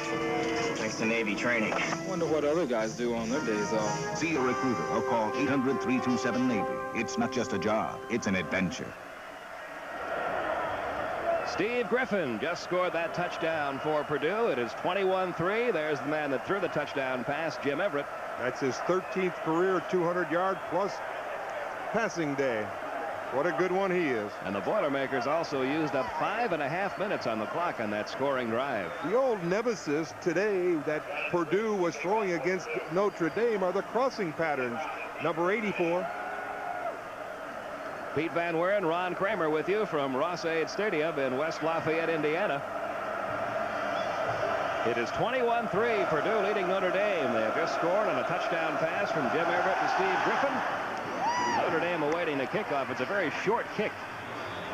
Speaker 20: Thanks to Navy training.
Speaker 21: I wonder what other guys do on their days off.
Speaker 7: See a recruiter or call 800-327-Navy. It's not just a job, it's an adventure.
Speaker 1: Steve Griffin just scored that touchdown for Purdue. It is 21-3. There's the man that threw the touchdown pass, Jim Everett.
Speaker 3: That's his 13th career 200-yard plus passing day. What a good one he is.
Speaker 1: And the Boilermakers also used up 5.5 minutes on the clock on that scoring drive.
Speaker 3: The old nemesis today that Purdue was throwing against Notre Dame are the crossing patterns. Number 84.
Speaker 1: Pete Van Weeren, Ron Kramer with you from Ross-Ade Stadium in West Lafayette, Indiana. It is 21-3, Purdue leading Notre Dame. They have just just scored on a touchdown pass from Jim Everett to Steve Griffin. Notre Dame awaiting the kickoff. It's a very short kick,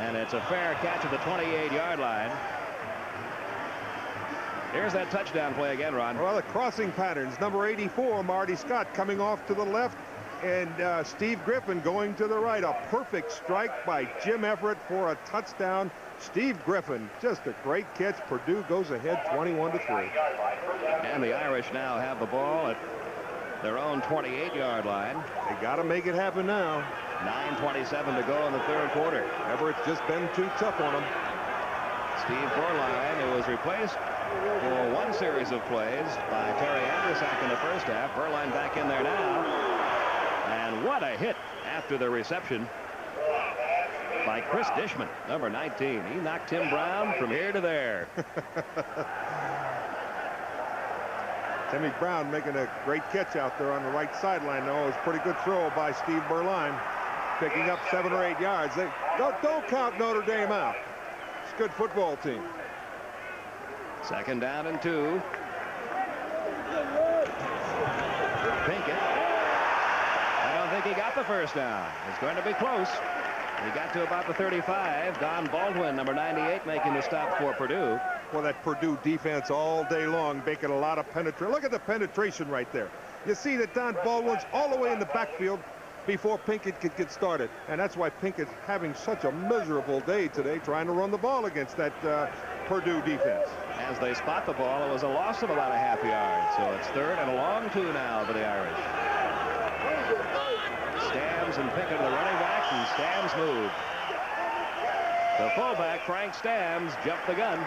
Speaker 1: and it's a fair catch at the 28-yard line. Here's that touchdown play again, Ron.
Speaker 3: Well, the crossing patterns. Number 84, Marty Scott, coming off to the left, and Steve Griffin going to the right. A perfect strike by Jim Everett for a touchdown. Steve Griffin, just a great catch. Purdue goes ahead 21-3.
Speaker 1: And the Irish now have the ball at their own 28-yard line.
Speaker 3: They got to make it happen now.
Speaker 1: 9:27 to go in the third quarter.
Speaker 3: Everett's just been too tough on him.
Speaker 1: Steve Borline, who was replaced for one series of plays by Terry Andersack in the first half. Borline back in there now. And what a hit after the reception by Chris Dishman, number 19. He knocked Tim Brown from here to there.
Speaker 3: Timmy Brown making a great catch out there on the right sideline. Though it was a pretty good throw by Steve Borline, picking up 7 or 8 yards. They don't count Notre Dame out. It's a good football team.
Speaker 1: 2nd down and 2. Pinkett. I don't think he got the first down. It's going to be close. He got to about the 35. Don Baldwin, number 98, making the stop for Purdue.
Speaker 3: Well, that Purdue defense all day long making a lot of penetration. Look at the penetration right there. You see that Don Baldwin's all the way in the backfield before Pinkett could get started. And that's why Pinkett's having such a miserable day today trying to run the ball against that Purdue defense.
Speaker 1: As they spot the ball, it was a loss of about a half yard. So it's 3rd and a long 2 now for the Irish. Stams and Pinkett are the running back, and Stams moved. The fullback, Frank Stams, jumped the gun.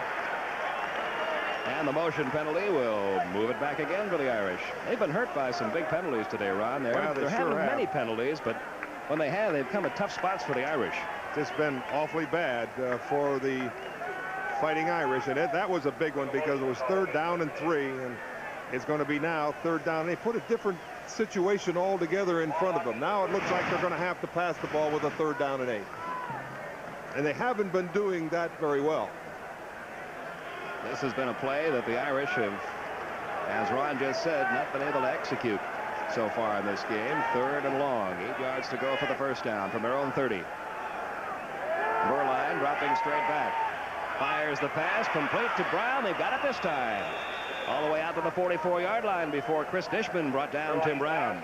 Speaker 1: And the motion penalty will move it back again for the Irish. They've been hurt by some big penalties today, Ron. They're having many penalties, but when they have, they've come at tough spots for the Irish.
Speaker 3: It's been awfully bad for the Fighting Irish, and that was a big one because it was 3rd down and 3, and it's going to be now 3rd down. They put a different situation altogether in front of them. Now it looks like they're going to have to pass the ball with a 3rd down and 8. And they haven't been doing that very well.
Speaker 1: This has been a play that the Irish have, as Ron just said, not been able to execute so far in this game. 3rd and long. 8 yards to go for the first down from their own 30. Borline dropping straight back. Fires the pass, complete to Brown. They've got it this time. All the way out to the 44-yard line before Chris Dishman brought down Tim Brown.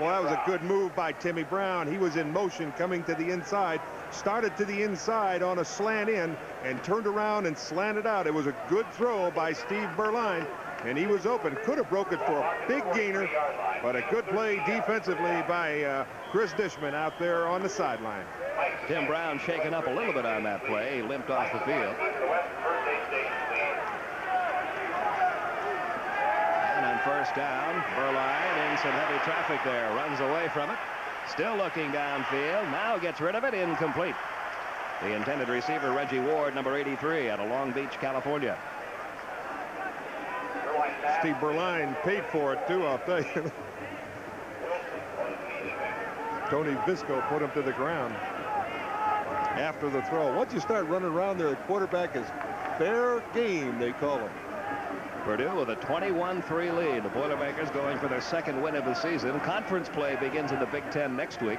Speaker 3: Well, that was a good move by Timmy Brown. He was in motion coming to the inside, started to the inside on a slant in, and turned around and slanted out. It was a good throw by Steve Borline, and he was open. Could have broke it for a big gainer, but a good play defensively by Chris Dishman out there on the sideline.
Speaker 1: Tim Brown shaken up a little bit on that play. He limped off the field. And on first down, Borline in some heavy traffic there. Runs away from it. Still looking downfield. Now gets rid of it. Incomplete. The intended receiver, Reggie Ward, number 83, out of Long Beach, California.
Speaker 3: Steve Borline paid for it, too, I'll tell you. Tony Visco put him to the ground after the throw. Once you start running around there, the quarterback is fair game, they call him.
Speaker 1: Purdue with a 21-3 lead. The Boilermakers going for their 2nd win of the season. Conference play begins in the Big Ten next week.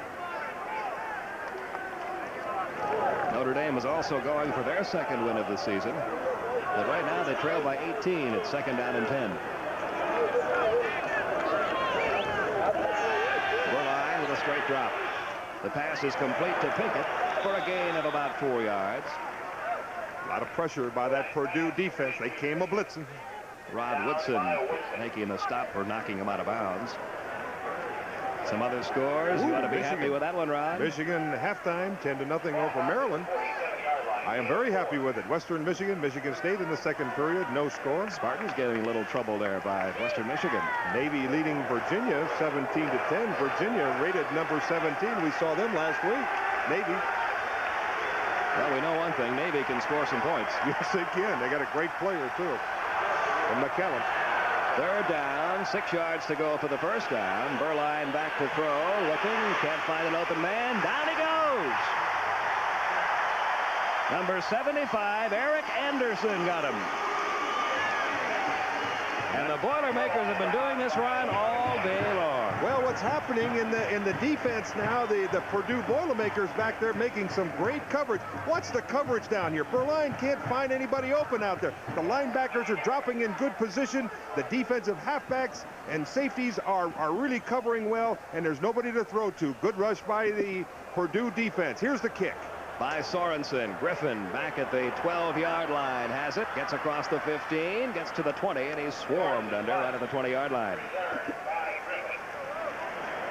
Speaker 1: Notre Dame is also going for their 2nd win of the season. But right now they trail by 18 at 2nd down and 10. Borline with a straight drop. The pass is complete to Pinkett for a gain of about 4 yards.
Speaker 3: A lot of pressure by that Purdue defense. They came a-blitzing.
Speaker 1: Rod Woodson making the stop for knocking him out of bounds. Some other scores. You ought to be happy with that one, Rod.
Speaker 3: Michigan halftime, 10-0 over Maryland. I am very happy with it. Western Michigan, Michigan State in the 2nd period, no score.
Speaker 1: Spartans getting a little trouble there by Western Michigan.
Speaker 3: Navy leading Virginia 17-10. Virginia rated number 17. We saw them last week. Navy.
Speaker 1: Well, we know one thing. Navy can score some points.
Speaker 3: Yes, they can. They got a great player, too. From McKellen.
Speaker 1: 3rd down, 6 yards to go for the first down. Borline back to throw. Looking, can't find an open man. Down he goes. Number 75, Eric Anderson got him. And the Boilermakers have been doing this run all day long.
Speaker 3: Well, what's happening in the defense now, the Purdue Boilermakers back there making some great coverage. Watch the coverage down here. Berline can't find anybody open out there. The linebackers are dropping in good position. The defensive halfbacks and safeties are really covering well, and there's nobody to throw to. Good rush by the Purdue defense. Here's the kick.
Speaker 1: By Sorensen. Griffin back at the 12-yard line. Has it. Gets across the 15. Gets to the 20, and he's swarmed under right at the 20-yard line.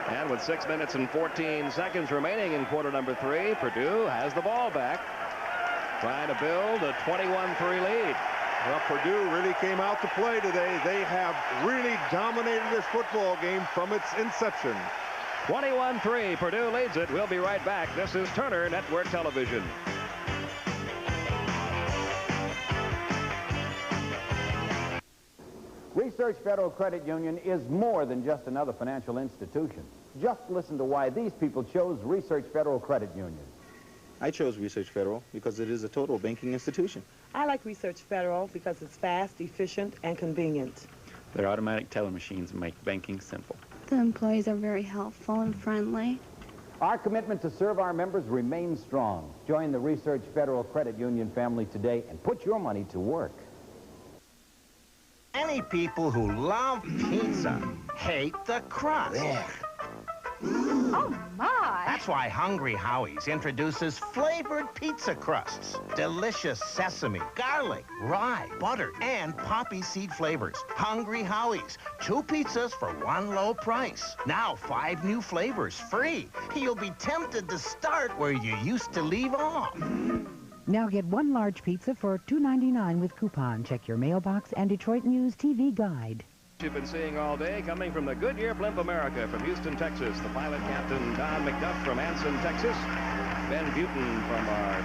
Speaker 1: And with 6 minutes and 14 seconds remaining in quarter number 3, Purdue has the ball back. Trying to build a 21-3 lead.
Speaker 3: Well, Purdue really came out to play today. They have really dominated this football game from its inception.
Speaker 1: 21-3, Purdue leads it. We'll be right back. This is Turner Network Television.
Speaker 2: Research Federal Credit Union is more than just another financial institution. Just listen to why these people chose Research Federal Credit Union.
Speaker 5: I chose Research Federal because it is a total banking institution.
Speaker 17: I like Research Federal because it's fast, efficient, and convenient.
Speaker 5: Their automatic teller machines make banking simple.
Speaker 23: The employees are very helpful and friendly.
Speaker 2: Our commitment to serve our members remains strong. Join the Research Federal Credit Union family today and put your money to work.
Speaker 25: Any people who love pizza hate the crust.
Speaker 26: Oh, my!
Speaker 25: That's why Hungry Howie's introduces flavored pizza crusts. Delicious sesame, garlic, rye, butter, and poppy seed flavors. Hungry Howie's. 2 pizzas for 1 low price. Now 5 new flavors free. You'll be tempted to start where you used to leave off.
Speaker 22: Now get 1 large pizza for $2.99 with coupon. Check your mailbox and Detroit News TV guide.
Speaker 1: You've been seeing all day coming from the Goodyear Blimp America from Houston, Texas. The pilot captain Don McDuff from Anson, Texas. Ben Butin from our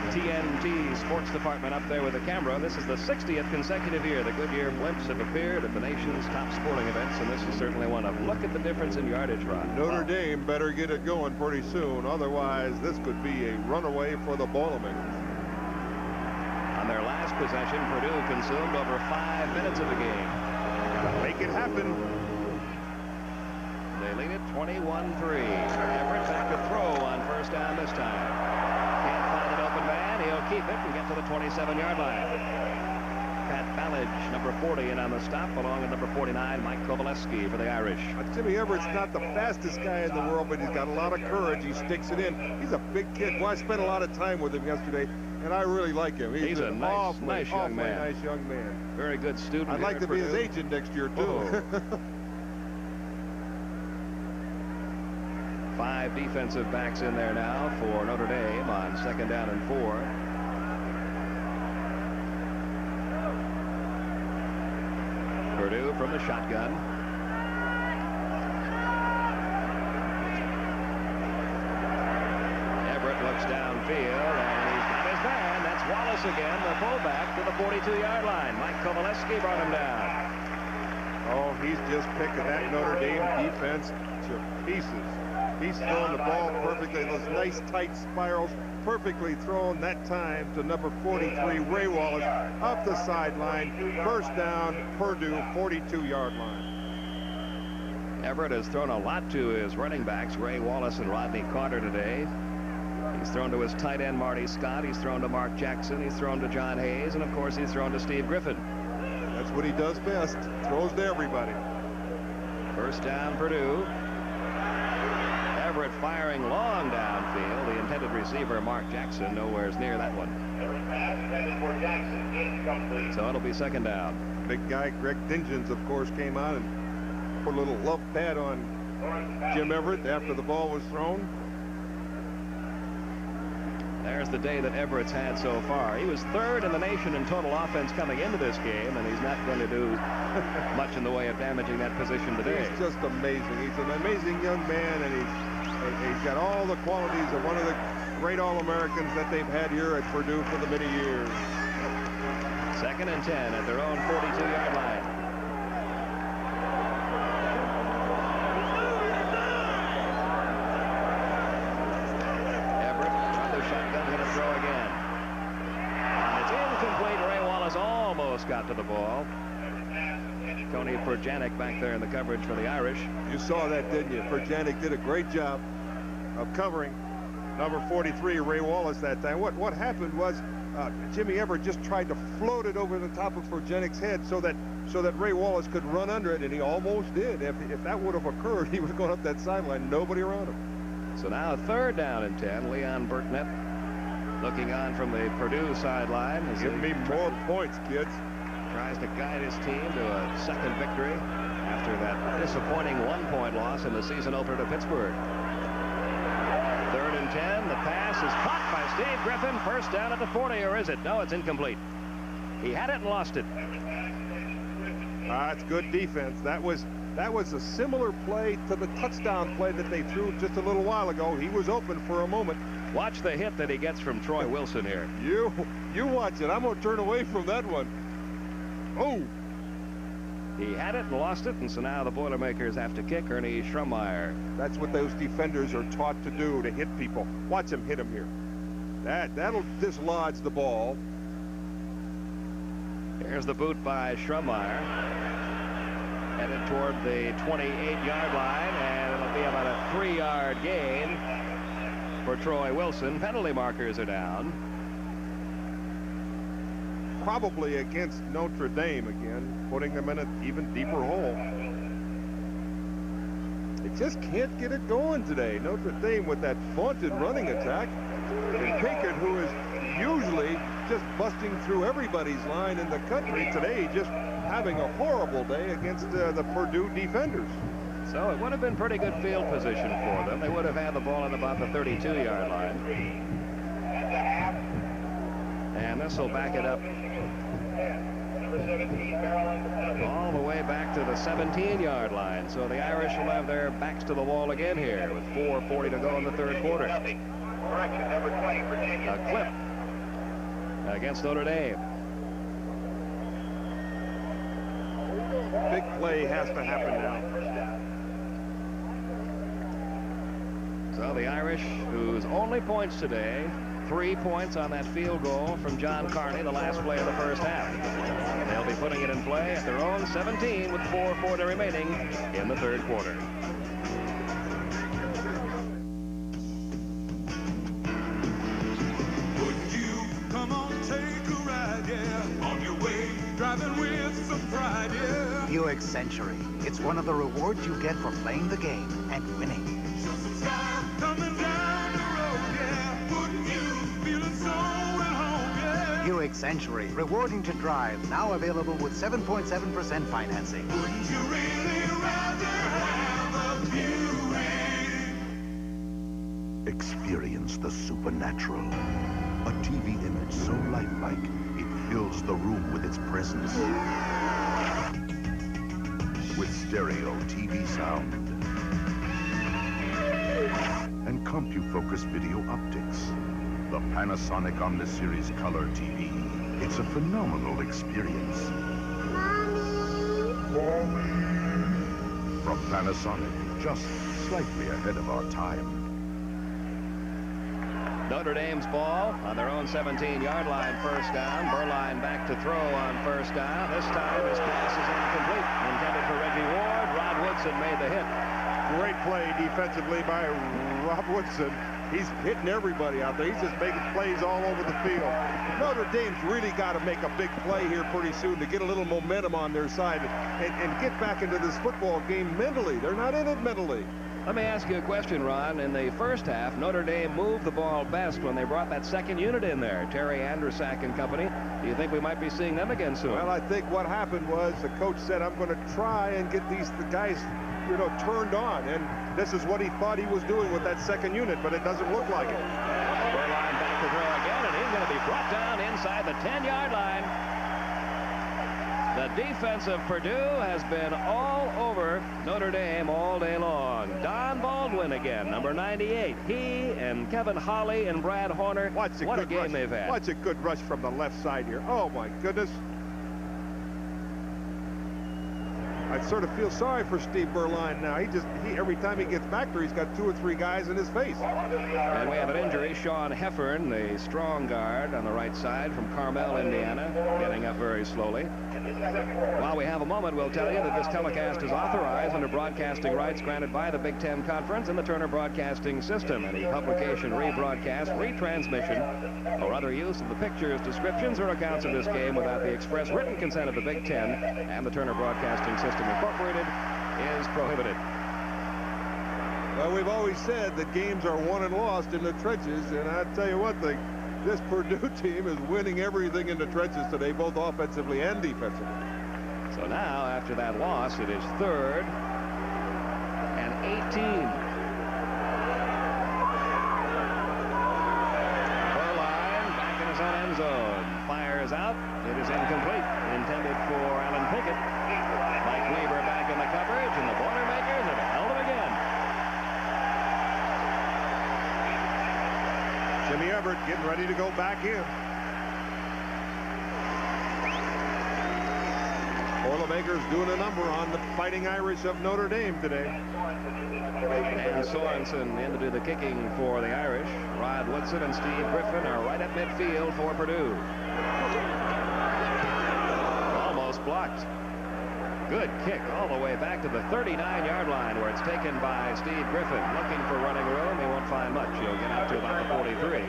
Speaker 1: TNT sports department up there with the camera. This is the 60th consecutive year the Goodyear Blimps have appeared at the nation's top sporting events, and this is certainly one of them. Look at the difference in yardage, Ron.
Speaker 3: Notre Dame better get it going pretty soon. Otherwise, this could be a runaway for the Boilermakers.
Speaker 1: On their last possession, Purdue consumed over 5 minutes of the game.
Speaker 3: Make it happen.
Speaker 1: They lead it 21-3. Everett back to throw on first down this time. Can't find an open man. He'll keep it and get to the 27-yard line. Pat Ballage, number 40, in on the stop, along with number 49, Mike Kovaleski for the Irish.
Speaker 3: Jimmy Everett's not the fastest guy in the world, but he's got a lot of courage. He sticks it in. He's a big kid. Well, I spent a lot of time with him yesterday, and I really like him. He's
Speaker 1: a nice young man.
Speaker 3: Nice young man.
Speaker 1: Very good student.
Speaker 3: I'd like to be his agent next year, too.
Speaker 1: 5 defensive backs in there now for Notre Dame on 2nd down and 4. Purdue from the shotgun. Everett looks downfield, and he's got his man. That's Wallace again, the fullback, to the 42-yard line. Mike Kovaleski brought him down.
Speaker 3: Oh, he's just picking that Notre Dame defense to pieces. He's throwing the ball perfectly. Those nice tight spirals, perfectly thrown that time to number 43, Ray Wallace, up the sideline. First down, Purdue, 42-yard line.
Speaker 1: Everett has thrown a lot to his running backs, Ray Wallace and Rodney Carter, today. He's thrown to his tight end, Marty Scott. He's thrown to Mark Jackson. He's thrown to John Hayes. And, of course, he's thrown to Steve Griffin.
Speaker 3: That's what he does best. Throws to everybody.
Speaker 1: First down, Purdue. Everett firing long downfield. The intended receiver, Mark Jackson, nowhere near that one. So it'll be 2nd down.
Speaker 3: Big guy Greg Dingens, of course, came out and put a little love pad on Jim Everett after the ball was thrown.
Speaker 1: There's the day that Everett's had so far. He was 3rd in the nation in total offense coming into this game, and he's not going to do much in the way of damaging that position today.
Speaker 3: He's just amazing. He's an amazing young man, and he's got all the qualities of one of the great All-Americans that they've had here at Purdue for the many years.
Speaker 1: 2nd and 10 at their own 42-yard line. Got to the ball. Tony Perjanik back there in the coverage for the Irish.
Speaker 3: You saw that, didn't you? Perjanik did a great job of covering number 43, Ray Wallace, that time. What happened was Jimmy Everett just tried to float it over the top of Perjanik's head so that Ray Wallace could run under it, and he almost did. If that would have occurred, he was going up that sideline, nobody around him.
Speaker 1: So now 3rd down and 10. Leon Burknett looking on from the Purdue sideline.
Speaker 3: Give me more points, kids.
Speaker 1: Tries to guide his team to a 2nd victory after that disappointing 1-point loss in the season opener to Pittsburgh. 3rd and 10. The pass is caught by Steve Griffin. 1st down at the 40, or is it? No, it's incomplete. He had it and lost it.
Speaker 3: It's good defense. That was a similar play to the touchdown play that they threw just a little while ago. He was open for a moment.
Speaker 1: Watch the hit that he gets from Troy Wilson here.
Speaker 3: You watch it. I'm going to turn away from that one. Oh!
Speaker 1: He had it and lost it, and so now the Boilermakers have to kick Ernie Schrumeyer.
Speaker 3: That's what those defenders are taught to do, to hit people. Watch him hit him here. That'll dislodge the ball.
Speaker 1: Here's the boot by Schrumeyer. Headed toward the 28-yard line, and it'll be about a 3-yard gain for Troy Wilson. Penalty markers are down.
Speaker 3: Probably against Notre Dame again, putting them in an even deeper hole. They just can't get it going today. Notre Dame with that vaunted running attack. And Pinkett, who is usually just busting through everybody's line in the country, today just having a horrible day against the Purdue defenders.
Speaker 1: So it would have been pretty good field position for them. They would have had the ball at about the 32-yard line. And this will back it up all the way back to the 17-yard line. So the Irish will have their backs to the wall again here with 4:40 to go in the 3rd quarter. A clip against Notre Dame.
Speaker 3: Big play has to happen now.
Speaker 1: So the Irish, whose only points today, 3 points on that field goal from John Carney, the last play of the 1st half. They'll be putting it in play at their own 17 with 4:40 remaining in the 3rd quarter.
Speaker 13: Would you come on, take a ride, yeah, on your way, driving with some pride, yeah.
Speaker 4: Buick Century. It's one of the rewards you get for playing the game and winning.
Speaker 13: Show some style coming down the road, yeah. Wouldn't you feeling so at home, yeah.
Speaker 4: Buick Century. Rewarding to drive. Now available with 7.7% financing.
Speaker 13: Wouldn't you really rather have a Buick?
Speaker 8: Experience the supernatural. A TV image so lifelike, it fills the room with its presence. With stereo TV sound and CompuFocus video optics. The Panasonic Omniseries Color TV. It's a phenomenal experience. Mommy! From Panasonic, just slightly ahead of our time.
Speaker 1: Notre Dame's ball on their own 17-yard line, 1st down. Berline back to throw on 1st down. This time his pass is incomplete. Intended for Reggie Ward. Rod Woodson made the hit.
Speaker 3: Great play defensively by Rob Woodson. He's hitting everybody out there. He's just making plays all over the field. Notre Dame's really got to make a big play here pretty soon to get a little momentum on their side and get back into this football game mentally. They're not in it mentally.
Speaker 1: Let me ask you a question, Ron. In the 1st half, Notre Dame moved the ball best when they brought that 2nd unit in there, Terry Andrusak and company. Do you think we might be seeing them again soon?
Speaker 3: Well, I think what happened was the coach said, I'm going to try and get the guys, turned on. And this is what he thought he was doing with that 2nd unit, but it doesn't look like it.
Speaker 1: Berline back to throw again, and he's going to be brought down inside the 10-yard line. The defense of Purdue has been all over Notre Dame all day long. Don Baldwin again, number 98. He and Kevin Holly and Brad Horner. What a game they've had.
Speaker 3: Watch a good rush from the left side here. Oh, my goodness. I sort of feel sorry for Steve Berline now. Every time he gets back there, he's got 2 or 3 guys in his face.
Speaker 1: And we have an injury. Sean Heffern, the strong guard on the right side from Carmel, Indiana, getting up very slowly. While we have a moment, we'll tell you that this telecast is authorized under broadcasting rights granted by the Big Ten Conference and the Turner Broadcasting System. Any publication, rebroadcast, retransmission, or other use of the pictures, descriptions, or accounts of this game without the express written consent of the Big Ten and the Turner Broadcasting System Incorporated is prohibited.
Speaker 3: Well, we've always said that games are won and lost in the trenches, and I'll tell you one thing, this Purdue team is winning everything in the trenches today, both offensively and defensively.
Speaker 1: So now, after that loss, it is 3rd and 18. Berline back in his own end zone. Fires out. It is incomplete. Intended for Alan Pickett. Mike Weaver back in the coverage, and the Boilermakers have held him again.
Speaker 3: Jimmy Everett getting ready to go back in. Boilermakers doing a number on the Fighting Irish of Notre Dame today.
Speaker 1: And Sorensen in to do the kicking for the Irish. Rod Woodson and Steve Griffin are right at midfield for Purdue. Almost blocked. Good kick all the way back to the 39-yard line, where it's taken by Steve Griffin. Looking for running room. He won't find much. He'll get out to about the 43.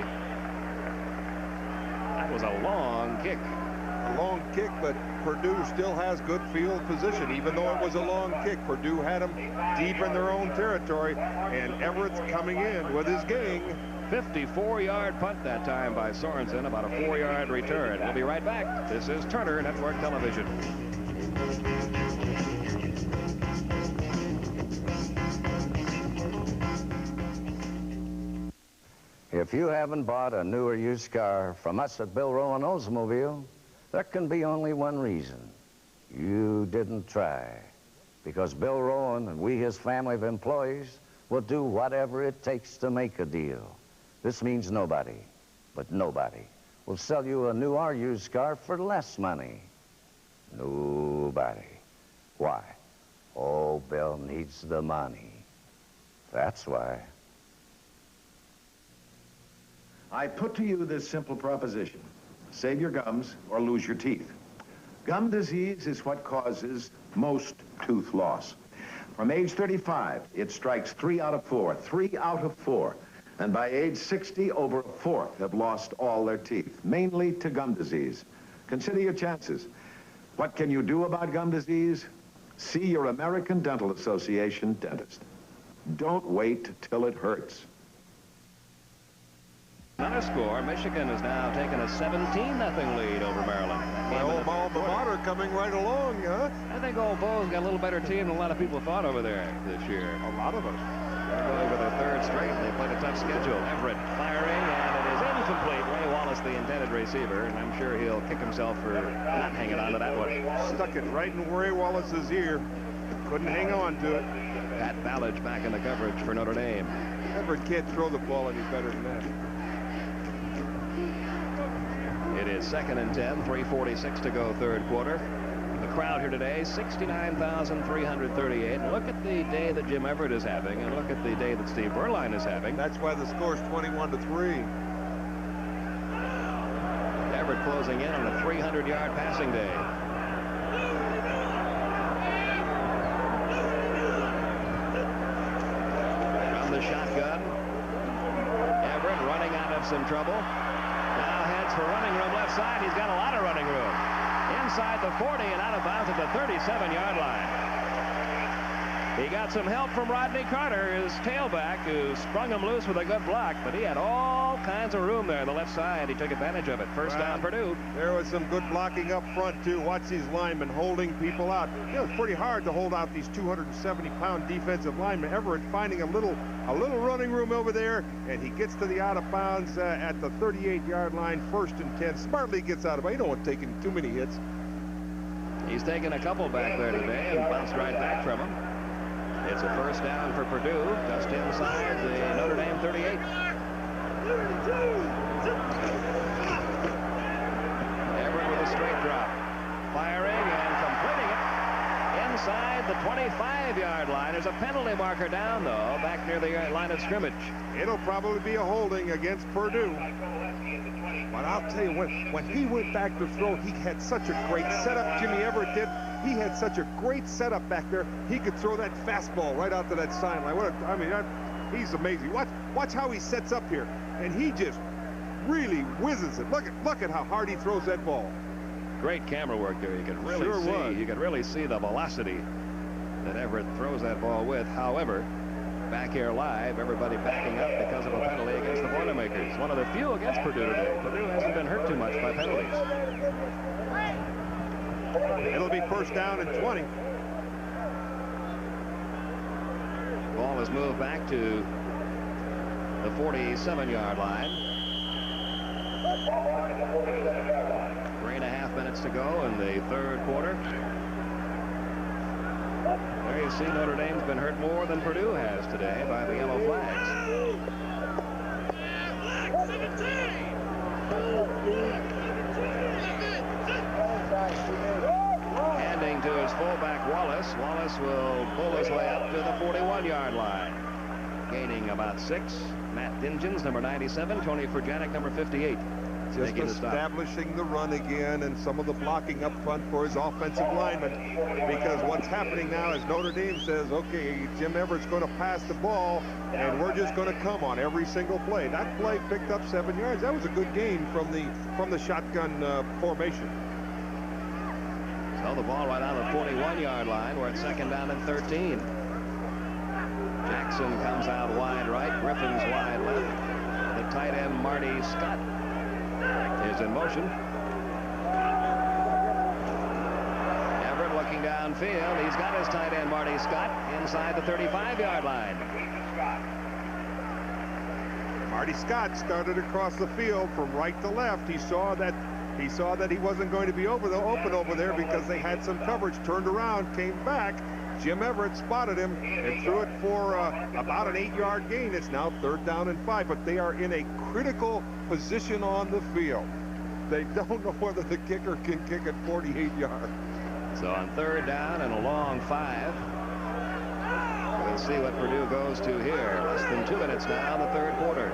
Speaker 1: That was a long kick.
Speaker 3: A long kick, but Purdue still has good field position. Even though it was a long kick, Purdue had them deep in their own territory, and Everett's coming in with his gang.
Speaker 1: 54-yard punt that time by Sorensen, about a 4-yard return. We'll be right back. This is Turner Network Television.
Speaker 10: If you haven't bought a new or used car from us at Bill Rowan Oldsmobile, there can be only one reason. You didn't try. Because Bill Rowan and we, his family of employees, will do whatever it takes to make a deal. This means nobody, but nobody, will sell you a new or used car for less money. Nobody. Why? Oh, Bill needs the money. That's why.
Speaker 12: I put to you this simple proposition. Save your gums or lose your teeth. Gum disease is what causes most tooth loss. From age 35, it strikes 3 out of 4. 3 out of 4. And by age 60, over a fourth have lost all their teeth, mainly to gum disease. Consider your chances. What can you do about gum disease? See your American Dental Association dentist. Don't wait till it hurts.
Speaker 1: On a score, Michigan has now taken a 17-0 lead over Maryland.
Speaker 3: My old alma mater coming right along, huh?
Speaker 1: I think Old Bo's got a little better team than a lot of people thought over there this year.
Speaker 3: A lot of us.
Speaker 1: They're going for their 3rd straight. They played a tough schedule. Everett firing, and it is incomplete. Ray Wallace, the intended receiver, and I'm sure he'll kick himself for not hanging on to that one.
Speaker 3: Stuck it right in Ray Wallace's ear. Couldn't hang on to it.
Speaker 1: Pat Ballage back in the coverage for Notre Dame.
Speaker 3: Everett can't throw the ball any better than that.
Speaker 1: It is 2nd and 10, 3:46 to go, 3rd quarter. The crowd here today, 69,338. Look at the day that Jim Everett is having, and look at the day that Steve Berline is having.
Speaker 3: That's why the score's 21-3.
Speaker 1: Everett closing in on a 300-yard passing day. From the shotgun, Everett running out of some trouble. Now heads for running room left side. He's got a lot of running room. Inside the 40 and out of bounds at the 37-yard line. He got some help from Rodney Carter, his tailback, who sprung him loose with a good block, but he had all kinds of room there on the left side. He took advantage of it. First down, Purdue.
Speaker 3: There was some good blocking up front, too. Watch these linemen holding people out. You know, it's pretty hard to hold out these 270-pound defensive linemen. Everett finding a little running room over there, and he gets to the out of bounds at the 38-yard line, 1st and 10. Smartly gets out of it. He don't want taking too many hits.
Speaker 1: He's taken a couple back there today and bounced right back from him. It's a first down for Purdue, just inside the Notre Dame 38. Everett with a straight drop. Firing and completing it inside the 25-yard line. There's a penalty marker down, though, back near the line of scrimmage.
Speaker 3: It'll probably be a holding against Purdue. But I'll tell you, when he went back to throw, he had such a great setup. Jimmy Everett did. He had such a great setup back there. He could throw that fastball right out to that sideline. He's amazing. Watch how he sets up here, and he just really whizzes it. Look at how hard he throws that ball.
Speaker 1: Great camera work there. You could really see. You could really see the velocity that Everett throws that ball with. However, back here live, everybody backing up because of a penalty against the Boilermakers. One of the few against Purdue today. Purdue hasn't been hurt too much by penalties.
Speaker 3: It'll be first down and 20.
Speaker 1: Ball is moved back to the 47-yard line. 3.5 minutes to go in the third quarter. There you see Notre Dame's been hurt more than Purdue has today by the yellow flags. Handing to his fullback Wallace. Wallace will pull his way up to the 41-yard line. Gaining about 6. Matt Dingens, number 97. Tony Furjanic, number 58.
Speaker 3: Just establishing the run again and some of the blocking up front for his offensive linemen. Because what's happening now is Notre Dame says, okay, Jim Everett's going to pass the ball, and we're just going to come on every single play. That play picked up 7 yards. That was a good gain from the shotgun formation.
Speaker 1: So the ball right on the 41-yard line. We're at second down and 13. Jackson comes out wide right. Griffin's wide left. The tight end Marty Scott is in motion. Everett looking downfield. He's got his tight end Marty Scott inside the 35-yard line.
Speaker 3: Marty Scott started across the field from right to left. He saw that he wasn't going to be open over there because they had some coverage. Turned around, came back. Jim Everett spotted him and threw it for about an 8-yard gain. It's now third down and 5, but they are in a critical position on the field. They don't know whether the kicker can kick at 48 yards.
Speaker 1: So on third down and a long 5. We'll see what Purdue goes to here. Less than 2 minutes now in the third quarter.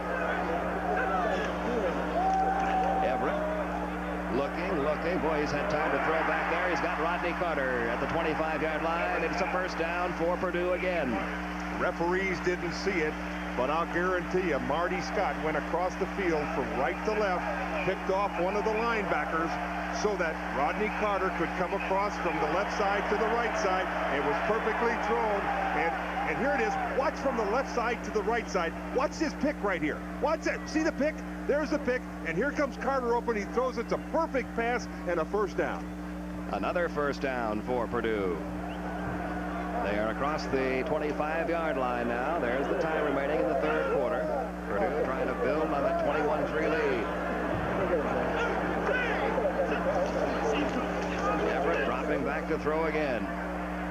Speaker 1: Everett looking. Boy, he's had time to throw back there. He's got Rodney Carter at the 25-yard line. It's a first down for Purdue again.
Speaker 3: Referees didn't see it, but I'll guarantee you Marty Scott went across the field from right to left, picked off one of the linebackers so that Rodney Carter could come across from the left side to the right side. It was perfectly thrown, and here it is. Watch from the left side to the right side. Watch this pick right here. Watch it. See the pick? There's the pick, and here comes Carter open. He throws it. It's a perfect pass and a first down.
Speaker 1: Another first down for Purdue. They are across the 25-yard line now. There's the time remaining in the third quarter. Purdue trying to build on that 21-3 lead. Everett dropping back to throw again.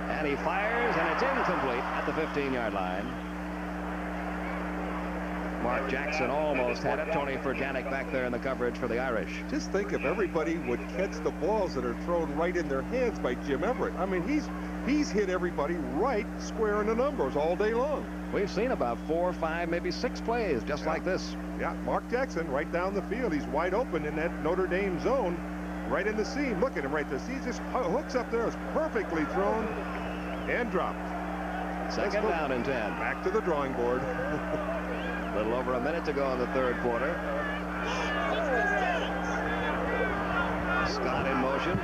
Speaker 1: And he fires, and it's incomplete at the 15-yard line. Mark Jackson almost had it. Tony Furjanic back there in the coverage for the Irish.
Speaker 3: Just think if everybody would catch the balls that are thrown right in their hands by Jim Everett. I mean, he's hit everybody right square in the numbers all day long.
Speaker 1: We've seen about 4, 5, maybe 6 plays just like this.
Speaker 3: Yeah, Mark Jackson right down the field. He's wide open in that Notre Dame zone, right in the seam. Look at him right there. See, he just hooks up there. It's perfectly thrown and dropped.
Speaker 1: Second down and 10.
Speaker 3: Back to the drawing board.
Speaker 1: A little over a minute to go in the third quarter. Scott in motion.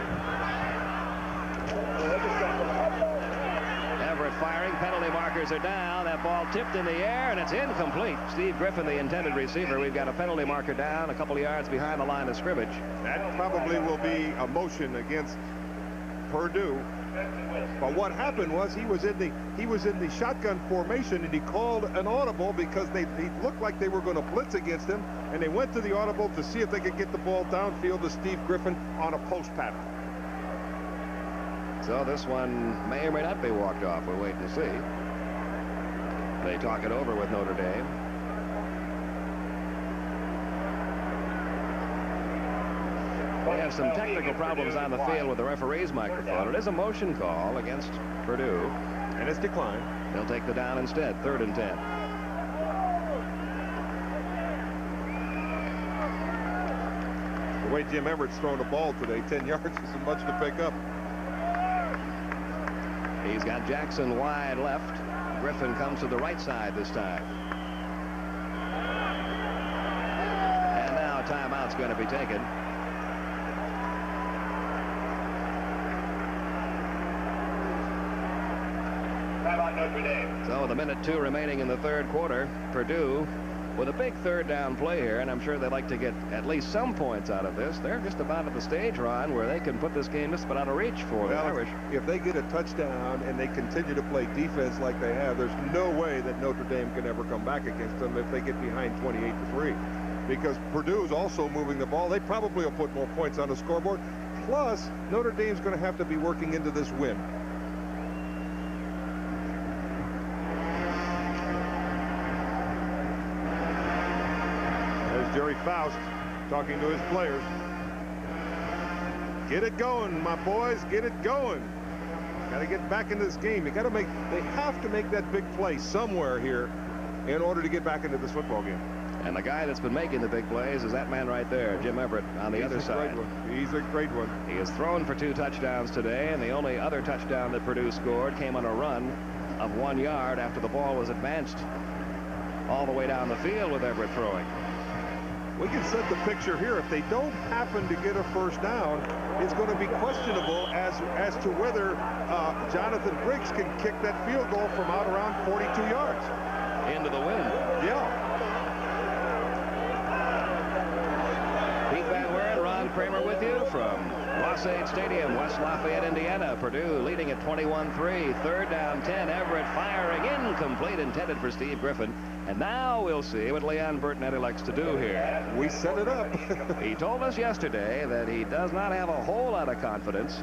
Speaker 1: Everett firing. Penalty markers are down. That ball tipped in the air, and it's incomplete. Steve Griffin, the intended receiver. We've got a penalty marker down a couple of yards behind the line of scrimmage.
Speaker 3: That probably will be a motion against Purdue. But what happened was he was in the shotgun formation, and he called an audible because they looked like they were going to blitz against him, and they went to the audible to see if they could get the ball downfield to Steve Griffin on a post pattern.
Speaker 1: So this one may or may not be walked off. We'll wait to see. They talk it over with Notre Dame. We have some technical problems on the field with the referee's microphone. It is a motion call against Purdue.
Speaker 3: And it's declined.
Speaker 1: They'll take the down instead. 3rd and 10.
Speaker 3: The way Jim Everett's thrown the ball today, 10 yards isn't much to pick up.
Speaker 1: He's got Jackson wide left. Griffin comes to the right side this time. And now timeout's going to be taken.
Speaker 6: Notre Dame.
Speaker 1: So with 1:02 remaining in the 3rd quarter, Purdue with a big 3rd down play here, and I'm sure they'd like to get at least some points out of this. They're just about at the stage, Ron, where they can put this game just about out of reach for the Irish.
Speaker 3: If they get a touchdown and they continue to play defense like they have, there's no way that Notre Dame can ever come back against them if they get behind 28-3. Because Purdue's also moving the ball. They probably will put more points on the scoreboard. Plus, Notre Dame's going to have to be working into this win. Jerry Faust talking to his players. Get it going, my boys. Get it going. Got to get back into this game. They have to make that big play somewhere here in order to get back into this football game.
Speaker 1: And the guy that's been making the big plays is that man right there, Jim Everett, on the other side.
Speaker 3: He's a great one.
Speaker 1: He has thrown for 2 touchdowns today, and the only other touchdown that Purdue scored came on a run of 1 yard after the ball was advanced all the way down the field with Everett throwing.
Speaker 3: We can set the picture here. If they don't happen to get a 1st down, it's going to be questionable as to whether Jonathan Briggs can kick that field goal from out around 42 yards.
Speaker 1: Into the wind.
Speaker 3: Yeah.
Speaker 1: Pete Van Weren, Ron Kramer with you from Ross-Ade Stadium, West Lafayette, Indiana. Purdue leading at 21-3. 3rd down 10. Everett firing incomplete, intended for Steve Griffin. And now we'll see what Leon Bertinetti likes to do here.
Speaker 3: We set it up.
Speaker 1: He told us yesterday that he does not have a whole lot of confidence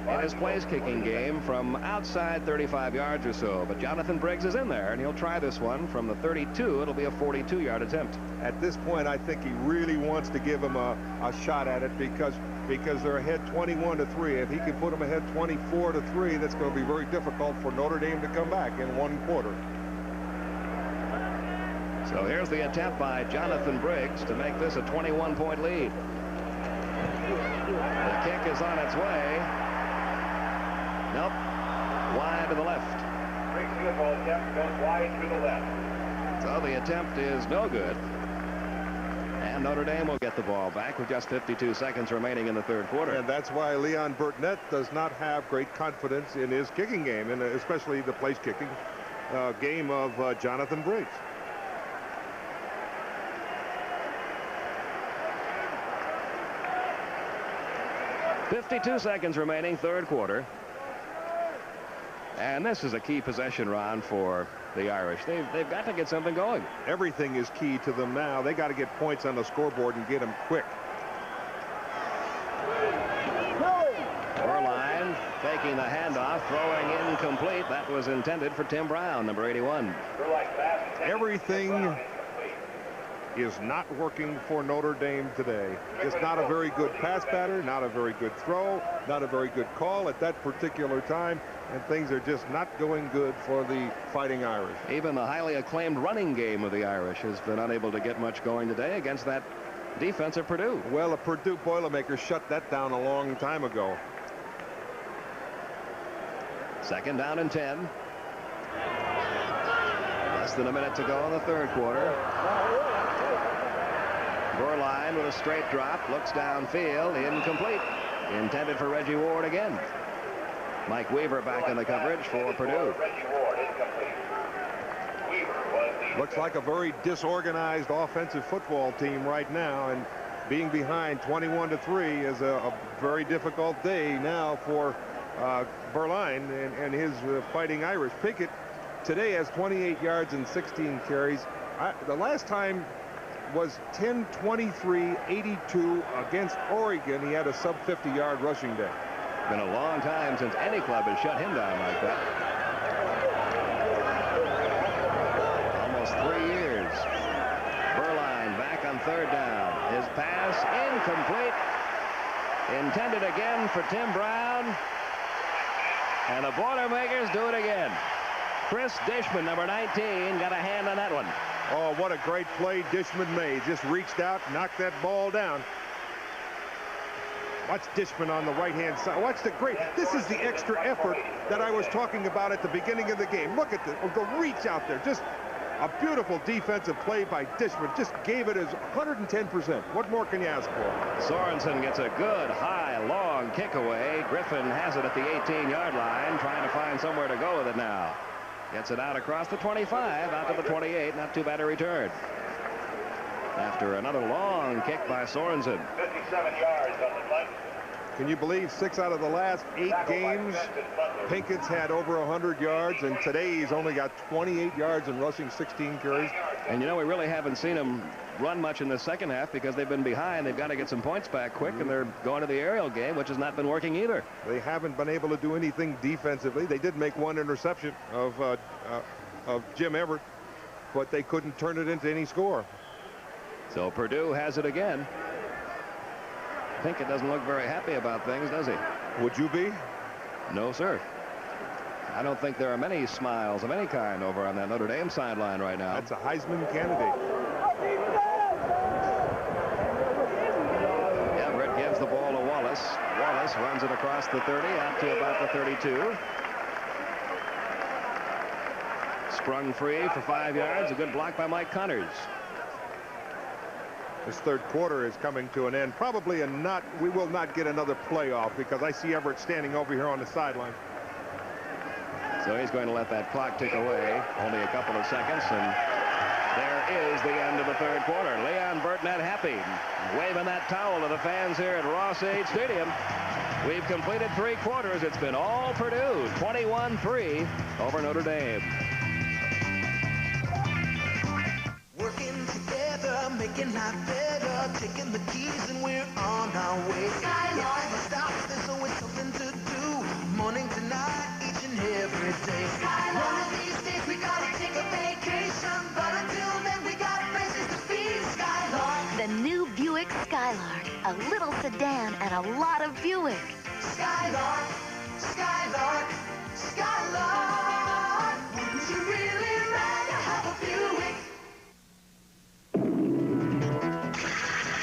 Speaker 1: in his place-kicking game from outside 35 yards or so. But Jonathan Briggs is in there, and he'll try this one from the 32. It'll be a 42-yard attempt.
Speaker 3: At this point, I think he really wants to give him a shot at it because they're ahead 21-3. If he can put them ahead 24-3, that's going to be very difficult for Notre Dame to come back in 1 quarter.
Speaker 1: So here's the attempt by Jonathan Briggs to make this a 21-point lead. The kick is on its way. Nope. Wide to the left.
Speaker 6: Briggs' field goal attempt goes wide to the left.
Speaker 1: So the attempt is no good. And Notre Dame will get the ball back with just 52 seconds remaining in the 3rd quarter.
Speaker 3: And that's why Leon Bertinetti does not have great confidence in his kicking game, and especially the place kicking game of Jonathan Briggs.
Speaker 1: .52 seconds remaining, 3rd quarter. And this is a key possession, Ron, for the Irish. They've got to get something going.
Speaker 3: Everything is key to them now. They got to get points on the scoreboard and get them quick.
Speaker 1: Berline taking the handoff, throwing incomplete. That was intended for Tim Brown, number 81.
Speaker 3: Everything is not working for Notre Dame today. It's not a very good pass pattern, not a very good throw, not a very good call at that particular time, and things are just not going good for the Fighting Irish.
Speaker 1: Even the highly acclaimed running game of the Irish has been unable to get much going today against that defense of Purdue.
Speaker 3: Well, the Purdue Boilermakers shut that down a long time ago.
Speaker 1: 2nd down and 10. Less than a minute to go in the 3rd quarter. Berline with a straight drop, looks downfield, incomplete. Intended for Reggie Ward again. Mike Weaver back in the coverage for Purdue.
Speaker 3: Looks like a very disorganized offensive football team right now, and being behind 21-3 is a very difficult day now for Berline and his Fighting Irish. Pickett today has 28 yards and 16 carries. The last time was 10-23-82 against Oregon. He had a sub 50-yard rushing day.
Speaker 1: Been a long time since any club has shut him down like that. Almost 3 years. Berline back on 3rd down. His pass incomplete. Intended again for Tim Brown. And the Boilermakers do it again. Chris Dishman, number 19, got a hand on that one.
Speaker 3: Oh, what a great play Dishman made. Just reached out, knocked that ball down. Watch Dishman on the right-hand side. Watch the great. This is the extra effort that I was talking about at the beginning of the game. Look at the reach out there. Just a beautiful defensive play by Dishman. Just gave it his 110%. What more can you ask for?
Speaker 1: Sorensen gets a good, high, long kick away. Griffin has it at the 18-yard line, trying to find somewhere to go with it now. Gets it out across the 25, out to the 28. Not too bad a return. After another long kick by Sorensen.
Speaker 6: 57 yards on the punt.
Speaker 3: Can you believe 6 out of the last 8 games, Pinkett's had over 100 yards, and today he's only got 28 yards and rushing 16 carries.
Speaker 1: And you know, we really haven't seen him run much in the second half because they've been behind. They've got to get some points back quick, and they're going to the aerial game, which has not been working either.
Speaker 3: They haven't been able to do anything defensively. They did make one interception of Jim Everett, but they couldn't turn it into any score.
Speaker 1: So Purdue has it again. Pinkett doesn't look very happy about things, does he?
Speaker 3: Would you be?
Speaker 1: No, sir. I don't think there are many smiles of any kind over on that Notre Dame sideline right now.
Speaker 3: That's a Heisman candidate.
Speaker 1: Everett gives the ball to Wallace. Wallace runs it across the 30 out to about the 32. Sprung free for 5 yards. A good block by Mike Connors.
Speaker 3: This third quarter is coming to an end. Probably we will not get another playoff because I see Everett standing over here on the sideline.
Speaker 1: So he's going to let that clock tick away. Only a couple of seconds, and there is the end of the third quarter. Leon Burtnett happy, waving that towel to the fans here at Ross-Ade Stadium. We've completed 3 quarters. It's been all Purdue, 21-3 over Notre Dame.
Speaker 13: Working together, making life better, taking the keys and we're on our way. Skyline stops, there's always something to do. Morning to night, each and every day. Skyline. One of these days we gotta take a vacation, but until then we got places to be. Skyline.
Speaker 9: The new Buick Skylark, a little sedan and a lot of Buick.
Speaker 13: Skylark, Skylark, Skylark. Wouldn't you really rather have a Buick?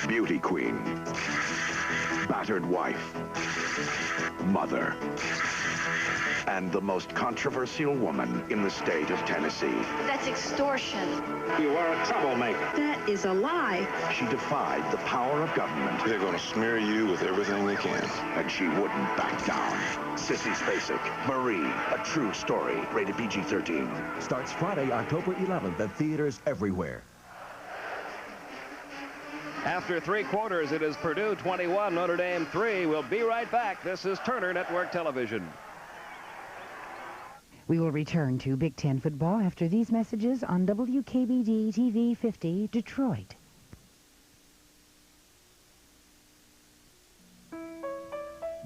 Speaker 8: Beauty queen, battered wife, mother, and the most controversial woman in the state of Tennessee.
Speaker 9: That's extortion.
Speaker 8: You are a troublemaker.
Speaker 9: That is a lie.
Speaker 8: She defied the power of government. They're going to smear you with everything they can. And she wouldn't back down. Sissy Spacek, Marie, a true story. Rated PG-13.
Speaker 14: Starts Friday, October 11th at theaters everywhere.
Speaker 1: After 3 quarters, it is Purdue 21, Notre Dame 3. We'll be right back. This is Turner Network Television.
Speaker 22: We will return to Big Ten football after these messages on WKBD TV 50, Detroit.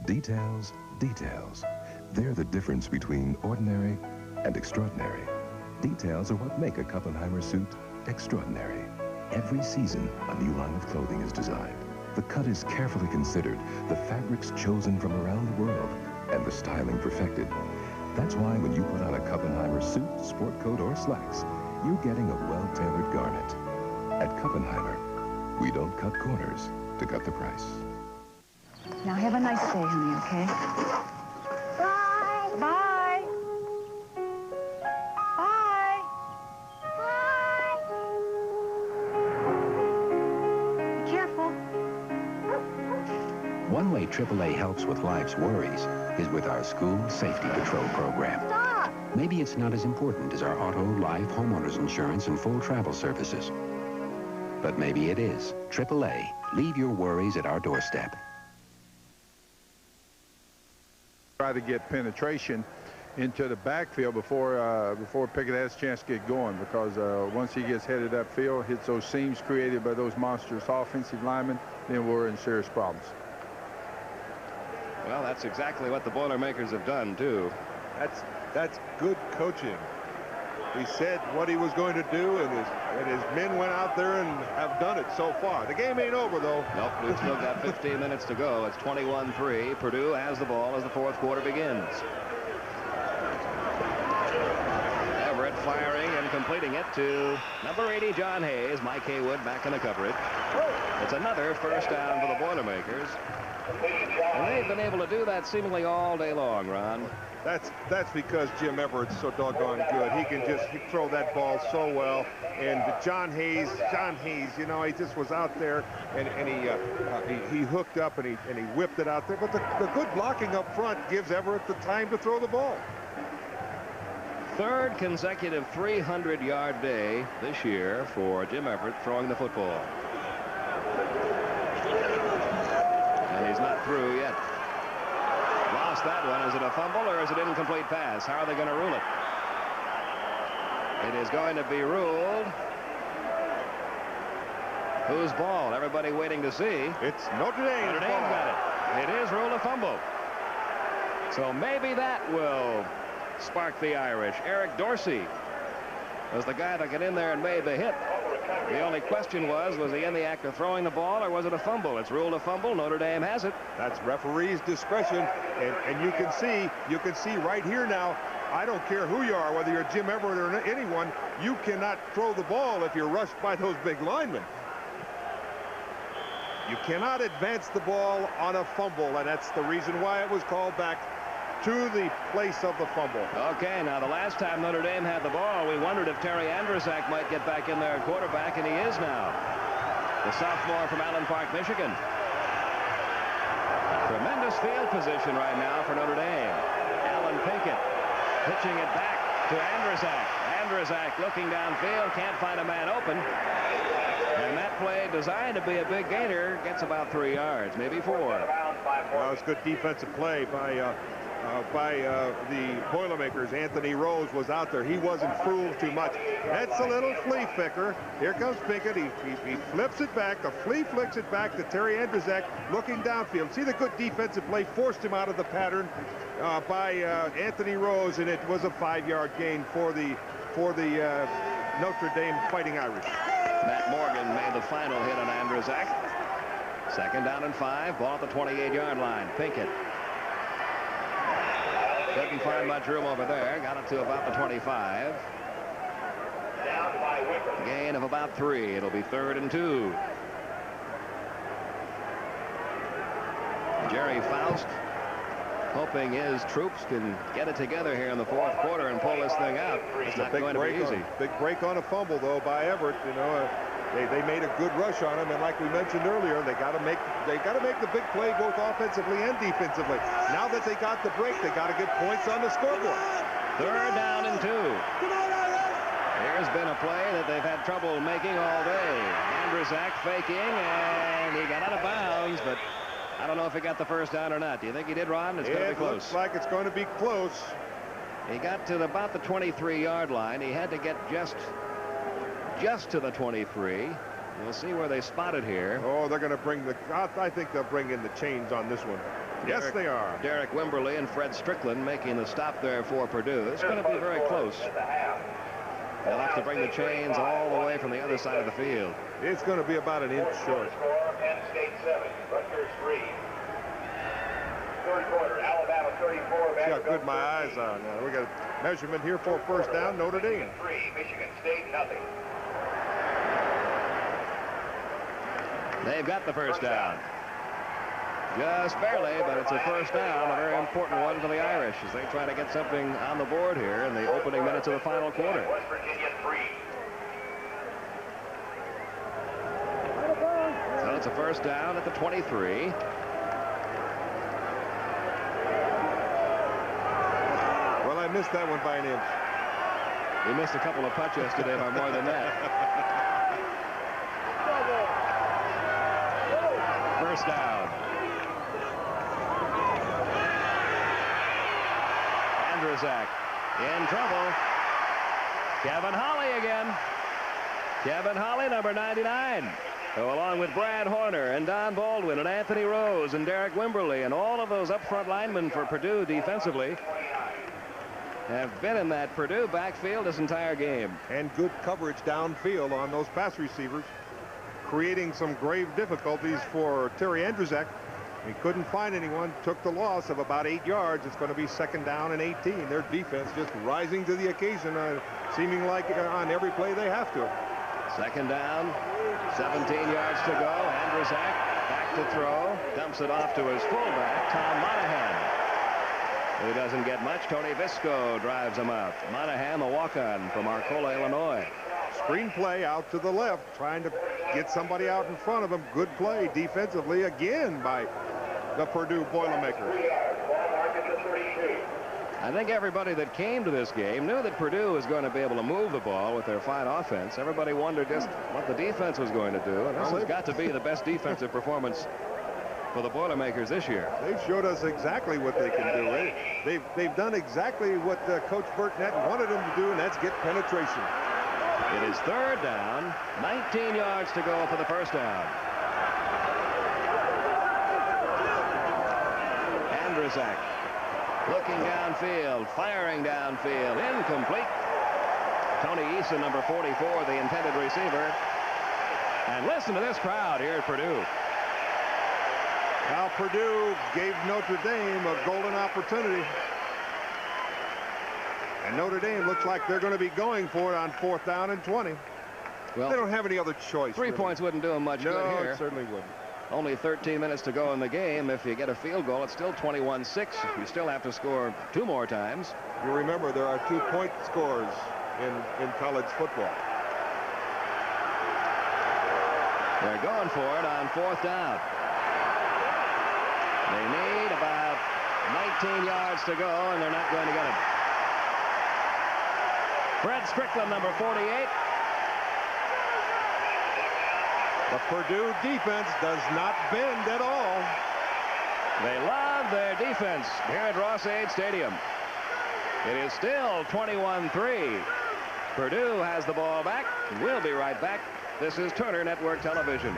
Speaker 15: Details, details. They're the difference between ordinary and extraordinary. Details are what make a Kuppenheimer suit extraordinary. Every season, a new line of clothing is designed. The cut is carefully considered, the fabrics chosen from around the world, and the styling perfected. That's why when you put on a Kuppenheimer suit, sport coat, or slacks, you're getting a well-tailored garment. At Kuppenheimer, we don't cut corners to cut the price.
Speaker 16: Now have a nice day, honey, okay? Bye. Bye. Bye. Bye. Be careful.
Speaker 18: One way AAA helps with life's worries is with our school safety patrol program.
Speaker 16: Stop.
Speaker 18: Maybe it's not as important as our auto, life, homeowners insurance, and full travel services. But maybe it is. AAA, leave your worries at our doorstep.
Speaker 3: Try to get penetration into the backfield before Pickett has a chance to get going, because once he gets headed upfield, hits those seams created by those monstrous offensive linemen, then we're in serious problems.
Speaker 1: Well, that's exactly what the Boilermakers have done, too.
Speaker 3: That's good coaching. He said what he was going to do, and his men went out there and have done it so far. The game ain't over, though.
Speaker 1: Nope, we've still got 15 minutes to go. It's 21-3. Purdue has the ball as the fourth quarter begins. Everett firing and completing it to number 80, John Hayes. Mike Haywood back in the coverage. It's another first down for the Boilermakers. And they've been able to do that seemingly all day long, Ron.
Speaker 3: That's because Jim Everett's so doggone good. He can just throw that ball so well. And John Hayes, you know, he just was out there and he hooked up and he whipped it out there. But the good blocking up front gives Everett the time to throw the ball.
Speaker 1: Third consecutive 300-yard day this year for Jim Everett throwing the football. And he's not through yet. Lost that one. Is it a fumble or is it an incomplete pass? How are they going to rule it? It is going to be ruled. Whose ball? Everybody waiting to see.
Speaker 3: It's Notre Dame.
Speaker 1: Notre Dame got it. It is ruled a fumble. So maybe that will spark the Irish. Eric Dorsey was the guy that got in there and made the hit. The only question was he in the act of throwing the ball or was it a fumble? It's ruled a fumble. Notre Dame has it.
Speaker 3: That's referee's discretion, and you can see right here now. I don't care who you are, whether you're Jim Everett or anyone, you cannot throw the ball if you're rushed by those big linemen. You cannot advance the ball on a fumble, and that's the reason why it was called back to the place of the fumble.
Speaker 1: Okay, now the last time Notre Dame had the ball, we wondered if Terry Andrzak might get back in there at quarterback, and he is now. The sophomore from Allen Park, Michigan. Tremendous field position right now for Notre Dame. Alan Pinkett pitching it back to Andrzak. Andrzak looking downfield, can't find a man open. And that play designed to be a big gainer gets about 3 yards, maybe 4.
Speaker 3: Well, it's good defensive play by the Boilermakers. Anthony Rose was out there. He wasn't fooled too much. That's a little flea flicker. Here comes Pinkett. He flips it back. The flea flicks it back to Terry Andrzak looking downfield. See the good defensive play forced him out of the pattern by Anthony Rose, and it was a 5-yard gain for the Notre Dame Fighting Irish.
Speaker 1: Matt Morgan made the final hit on Andrzak. Second down and 5. Ball at the 28-yard line. Pinkett. Couldn't find much room over there. Got it to about the 25. Gain of about 3. It'll be 3rd and 2. Jerry Faust hoping his troops can get it together here in the fourth quarter and pull this thing out. It's not going to be easy.
Speaker 3: Big break on a fumble, though, by Everett. You know, they made a good rush on him, and like we mentioned earlier, they got to make the big play both offensively and defensively. Now that they got the break, they got to get points on the scoreboard.
Speaker 1: 3rd down and 2. There's been a play that they've had trouble making all day. Andrzak faking, and he got out of bounds, but I don't know if he got the first down or not. Do you think he did, Ron? It's going to be close.
Speaker 3: Looks like it's going to be close.
Speaker 1: He got to about the 23-yard line. He had to get just to the 23. We'll see where they spot it here.
Speaker 3: Oh, they're going to bring I think they'll bring in the chains on this one. Yes, they are.
Speaker 1: Derek Wimberly and Fred Strickland making the stop there for Purdue. It's going to be very close. They'll have to bring the chains all the way from the other side of the field.
Speaker 3: It's going to be about an inch short.
Speaker 6: Penn State 7, Rutgers 3. Third quarter, Alabama 34.
Speaker 3: See how good my eyes are now. We got a measurement here for first down, Notre Dame.
Speaker 6: 3, Michigan State, nothing.
Speaker 1: They've got the first down. Just barely, but it's a first down, a very important one for the Irish as they try to get something on the board here in the opening minutes of the final quarter.
Speaker 6: West Virginia 3.
Speaker 1: So it's a first down at the 23.
Speaker 3: Well, I missed that one by an inch.
Speaker 1: We missed a couple of putts yesterday by more than that. First down. Andrzak in trouble. Kevin Holly again. Kevin Holly, number 99. So along with Brad Horner and Don Baldwin and Anthony Rose and Derek Wimberly and all of those up front linemen for Purdue defensively. have been in that Purdue backfield this entire game.
Speaker 3: And good coverage downfield on those pass receivers, creating some grave difficulties for Terry Andrzejczyk. He couldn't find anyone, took the loss of about 8 yards. It's going to be 2nd down and 18. Their defense just rising to the occasion, seeming like on every play they have to.
Speaker 1: 2nd down, 17 yards to go. Andrzejczyk back to throw, dumps it off to his fullback, Tom Monahan, who doesn't get much. Tony Visco drives him out. Monahan, the walk-on from Arcola, Illinois.
Speaker 3: Screen play out to the left, trying to get somebody out in front of him. Good play defensively again by the Purdue Boilermakers.
Speaker 1: I think everybody that came to this game knew that Purdue was going to be able to move the ball with their fine offense. Everybody wondered just what the defense was going to do, and this has got to be the best defensive performance for the Boilermakers this year.
Speaker 3: They've showed us exactly what they can do. They've done exactly what Coach Burtnett wanted them to do, and that's get penetration.
Speaker 1: It is 3rd down, 19 yards to go for the 1st down. Andrzejczyk looking downfield, firing downfield, incomplete. Tony Eason, number 44, the intended receiver. And listen to this crowd here at Purdue.
Speaker 3: Now Purdue gave Notre Dame a golden opportunity. And Notre Dame looks like they're going to be going for it on 4th down and 20. Well, they don't have any other choice.
Speaker 1: 3 points wouldn't do them much good here.
Speaker 3: No, it certainly wouldn't.
Speaker 1: Only 13 minutes to go in the game. If you get a field goal, it's still 21-6. You still have to score 2 more times.
Speaker 3: You remember there are 2-point scores in college football.
Speaker 1: They're going for it on 4th down. They need about 19 yards to go, and they're not going to get it. Fred Strickland, number 48.
Speaker 3: The Purdue defense does not bend at all.
Speaker 1: They love their defense here at Ross-Ade Stadium. It is still 21-3. Purdue has the ball back. We'll be right back. This is Turner Network Television.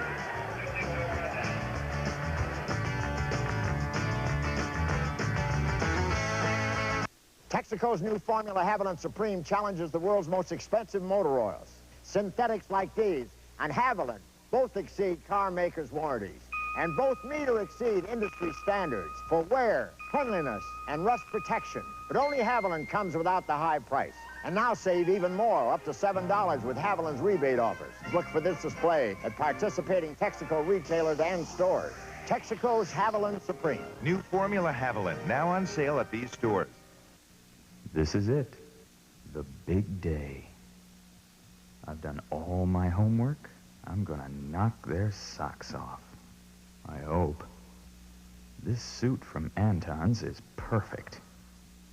Speaker 7: Texaco's new formula Haviland Supreme challenges the world's most expensive motor oils. Synthetics like these and Haviland both exceed car makers' warranties, and both meet or exceed industry standards for wear, cleanliness, and rust protection. But only Haviland comes without the high price. And now save even more, up to $7 with Haviland's rebate offers. Look for this display at participating Texaco retailers and stores. Texaco's Haviland Supreme.
Speaker 11: New formula Haviland, now on sale at these stores.
Speaker 19: This is it, the big day. I've done all my homework. I'm gonna knock their socks off. I hope. This suit from Anton's is perfect.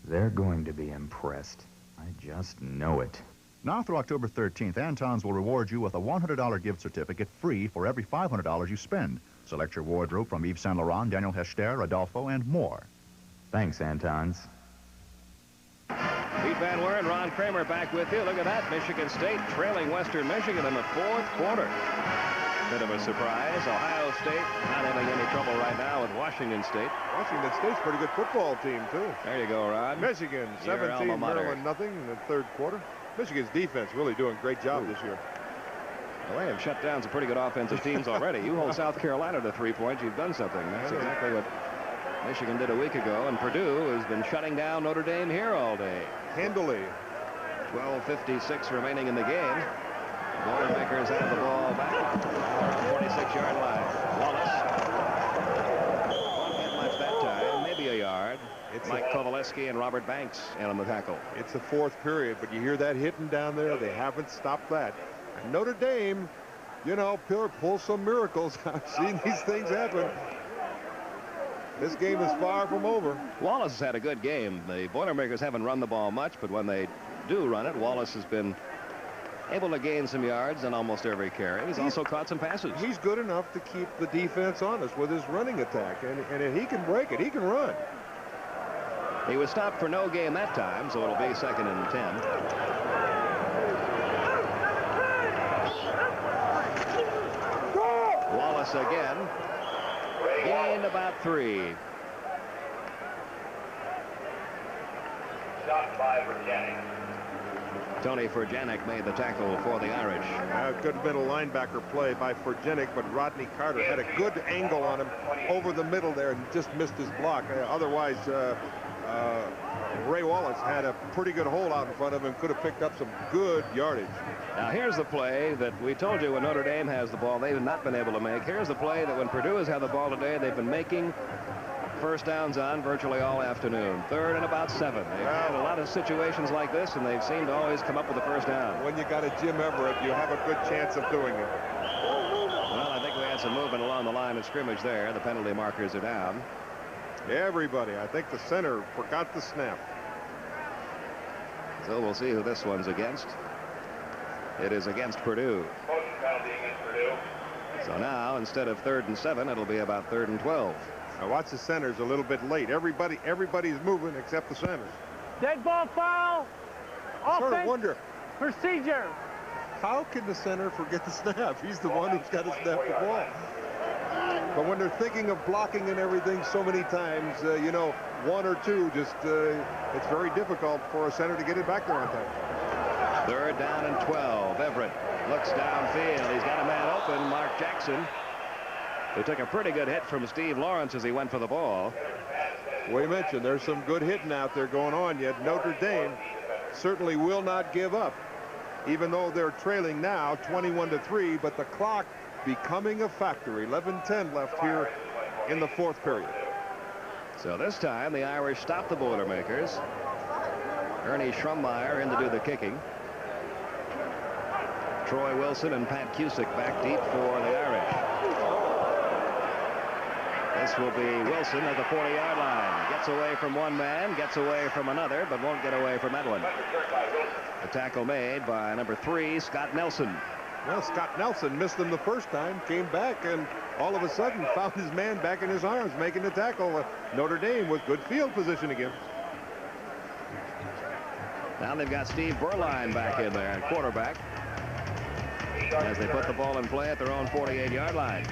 Speaker 19: They're going to be impressed. I just know it.
Speaker 20: Now through October 13th, Anton's will reward you with a $100 gift certificate free for every $500 you spend. Select your wardrobe from Yves Saint Laurent, Daniel Hester, Adolfo, and more.
Speaker 19: Thanks, Anton's.
Speaker 1: Pete Van Weren, Ron Kramer back with you. Look at that. Michigan State trailing Western Michigan in the 4th quarter. Bit of a surprise. Ohio State not having any trouble right now with Washington State.
Speaker 3: Washington State's a pretty good football team, too.
Speaker 1: There you go, Ron.
Speaker 3: Michigan, 17, Maryland, nothing in the 3rd quarter. Michigan's defense really doing a great job this year.
Speaker 1: Well, they have shut down some pretty good offensive teams already. You hold South Carolina to 3 points, you've done something. That's exactly what Michigan did a week ago, and Purdue has been shutting down Notre Dame here all day.
Speaker 3: Handily.
Speaker 1: 12:56 remaining in the game. The Boilermakers have the ball back. 46-yard line. Wallace. Won't get much that time. Maybe a yard. It's Mike Kovaleski and Robert Banks in on the tackle.
Speaker 3: It's the 4th period, but you hear that hitting down there. They haven't stopped that. And Notre Dame, you know, pull some miracles. I've seen these things happen. This game is far from over.
Speaker 1: Wallace has had a good game. The Boilermakers haven't run the ball much, but when they do run it, Wallace has been able to gain some yards on almost every carry. He's also caught some passes.
Speaker 3: He's good enough to keep the defense honest with his running attack, and if he can break it, he can run.
Speaker 1: He was stopped for no gain that time, so it'll be 2nd and 10. Wallace again. Gained about 3.
Speaker 6: shot by Virginia.
Speaker 1: Tony Furjanic made the tackle for the Irish.
Speaker 3: Good middle linebacker play by Furjanic, but Rodney Carter had a good angle on him over the middle there and just missed his block. Otherwise, Ray Wallace had a pretty good hole out in front of him, could have picked up some good yardage.
Speaker 1: Now here's the play that we told you when Notre Dame has the ball, they've not been able to make. Here's the play that when Purdue has had the ball today, they've been making first downs on virtually all afternoon. 3rd and about 7. They've had a lot of situations like this, and they've seemed to always come up with the first down.
Speaker 3: When you got a Jim Everett, you have a good chance of doing it.
Speaker 1: Well, I think we had some movement along the line of scrimmage there. The penalty markers are down.
Speaker 3: Everybody, I think the center forgot the snap.
Speaker 1: So we'll see who this one's against. It is against Purdue.
Speaker 6: Motion penalty against Purdue.
Speaker 1: So now, instead of 3rd and 7, it'll be about 3rd and 12.
Speaker 3: Now watch the centers a little bit late. Everybody's moving except the centers.
Speaker 2: Dead ball foul.
Speaker 3: Sort of wonder.
Speaker 2: Procedure.
Speaker 3: How can the center forget the snap? He's the one who's got to snap the ball. But when they're thinking of blocking and everything so many times, you know, 1 or 2, just it's very difficult for a center to get it back there on time.
Speaker 1: 3rd down and 12. Everett looks downfield. He's got a man open, Mark Jackson, who took a pretty good hit from Steve Lawrence as he went for the ball.
Speaker 3: We mentioned there's some good hitting out there going on, yet Notre Dame certainly will not give up, even though they're trailing now 21-3, but the clock becoming a factor. 11:10 left here in the 4th period.
Speaker 1: So this time the Irish stop the Boilermakers. Ernie Schrummeyer in to do the kicking. Troy Wilson and Pat Cusick back deep for the Irish. This will be Wilson at the 40-yard line. Gets away from one man, gets away from another, but won't get away from Edwin. The tackle made by number 3, Scott Nelson.
Speaker 3: Well, Scott Nelson missed him the first time, came back, and all of a sudden found his man back in his arms, making the tackle. Notre Dame with good field position again.
Speaker 1: Now they've got Steve Berline back in there, quarterback, as they put the ball in play at their own 48-yard line.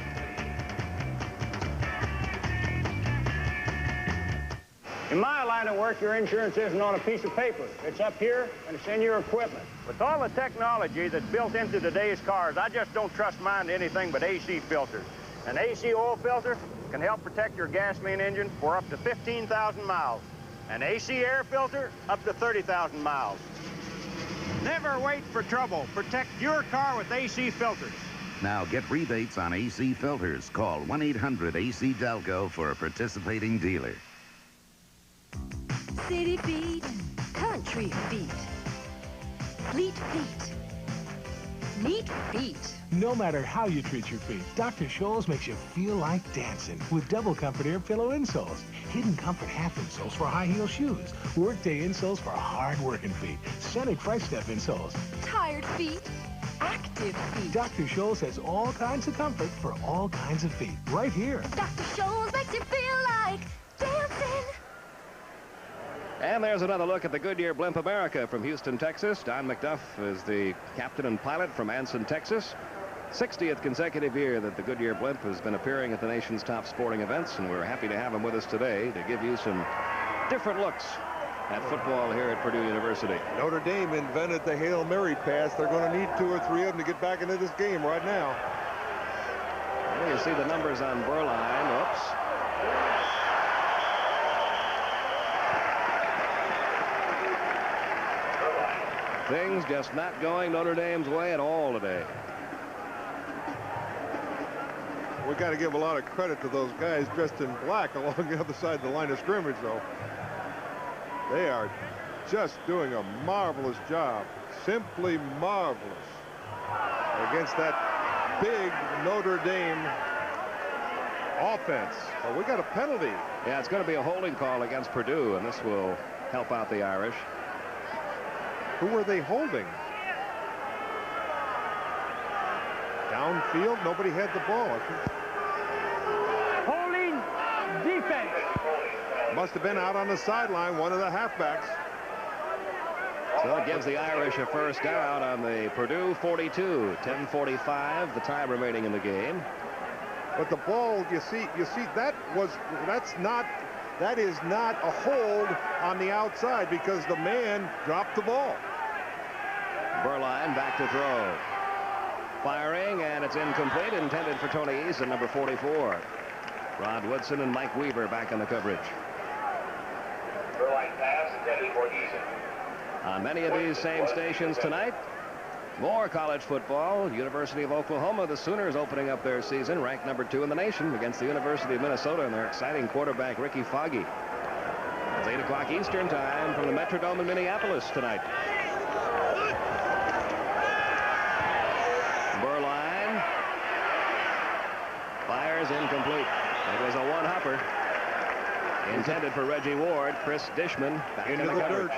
Speaker 2: In my line of work, your insurance isn't on a piece of paper. It's up here, and it's in your equipment. With all the technology that's built into today's cars, I just don't trust mine to anything but AC filters. An AC oil filter can help protect your gas main engine for up to 15,000 miles. An AC air filter, up to 30,000 miles. Never wait for trouble. Protect your car with AC filters.
Speaker 5: Now get rebates on AC filters. Call 1-800-AC-DELCO for a participating dealer.
Speaker 17: City feet, country feet, fleet feet, neat feet.
Speaker 21: No matter how you treat your feet, Dr. Scholl's makes you feel like dancing with double comfort air pillow insoles, hidden comfort half insoles for high heel shoes, workday insoles for hard-working feet, scented Fresh Step insoles.
Speaker 17: Tired feet, active feet.
Speaker 21: Dr. Scholl's has all kinds of comfort for all kinds of feet, right here.
Speaker 17: Dr. Scholl's makes you feel like dancing.
Speaker 1: And there's another look at the Goodyear Blimp America from Houston, Texas. Don McDuff is the captain and pilot from Anson, Texas. 60th consecutive year that the Goodyear Blimp has been appearing at the nation's top sporting events, and we're happy to have him with us today to give you some different looks at football here at Purdue University.
Speaker 3: Notre Dame invented the Hail Mary pass. They're going to need 2 or 3 of them to get back into this game right now.
Speaker 1: Well, you see the numbers on Berline. Oops. Things just not going Notre Dame's way at all today.
Speaker 3: We got to give a lot of credit to those guys dressed in black along the other side of the line of scrimmage, though. They are just doing a marvelous job, simply marvelous, against that big Notre Dame offense. Well, we got a penalty.
Speaker 1: Yeah, it's going to be a holding call against Purdue, and this will help out the Irish.
Speaker 3: Who were they holding? Downfield, nobody had the ball.
Speaker 2: Holding defense.
Speaker 3: Must have been out on the sideline, one of the halfbacks.
Speaker 1: So it gives the Irish a first down on the Purdue 42. 10:45, the time remaining in the game.
Speaker 3: But the ball, you see, that's that is not a hold on the outside because the man dropped the ball.
Speaker 1: Burline back to throw. Firing, and it's incomplete, intended for Tony Eason, number 44. Rod Woodson and Mike Weaver back in the coverage.
Speaker 6: Burline pass intended for Eason.
Speaker 1: On many of these same stations tonight, more college football. University of Oklahoma, the Sooners opening up their season, ranked number 2 in the nation against the University of Minnesota and their exciting quarterback, Ricky Foggy. It's 8 o'clock Eastern time from the Metrodome in Minneapolis tonight. Burline fires incomplete. It was a one-hopper. Intended for Reggie Ward. Chris Dishman back
Speaker 3: into
Speaker 1: in the coverage.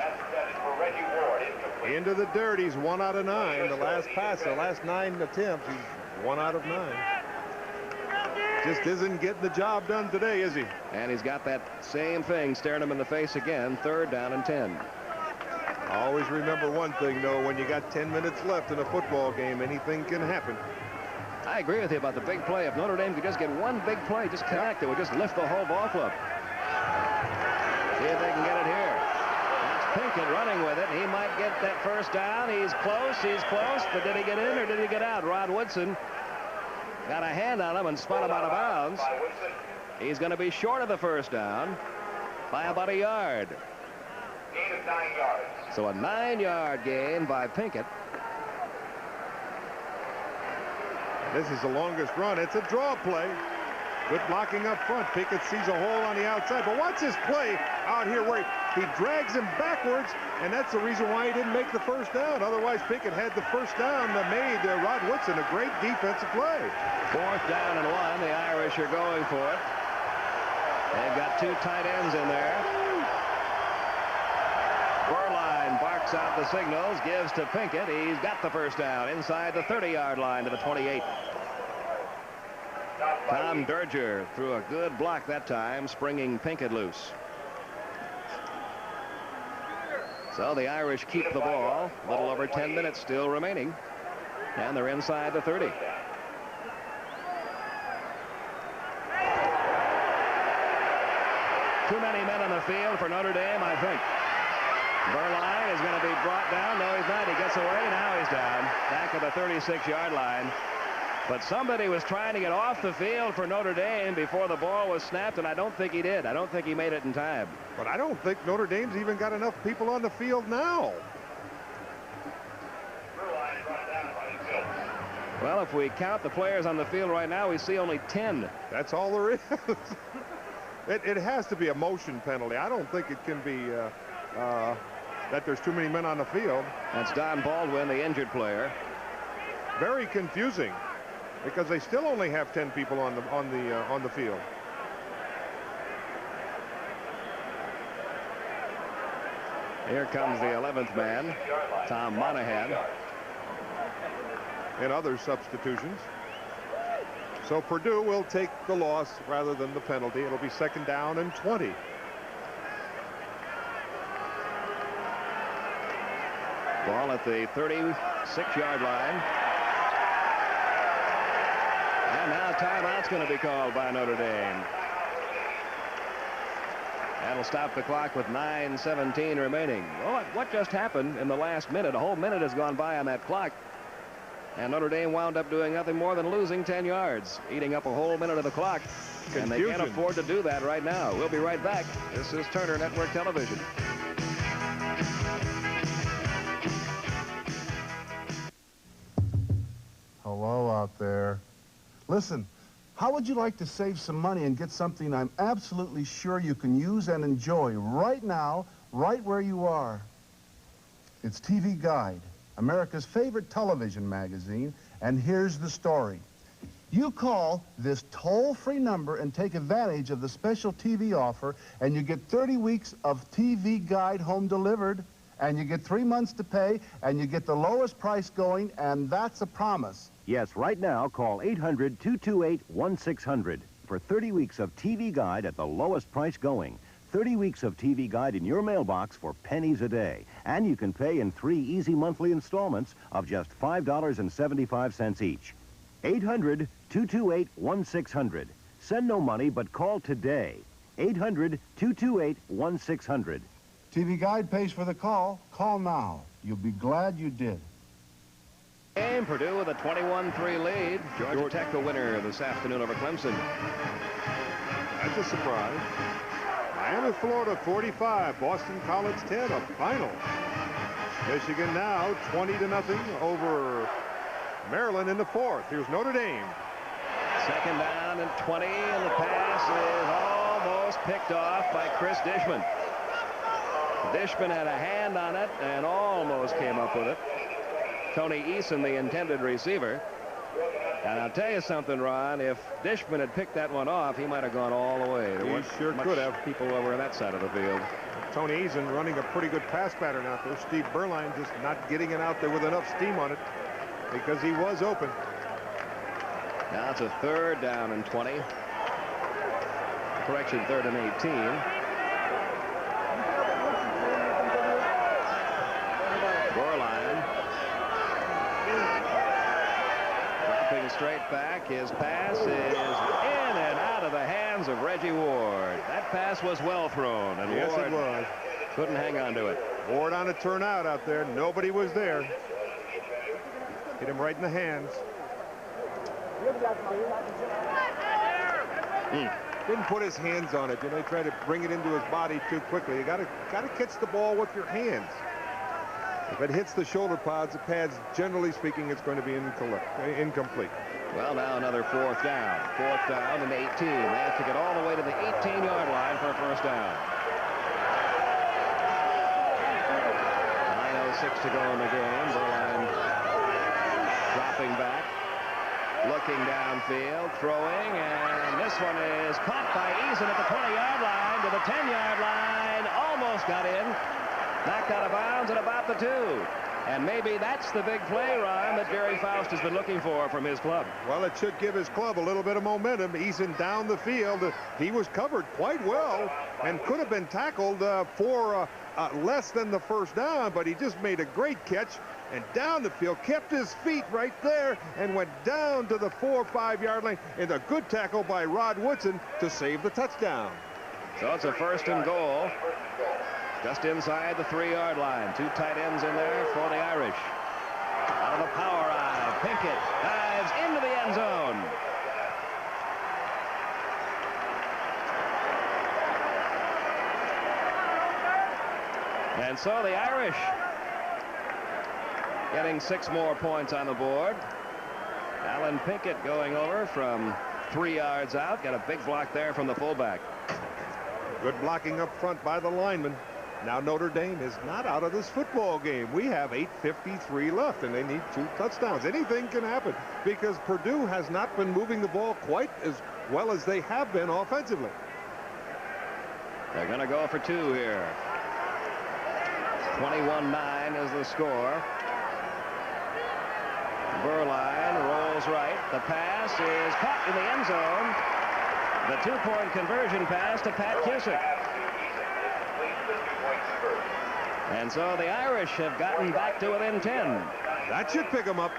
Speaker 3: Into the dirt. He's 1 out of 9. The last pass, the last 9 attempts, he's 1 out of 9. Just isn't getting the job done today, is he?
Speaker 1: And he's got that same thing staring him in the face again. 3rd down and 10.
Speaker 3: Always remember one thing, though. When you got 10 minutes left in a football game, anything can happen.
Speaker 1: I agree with you about the big play. If Notre Dame could just get one big play, just connect, it would just lift the whole ball club. See if they can get it here. That's Pinkett running with it. He might get that first down. He's close. But did he get in or did he get out? Rod Woodson got a hand on him and spun him out of bounds. He's going to be short of the first down by about a yard.
Speaker 6: Gain of 9 yards.
Speaker 1: So a 9-yard gain by Pinkett.
Speaker 3: This is the longest run. It's a draw play. Good blocking up front. Pinkett sees a hole on the outside. But watch this play out here where he drags him backwards, and that's the reason why he didn't make the first down. Otherwise, Pinkett had the first down made. Rod Woodson, a great defensive play.
Speaker 1: 4th down and 1. The Irish are going for it. They've got 2 tight ends in there. Burline barks out the signals, gives to Pinkett. He's got the first down inside the 30-yard line to the 28. Tom Derger threw a good block that time, springing Pinkett loose. So the Irish keep the ball. A little over 10 minutes still remaining. And they're inside the 30. Too many men on the field for Notre Dame, I think. Burline is going to be brought down. No, he's not. He gets away. Now he's down. Back at the 36-yard line. But somebody was trying to get off the field for Notre Dame before the ball was snapped, and I don't think he did. I don't think he made it in time.
Speaker 3: But I don't think Notre Dame's even got enough people on the field now.
Speaker 1: Well, if we count the players on the field right now, we see only 10.
Speaker 3: That's all there is. It has to be a motion penalty. I don't think it can be that there's too many men on the field.
Speaker 1: That's Don Baldwin, the injured player.
Speaker 3: Very confusing, because they still only have 10 people on the field.
Speaker 1: Here comes the 11th man, Tom Monahan.
Speaker 3: And other substitutions. So Purdue will take the loss rather than the penalty. It'll be 2nd down and 20.
Speaker 1: Ball at the 36-yard line. And now timeout's going to be called by Notre Dame. That'll stop the clock with 9:17 remaining. Well, what just happened in the last minute? A whole minute has gone by on that clock. And Notre Dame wound up doing nothing more than losing 10 yards, eating up a whole minute of the clock.
Speaker 3: Confusion.
Speaker 1: And they can't afford to do that right now. We'll be right back. This is Turner Network Television.
Speaker 4: Hello out there. Listen, how would you like to save some money and get something I'm absolutely sure you can use and enjoy right now, right where you are? It's TV Guide, America's favorite television magazine, and here's the story. You call this toll-free number and take advantage of the special TV offer, and you get 30 weeks of TV Guide home delivered, and you get 3 months to pay, and you get the lowest price going, and that's a promise.
Speaker 14: Yes, right now, call 800-228-1600 for 30 weeks of TV Guide at the lowest price going. 30 weeks of TV Guide in your mailbox for pennies a day. And you can pay in 3 easy monthly installments of just $5.75 each. 800-228-1600. Send no money, but call today. 800-228-1600.
Speaker 4: TV Guide pays for the call. Call now. You'll be glad you did.
Speaker 1: Game, Purdue with a 21-3 lead. Georgia Tech the winner this afternoon over Clemson.
Speaker 3: That's a surprise. Miami, Florida, 45. Boston College, 10, a final. Michigan now 20-0 over Maryland in the fourth. Here's Notre Dame.
Speaker 1: Second down and 20, and the pass is almost picked off by Chris Dishman. Dishman had a hand on it and almost came up with it. Tony Eason, the intended receiver. And I'll tell you something, Ron, if Dishman had picked that one off, he might have gone all the way. There
Speaker 3: He sure could have.
Speaker 1: People over on that side of the field.
Speaker 3: Tony Eason running a pretty good pass pattern out there. Steve Berline just not getting it out there with enough steam on it because he was open.
Speaker 1: Now it's a third down and 20. Correction, third and 18. Straight back. His pass is in and out of the hands of Reggie Ward. That pass was well thrown, and
Speaker 3: yes,
Speaker 1: Ward
Speaker 3: it was.
Speaker 1: Couldn't hang on to it.
Speaker 3: Ward on a turnout out there. Nobody was there. Hit him right in the hands. Didn't put his hands on it. You know, he tried to bring it into his body too quickly. You got to catch the ball with your hands. If it hits the shoulder pads, generally speaking, it's going to be incomplete.
Speaker 1: Well, now another fourth down. Fourth down and 18. They have to get all the way to the 18-yard line for a first down. 9:06 to go in the game. Berline dropping back, looking downfield, throwing, and this one is caught by Eason at the 20-yard line to the 10-yard line. Almost got in. Knocked out of bounds at about the 2. And maybe that's the big play, Ron, that Jerry Faust has been looking for from his club.
Speaker 3: Well, it should give his club a little bit of momentum. Eason down the field. He was covered quite well and could have been tackled for less than the first down, but he just made a great catch and down the field, kept his feet right there and went down to the 4 or 5 yard line. And a good tackle by Rod Woodson to save the touchdown.
Speaker 1: So it's a first and goal. Just inside the 3-yard line. Two tight ends in there for the Irish. Out of the power eye, Pinkett dives into the end zone. And so the Irish getting 6 more points on the board. Alan Pinkett going over from 3 yards out. Got a big block there from the fullback.
Speaker 3: Good blocking up front by the lineman. Now Notre Dame is not out of this football game. We have 8:53 left, and they need 2 touchdowns. Anything can happen because Purdue has not been moving the ball quite as well as they have been offensively.
Speaker 1: They're going to go for 2 here. 21-9 is the score. Berline rolls right. The pass is caught in the end zone. The 2-point conversion pass to Pat Cusick. And so the Irish have gotten back to within 10.
Speaker 3: That should pick them up.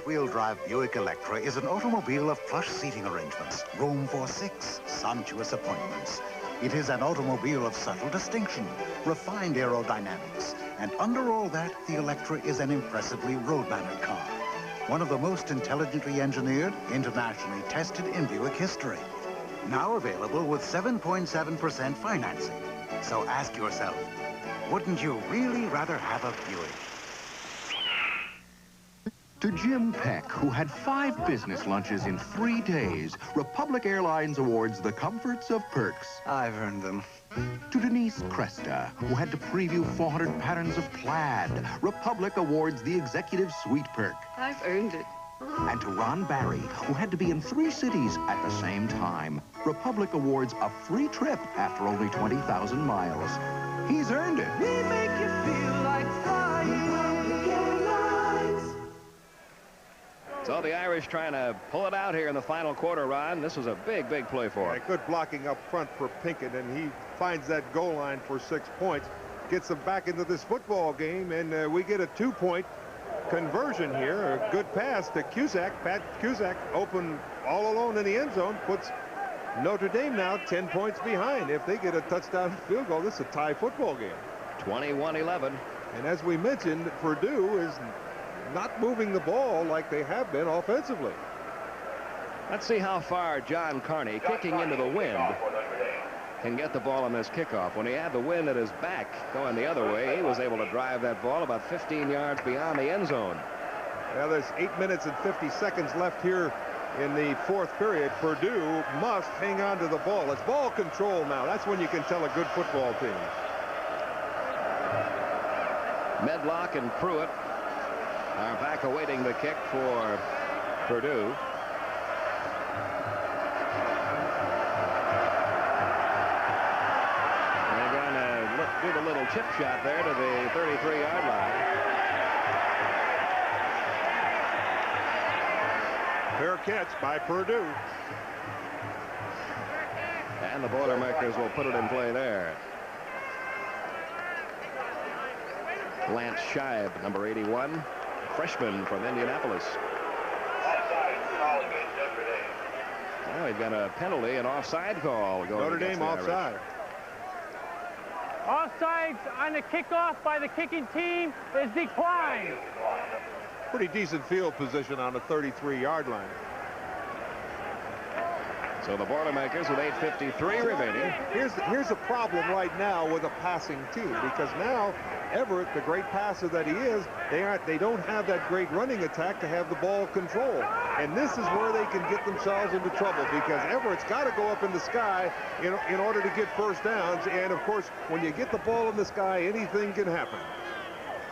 Speaker 10: Wheel-drive Buick Electra is an automobile of plush seating arrangements, room for 6 sumptuous appointments. It is an automobile of subtle distinction, refined aerodynamics, and under all that, the Electra is an impressively road-mannered car. One of the most intelligently engineered, internationally tested in Buick history. Now available with 7.7% financing. So ask yourself, wouldn't you really rather have a Buick?
Speaker 12: To Jim Peck, who had 5 business lunches in 3 days, Republic Airlines awards the comforts of perks.
Speaker 10: I've earned them.
Speaker 12: To Denise Cresta, who had to preview 400 patterns of plaid, Republic awards the executive suite perk.
Speaker 23: I've earned it.
Speaker 12: And to Ron Barry, who had to be in 3 cities at the same time, Republic awards a free trip after only 20,000 miles. He's earned it.
Speaker 13: We make you feel like flying.
Speaker 1: So the Irish trying to pull it out here in the final quarter, Ron. This was a big, big play for him.
Speaker 3: Good blocking up front for Pinkett, and he finds that goal line for 6 points. Gets them back into this football game, and we get a 2-point conversion here. A good pass to Cusack. Pat Cusack open all alone in the end zone, puts Notre Dame now 10 points behind. If they get a touchdown field goal, this is a tie football game.
Speaker 1: 21-11.
Speaker 3: And as we mentioned, Purdue is not moving the ball like they have been offensively.
Speaker 1: Let's see how far John Carney, kicking into the wind, can get the ball on this kickoff. When he had the wind at his back going the other way, he was able to drive that ball about 15 yards beyond the end zone.
Speaker 3: Well, there's 8 minutes and 50 seconds left here in the fourth period. Purdue must hang on to the ball. It's ball control now. That's when you can tell a good football team.
Speaker 1: Medlock and Pruitt are back awaiting the kick for Purdue. They're going to do the little chip shot there to the 33-yard line.
Speaker 3: Fair catch by Purdue.
Speaker 1: And the Boilermakers will put it in play there. Lance Scheib, number 81, freshman from Indianapolis. Now we've got a penalty, an offside call going
Speaker 3: Notre Dame offside.
Speaker 8: Offsides on the kickoff by the kicking team is declined.
Speaker 3: Pretty decent field position on the 33-yard line.
Speaker 1: So the Boilermakers with 8:53 remaining.
Speaker 3: Here's a problem right now with a passing team, because now Everett, the great passer that he is, they don't have that great running attack to have the ball control. And this is where they can get themselves into trouble, because Everett's got to go up in the sky in order to get first downs. And of course, when you get the ball in the sky, anything can happen.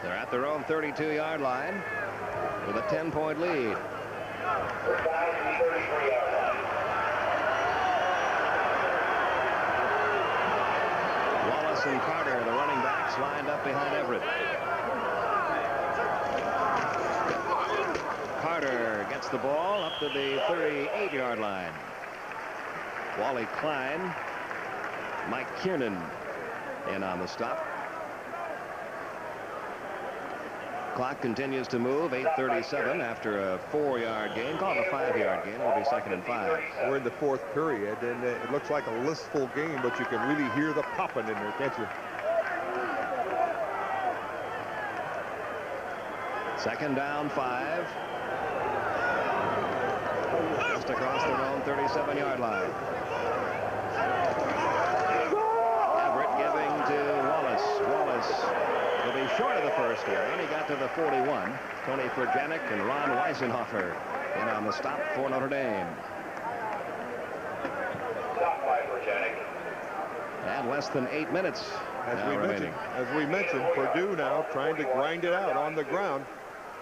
Speaker 1: They're at their own 32-yard line with a 10-point lead. Wallace and Carter, the running backs, lined up behind Everett. Carter gets the ball up to the 38-yard line. Wally Klein, Mike Kiernan in on the stop. Clock continues to move. 8:37 after a 4-yard gain. Call it a 5-yard gain. It'll be 2nd and 5.
Speaker 3: We're in the fourth period, and it looks like a listful game, but you can really hear the popping in there, can't you?
Speaker 1: 2nd down, 5. Just across their own 37-yard line. Everett giving to Wallace. Wallace will be short of the first down. He got to the 41. Tony Furjanic and Ron Weisenhofer in on the stop for Notre Dame.
Speaker 6: Stop by Furjanic.
Speaker 1: And less than 8 minutes
Speaker 3: As we mentioned, Purdue now trying to grind it out on the ground.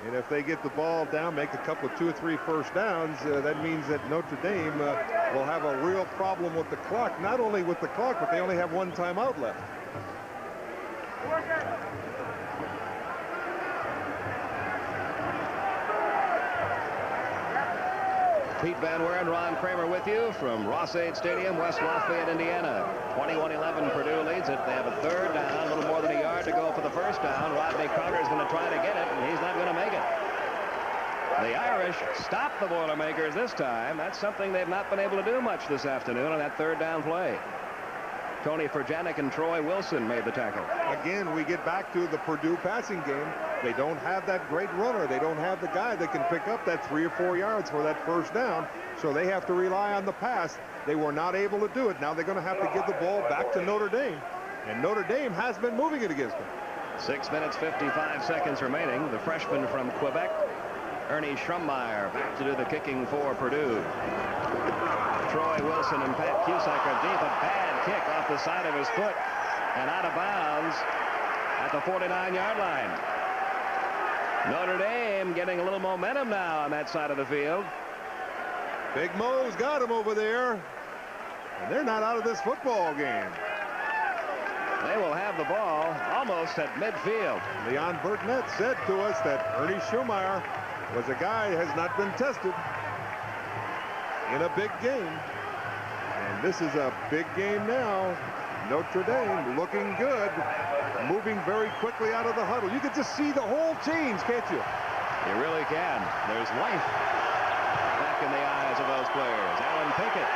Speaker 3: And if they get the ball down, make a couple of 2 or 3 first downs, that means that Notre Dame will have a real problem with the clock. Not only with the clock, but they only have 1 timeout left.
Speaker 1: Pete Van Weren, Ron Kramer with you from Ross-Ade Stadium, West Lafayette, Indiana. 21-11, Purdue leads it. They have a 3rd down, a little more than a yard to go for the first down. Rodney Carter is going to try to get it, and he's not going to make it. The Irish stop the Boilermakers this time. That's something they've not been able to do much this afternoon on that 3rd down play. Tony Furjanic and Troy Wilson made the tackle.
Speaker 3: Again, we get back to the Purdue passing game. They don't have that great runner. They don't have the guy that can pick up that 3 or 4 yards for that first down. So they have to rely on the pass. They were not able to do it. Now they're going to have to give the ball back to Notre Dame. And Notre Dame has been moving it against them.
Speaker 1: 6 minutes, 55 seconds remaining. The freshman from Quebec, Ernie Schrummeyer, back to do the kicking for Purdue. Troy Wilson and Pat Cusack are deep. A bad kick off the side of his foot and out of bounds at the 49-yard line. Notre Dame getting a little momentum now on that side of the field.
Speaker 3: Big Mo's got him over there. And they're not out of this football game.
Speaker 1: They will have the ball almost at midfield.
Speaker 3: Leon Burtnett said to us that Ernie Schumacher was a guy who has not been tested in a big game. And this is a big game now. Notre Dame looking good, moving very quickly out of the huddle. You can just see the whole change, can't you?
Speaker 1: You really can. There's life back in the eyes of those players. Alan Pinkett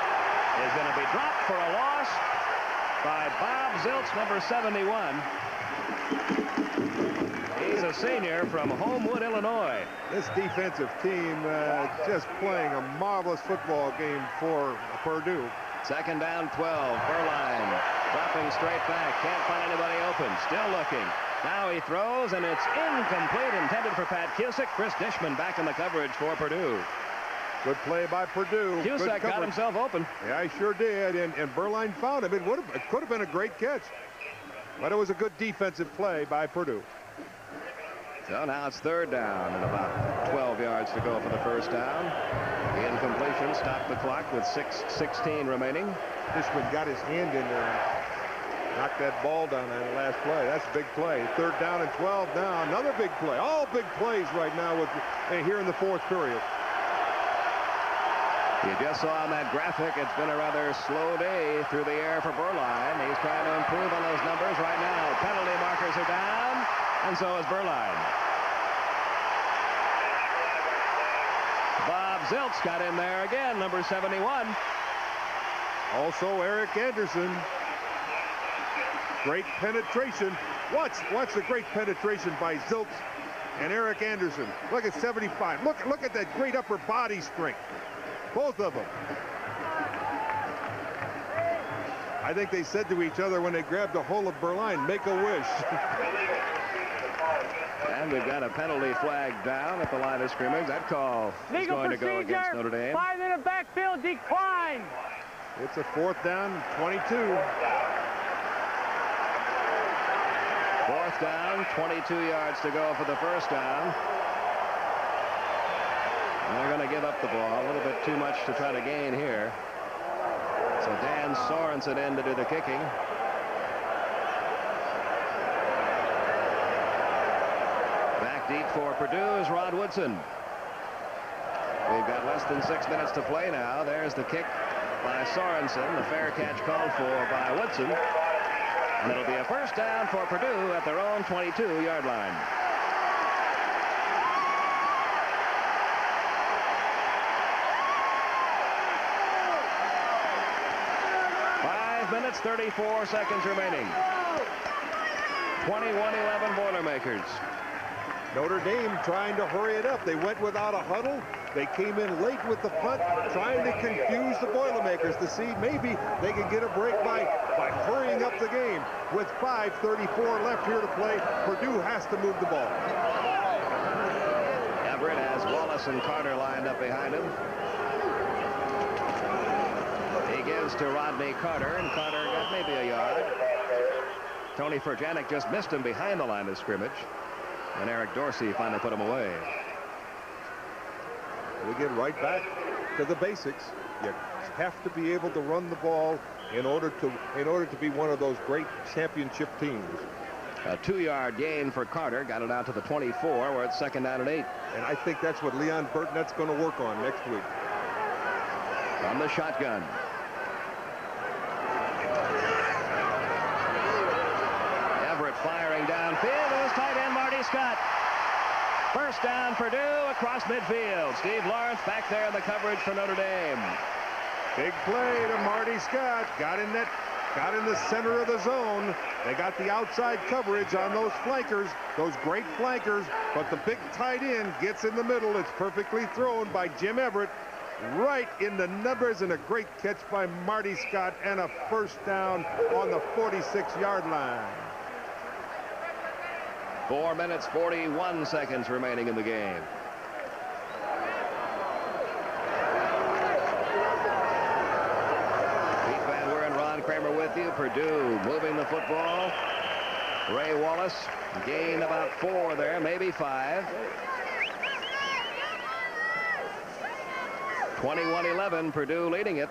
Speaker 1: is going to be dropped for a loss by Bob Zilch, number 71. He's a senior from Homewood, Illinois.
Speaker 3: This defensive team just playing a marvelous football game for Purdue.
Speaker 1: Second down, 12. Berline dropping straight back. Can't find anybody open. Still looking. Now he throws, and it's incomplete. Intended for Pat Cusick. Chris Dishman back in the coverage for Purdue.
Speaker 3: Good play by Purdue.
Speaker 1: Cusick got himself open.
Speaker 3: Yeah, he sure did, and Berline found him. It could have been a great catch, but it was a good defensive play by Purdue.
Speaker 1: So now it's third down and about 12 yards to go for the first down. The incompletion stopped the clock with 6:16 remaining.
Speaker 3: Dishman got his hand in there and knocked that ball down on the last play. That's a big play. Third down and 12 now. Another big play. All big plays right now here in the fourth period.
Speaker 1: You just saw on that graphic, it's been a rather slow day through the air for Berline. He's trying to improve on those numbers right now. Penalty markers are down, and so is Berline. Bob Zilch got in there again, number 71.
Speaker 3: Also Eric Anderson. Great penetration. Watch the great penetration by Zilch and Eric Anderson. Look at 75. Look at that great upper body strength. Both of them. I think they said to each other when they grabbed a hold of Berline, make a wish.
Speaker 1: And we've got a penalty flag down at the line of scrimmage. That call is going to go against Notre Dame.
Speaker 8: 5 in the backfield decline.
Speaker 3: It's a fourth down, 22.
Speaker 1: Fourth down, 22 yards to go for the first down. And they're going to give up the ball. A little bit too much to try to gain here. So Dan Sorensen in to do the kicking. Back deep for Purdue is Rod Woodson. We've got less than 6 minutes to play now. There's the kick by Sorensen. The fair catch called for by Woodson. And it'll be a first down for Purdue at their own 22-yard line. 5 minutes, 34 seconds remaining. 21-11 Boilermakers.
Speaker 3: Notre Dame trying to hurry it up. They went without a huddle. They came in late with the punt, trying to confuse the Boilermakers to see maybe they could get a break by hurrying up the game. With 5:34 left here to play, Purdue has to move the ball.
Speaker 1: Everett has Wallace and Carter lined up behind him. He gives to Rodney Carter, and Carter got maybe a yard. Tony Furjanic just missed him behind the line of scrimmage. And Eric Dorsey finally put him away.
Speaker 3: We get right back to the basics. You have to be able to run the ball in order to be one of those great championship teams.
Speaker 1: A 2-yard gain for Carter. Got it out to the 24, where it's second down and 8.
Speaker 3: And I think that's what Leon Burtnett's going to work on next week.
Speaker 1: From the shotgun. Everett firing downfield. It was tight end Marty Scott. First down Purdue across midfield. Steve Lawrence back there in the coverage for Notre Dame.
Speaker 3: Big play to Marty Scott. Got in the center of the zone. They got the outside coverage on those flankers, those great flankers, but the big tight end gets in the middle. It's perfectly thrown by Jim Everett right in the numbers, and a great catch by Marty Scott, and a first down on the 46-yard line.
Speaker 1: 4 minutes, 41 seconds remaining in the game. Pete Van Weer and Ron Kramer with you. Purdue moving the football. Ray Wallace gained about 4 there, maybe 5. 21-11, Purdue leading it.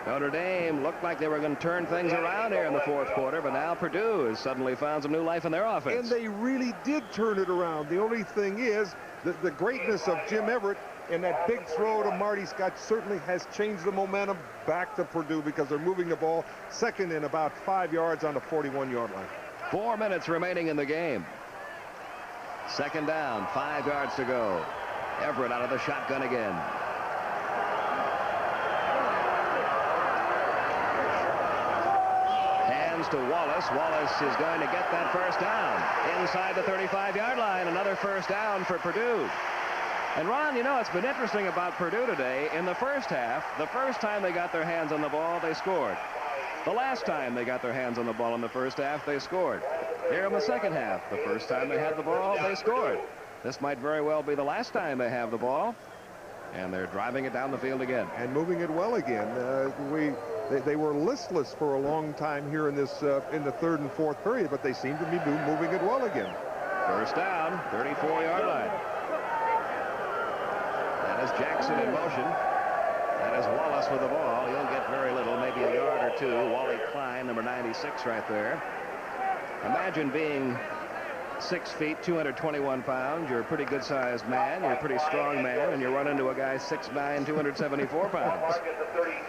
Speaker 1: Notre Dame looked like they were going to turn things around here in the fourth quarter, but now Purdue has suddenly found some new life in their offense.
Speaker 3: And they really did turn it around. The only thing is the greatness of Jim Everett and that big throw to Marty Scott certainly has changed the momentum back to Purdue because they're moving the ball second and about 5 yards on the 41-yard line.
Speaker 1: 4 minutes remaining in the game. Second down, 5 yards to go. Everett out of the shotgun again. Hands to Wallace. Wallace is going to get that first down. Inside the 35-yard line, another first down for Purdue. And Ron, you know, it's been interesting about Purdue today. In the first half, the first time they got their hands on the ball, they scored. The last time they got their hands on the ball in the first half, they scored. Here in the second half, the first time they had the ball, they scored. This might very well be the last time they have the ball. And they're driving it down the field again.
Speaker 3: And moving it well again. They were listless for a long time here in this in the third and fourth period, but they seem to be moving it well again.
Speaker 1: First down, 34-yard line. That is Jackson in motion. That is Wallace with the ball. He'll get very little, maybe a yard or two. Wally Klein, number 96 right there. Imagine being 6 feet, 221 pounds. You're a pretty good-sized man. You're a pretty strong man, and you run into a guy 6'9", 274 pounds.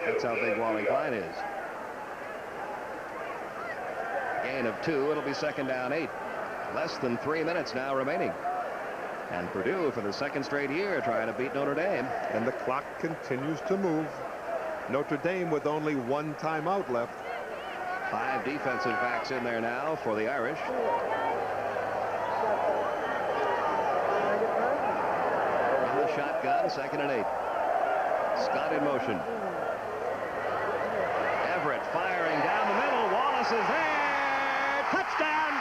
Speaker 1: That's how big Wally Klein is. Gain of 2. It'll be second down 8. Less than 3 minutes now remaining. And Purdue, for the second straight year, trying to beat Notre Dame.
Speaker 3: And the clock continues to move. Notre Dame with only 1 timeout left.
Speaker 1: 5 defensive backs in there now for the Irish. In the shotgun, second and 8. Scott in motion. Everett firing down the middle. Wallace is there. Touchdown!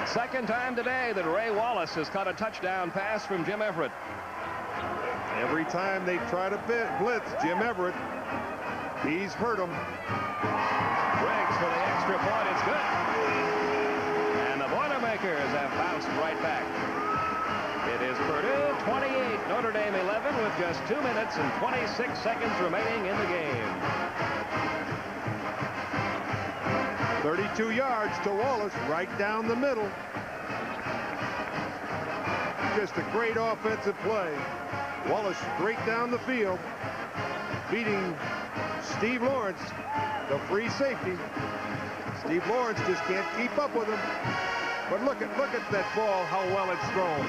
Speaker 1: Second time today that Ray Wallace has caught a touchdown pass from Jim Everett.
Speaker 3: Every time they try to blitz Jim Everett, he's hurt them.
Speaker 1: Briggs for the extra point. It's good. And the Boilermakers have bounced right back. It is Purdue 28, Notre Dame 11 with just 2 minutes and 26 seconds remaining in the game.
Speaker 3: 32 yards to Wallace, right down the middle. Just a great offensive play. Wallace straight down the field, beating Steve Lawrence, the free safety. Steve Lawrence just can't keep up with him. But look at that ball, how well it's thrown.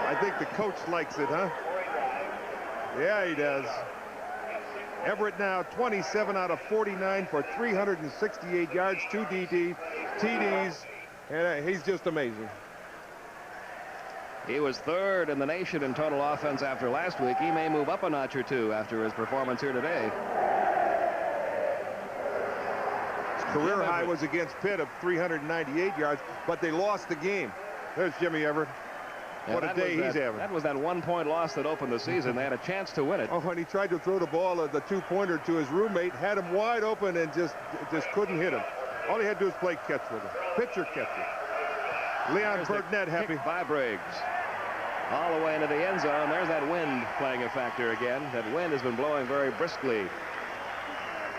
Speaker 3: I think the coach likes it, huh? Yeah, he does. Everett now 27 out of 49 for 368 yards, 2 TDs, and he's just amazing.
Speaker 1: He was third in the nation in total offense after last week. He may move up a notch or 2 after his performance here today.
Speaker 3: His career high was against Pitt of 398 yards, but they lost the game. There's Jimmy Everett.
Speaker 1: Yeah,
Speaker 3: what a day he's having.
Speaker 1: That was that 1-point loss that opened the season. They had a chance to win it.
Speaker 3: Oh, and he tried to throw the ball, the 2-pointer to his roommate, had him wide open and just couldn't hit him. All he had to do was play catch with him. Pitcher catcher. Leon Burnett happy.
Speaker 1: Kick by Briggs. All the way into the end zone. There's that wind playing a factor again. That wind has been blowing very briskly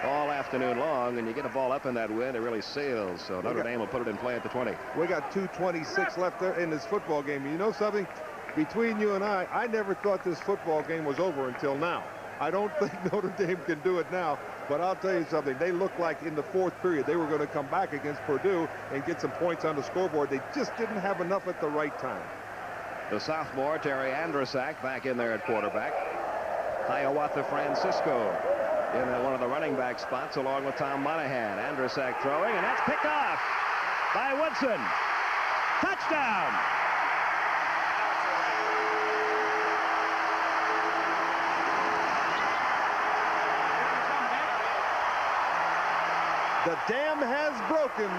Speaker 1: all afternoon long, and you get a ball up in that wind, it really sails. So Notre Dame will put it in play at the 20.
Speaker 3: We got 2:26 left there in this football game. You know something? Between you and I never thought this football game was over until now. I don't think Notre Dame can do it now, but I'll tell you something. They looked like in the fourth period they were going to come back against Purdue and get some points on the scoreboard. They just didn't have enough at the right time.
Speaker 1: The sophomore, Terry Andrasak, back in there at quarterback. Hiawatha Francisco in one of the running back spots along with Tom Monahan. Andrusak throwing, and that's picked off by Woodson. Touchdown!
Speaker 3: The dam has broken.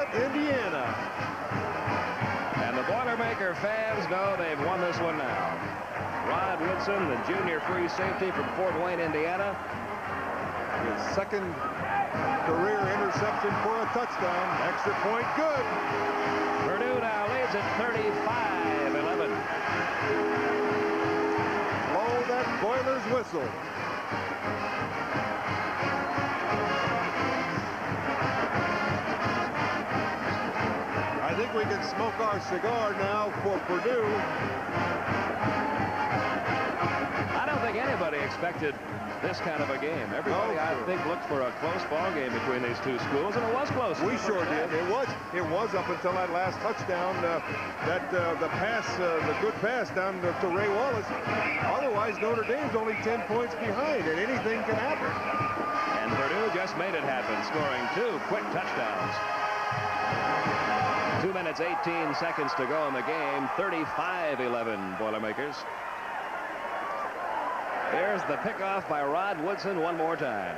Speaker 3: Indiana.
Speaker 1: And the Boilermaker fans know they've won this one now. Rod Woodson, the junior free safety from Fort Wayne, Indiana.
Speaker 3: His second career interception for a touchdown. Extra point good.
Speaker 1: Purdue now leads at 35-11.
Speaker 3: Blow that Boilers whistle. I think we can smoke our cigar now for Purdue.
Speaker 1: I don't think anybody expected this kind of a game. Everybody, I think, looked for a close ball game between these two schools, and it was close.
Speaker 3: We sure did. It was up until that last touchdown. The good pass down to Ray Wallace. Otherwise, Notre Dame's only 10 points behind, and anything can happen.
Speaker 1: And Purdue just made it happen, scoring 2 quick touchdowns. 2 minutes, 18 seconds to go in the game. 35-11 Boilermakers. There's the pickoff by Rod Woodson one more time.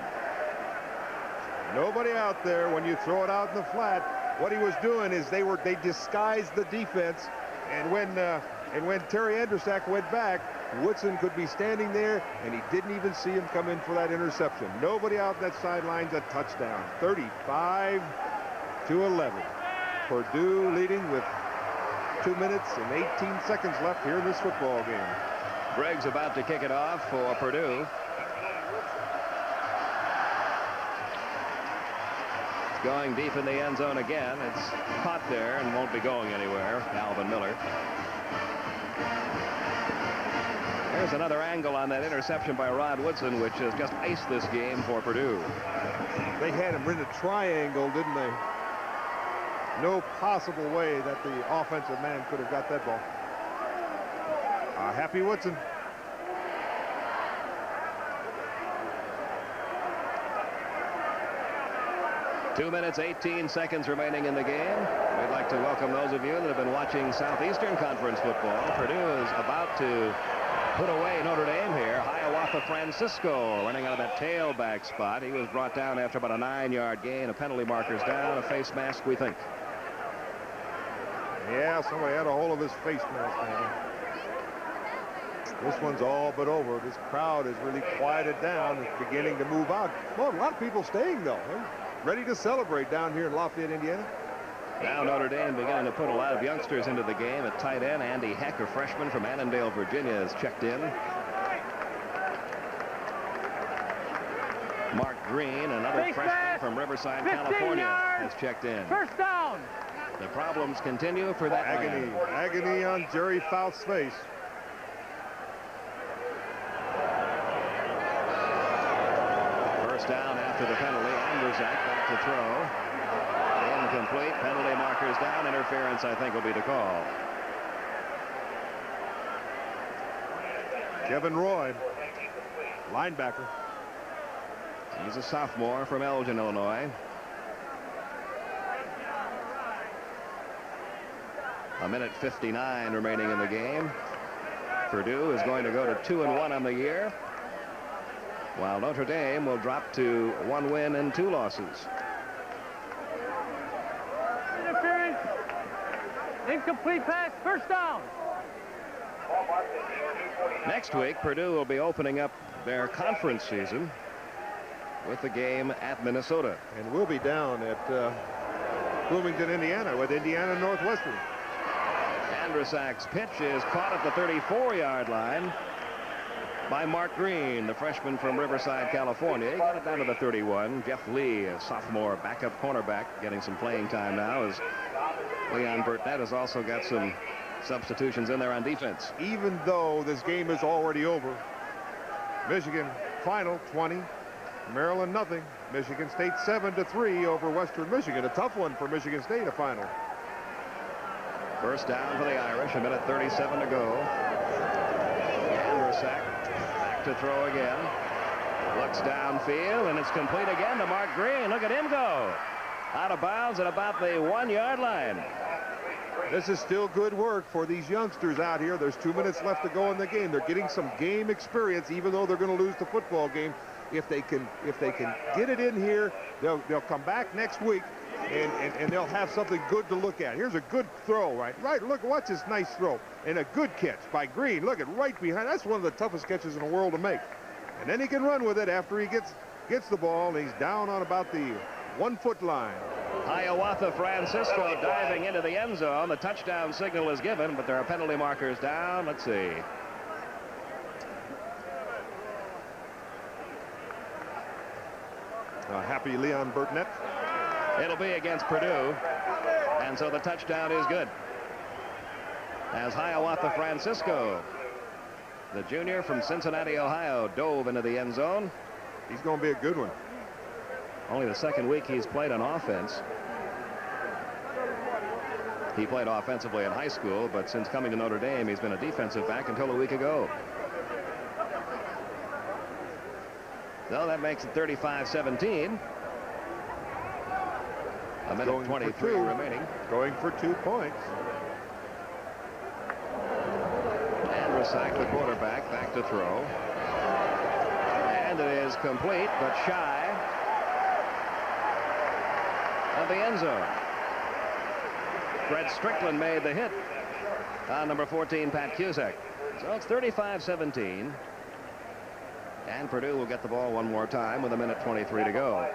Speaker 3: Nobody out there when you throw it out in the flat. What he was doing is they disguised the defense, and when Terry Andrusak went back, Woodson could be standing there, and he didn't even see him come in for that interception. Nobody out that sideline's a touchdown. 35-11. Purdue leading with 2 minutes and 18 seconds left here in this football game.
Speaker 1: Gregg's about to kick it off for Purdue. It's going deep in the end zone again. It's caught there and won't be going anywhere. Alvin Miller. There's another angle on that interception by Rod Woodson, which has just iced this game for Purdue.
Speaker 3: They had him in a triangle, didn't they? No possible way that the offensive man could have got that ball. Happy Woodson.
Speaker 1: Two minutes, 18 seconds remaining in the game. We'd like to welcome those of you that have been watching Southeastern Conference football. Purdue is about to put away Notre Dame here. Hiawatha Francisco running out of that tailback spot. He was brought down after about a 9-yard gain. A penalty marker's down. A face mask, we think.
Speaker 3: Yeah, somebody had a hold of his face mask, man. This one's all but over. This crowd has really quieted down. It's beginning to move out. Well, a lot of people staying, though. They're ready to celebrate down here in Lafayette, Indiana.
Speaker 1: Now Notre Dame beginning to put a lot of youngsters into the game. At tight end, Andy Heck, a freshman from Annandale, Virginia, is checked in. Mark Green, another freshman from Riverside, California, has checked in.
Speaker 8: First down.
Speaker 1: The problems continue for that
Speaker 3: agony.
Speaker 1: man.
Speaker 3: Agony on Jerry Faust's face.
Speaker 1: First down after the penalty. Andrusak back to throw. Incomplete. Penalty markers down. Interference, I think, will be the call.
Speaker 3: Kevin Roy, linebacker.
Speaker 1: He's a sophomore from Elgin, Illinois. A minute 59 remaining in the game. Purdue is going to go to 2-1 on the year, while Notre Dame will drop to 1 win and 2 losses.
Speaker 8: Interference. Incomplete pass. First down.
Speaker 1: Next week, Purdue will be opening up their conference season with the game at Minnesota.
Speaker 3: And we'll be down at Bloomington, Indiana, with Indiana Northwestern.
Speaker 1: Andrusak's pitch is caught at the 34-yard line by Mark Green, the freshman from Riverside, California. He got it down to the 31. Jeff Lee, a sophomore backup cornerback, getting some playing time now, as Leon Burtnett has also got some substitutions in there on defense.
Speaker 3: Even though this game is already over, Michigan final 20, Maryland nothing. Michigan State 7-3 over Western Michigan. A tough one for Michigan State, a final.
Speaker 1: First down for the Irish, 1:37 to go. Andrusak back to throw again. Looks downfield, and it's complete again to Mark Green. Look at him go. Out of bounds at about the 1-yard line.
Speaker 3: This is still good work for these youngsters out here. There's 2 minutes left to go in the game. They're getting some game experience, even though they're going to lose the football game. If they can get it in here, they'll come back next week, and they'll have something good to look at. Here's a good throw, right. Look, watch this nice throw, and a good catch by Green. Look at right behind. That's one of the toughest catches in the world to make. And then he can run with it after he gets the ball, and he's down on about the 1-foot line.
Speaker 1: Hiawatha Francisco diving into the end zone. The touchdown signal is given, but there are penalty markers down. Let's see.
Speaker 3: Happy Leon Burtnett.
Speaker 1: It'll be against Purdue, and so the touchdown is good. As Hiawatha Francisco, the junior from Cincinnati, Ohio, dove into the end zone.
Speaker 3: He's going to be a good one.
Speaker 1: Only the second week he's played on offense. He played offensively in high school, but since coming to Notre Dame, he's been a defensive back until a week ago. So that makes it 35-17. 1:23 remaining.
Speaker 3: Going for 2 points.
Speaker 1: Andrusak, the quarterback, back to throw. And it is complete, but shy of the end zone. Fred Strickland made the hit on number 14, Pat Cusack. So it's 35-17. And Purdue will get the ball one more time with 1:23 to go.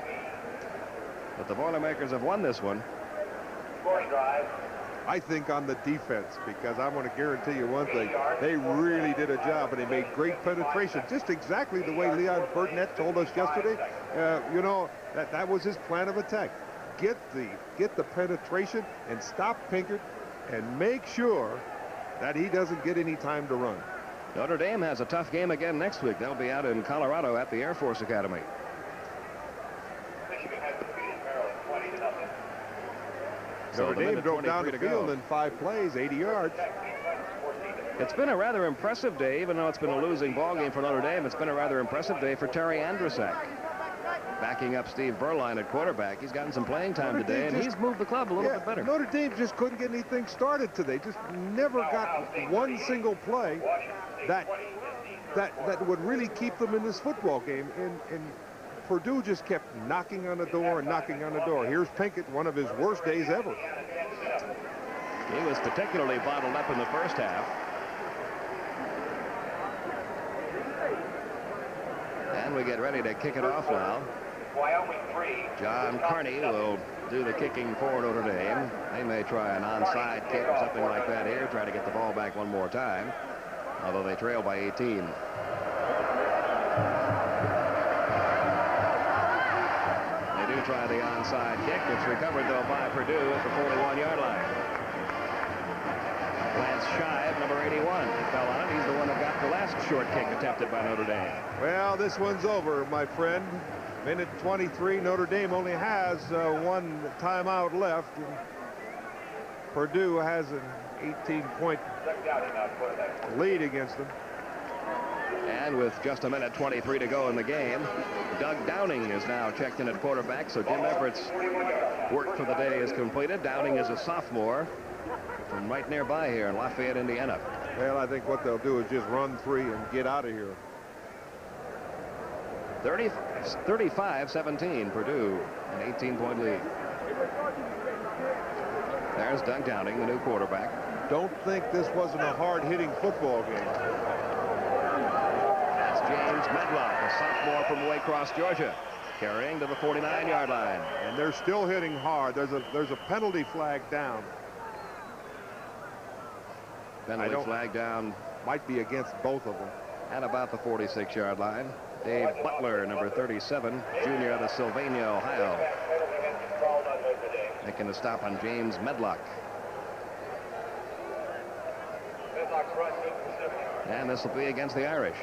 Speaker 1: But the Boilermakers have won this one.
Speaker 3: I think on the defense, because I'm going to guarantee you one thing. They really did a job, and they made great penetration. Just exactly the way Leon Burtnett told us yesterday. You know, that was his plan of attack. Get the penetration and stop Pinkert and make sure that he doesn't get any time to run.
Speaker 1: Notre Dame has a tough game again next week. They'll be out in Colorado at the Air Force Academy.
Speaker 3: Notre Dame drove down the field in 5 plays, 80 yards.
Speaker 1: It's been a rather impressive day, even though it's been a losing ball game for Notre Dame. It's been a rather impressive day for Terry Andrusak. Backing up Steve Berline at quarterback. He's gotten some playing time today, and he's moved the club a little bit better.
Speaker 3: Notre Dame just couldn't get anything started today. Just never got one single play that would really keep them in this football game. And Purdue just kept knocking on the door and knocking on the door. Here's Pinkett, one of his worst days ever.
Speaker 1: He was particularly bottled up in the first half. And we get ready to kick it off now. John Carney will do the kicking for Notre Dame. They may try an onside kick or something like that here, try to get the ball back one more time, although they trail by 18. They do try the onside kick. It's recovered, though, by Purdue at the 41-yard line. Lance Shive, number 81, fell on it. He's the one that got the last short kick attempted by Notre Dame.
Speaker 3: Well, this one's over, my friend. 1:23. Notre Dame only has 1 timeout left. Purdue has an 18-point lead against them.
Speaker 1: And with just 1:23 to go in the game, Doug Downing is now checked in at quarterback. So Jim Everett's work for the day is completed. Downing is a sophomore from right nearby here in Lafayette, Indiana.
Speaker 3: Well, I think what they'll do is just run 3 and get out of here.
Speaker 1: 35-17, Purdue, an 18-point lead. There's Doug Downing, the new quarterback.
Speaker 3: Don't think this wasn't a hard-hitting football game.
Speaker 1: That's James Medlock, a sophomore from Waycross, Georgia. carrying to the 49-yard line.
Speaker 3: And they're still hitting hard. There's a penalty flag down.
Speaker 1: Penalty flag down.
Speaker 3: Might be against both of them.
Speaker 1: At about the 46-yard line. Dave Butler, number 37, junior out of Sylvania, Ohio. Making a stop on James Medlock. And this will be against the Irish.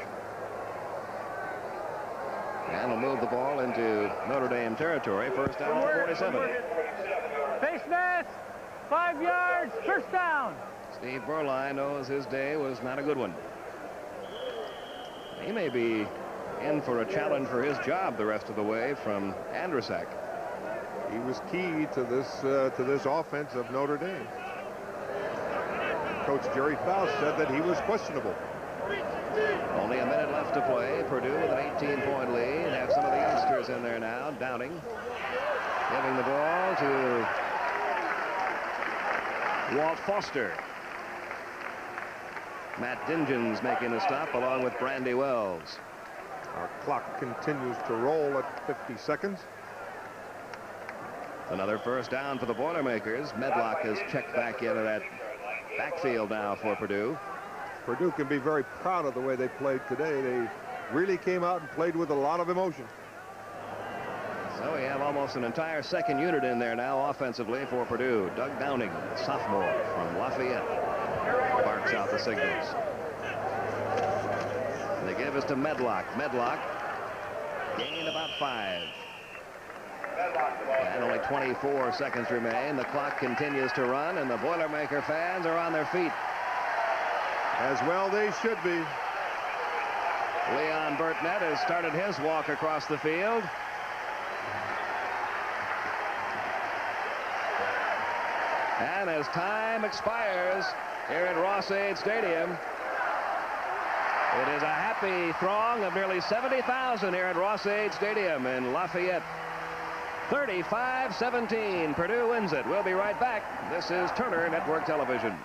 Speaker 1: And will move the ball into Notre Dame territory. First down to 47.
Speaker 8: Face mask, 5 yards, first down.
Speaker 1: Steve Berline knows his day was not a good one. He may be in for a challenge for his job the rest of the way from Andrusak.
Speaker 3: He was key to this offense of Notre Dame. Coach Jerry Faust said that he was questionable.
Speaker 1: Only a minute left to play. Purdue with an 18-point lead. Have some of the youngsters in there now. Downing giving the ball to Walt Foster. Matt Dingens making a stop along with Brandy Wells.
Speaker 3: Our clock continues to roll at 50 seconds.
Speaker 1: Another first down for the Boilermakers. Medlock has checked back into that backfield now for Purdue.
Speaker 3: Purdue can be very proud of the way they played today. They really came out and played with a lot of emotion.
Speaker 1: So we have almost an entire second unit in there now offensively for Purdue. Doug Downing, a sophomore from Lafayette, barks out the signals. They give us to Medlock. Medlock gained about 5. And only 24 seconds remain. The clock continues to run, and the Boilermaker fans are on their feet.
Speaker 3: As well they should be.
Speaker 1: Leon Burtnett has started his walk across the field. And as time expires here at Ross-Ade Stadium, it is a happy throng of nearly 70,000 here at Ross-Ade Stadium in Lafayette. 35-17. Purdue wins it. We'll be right back. This is Turner Network Television.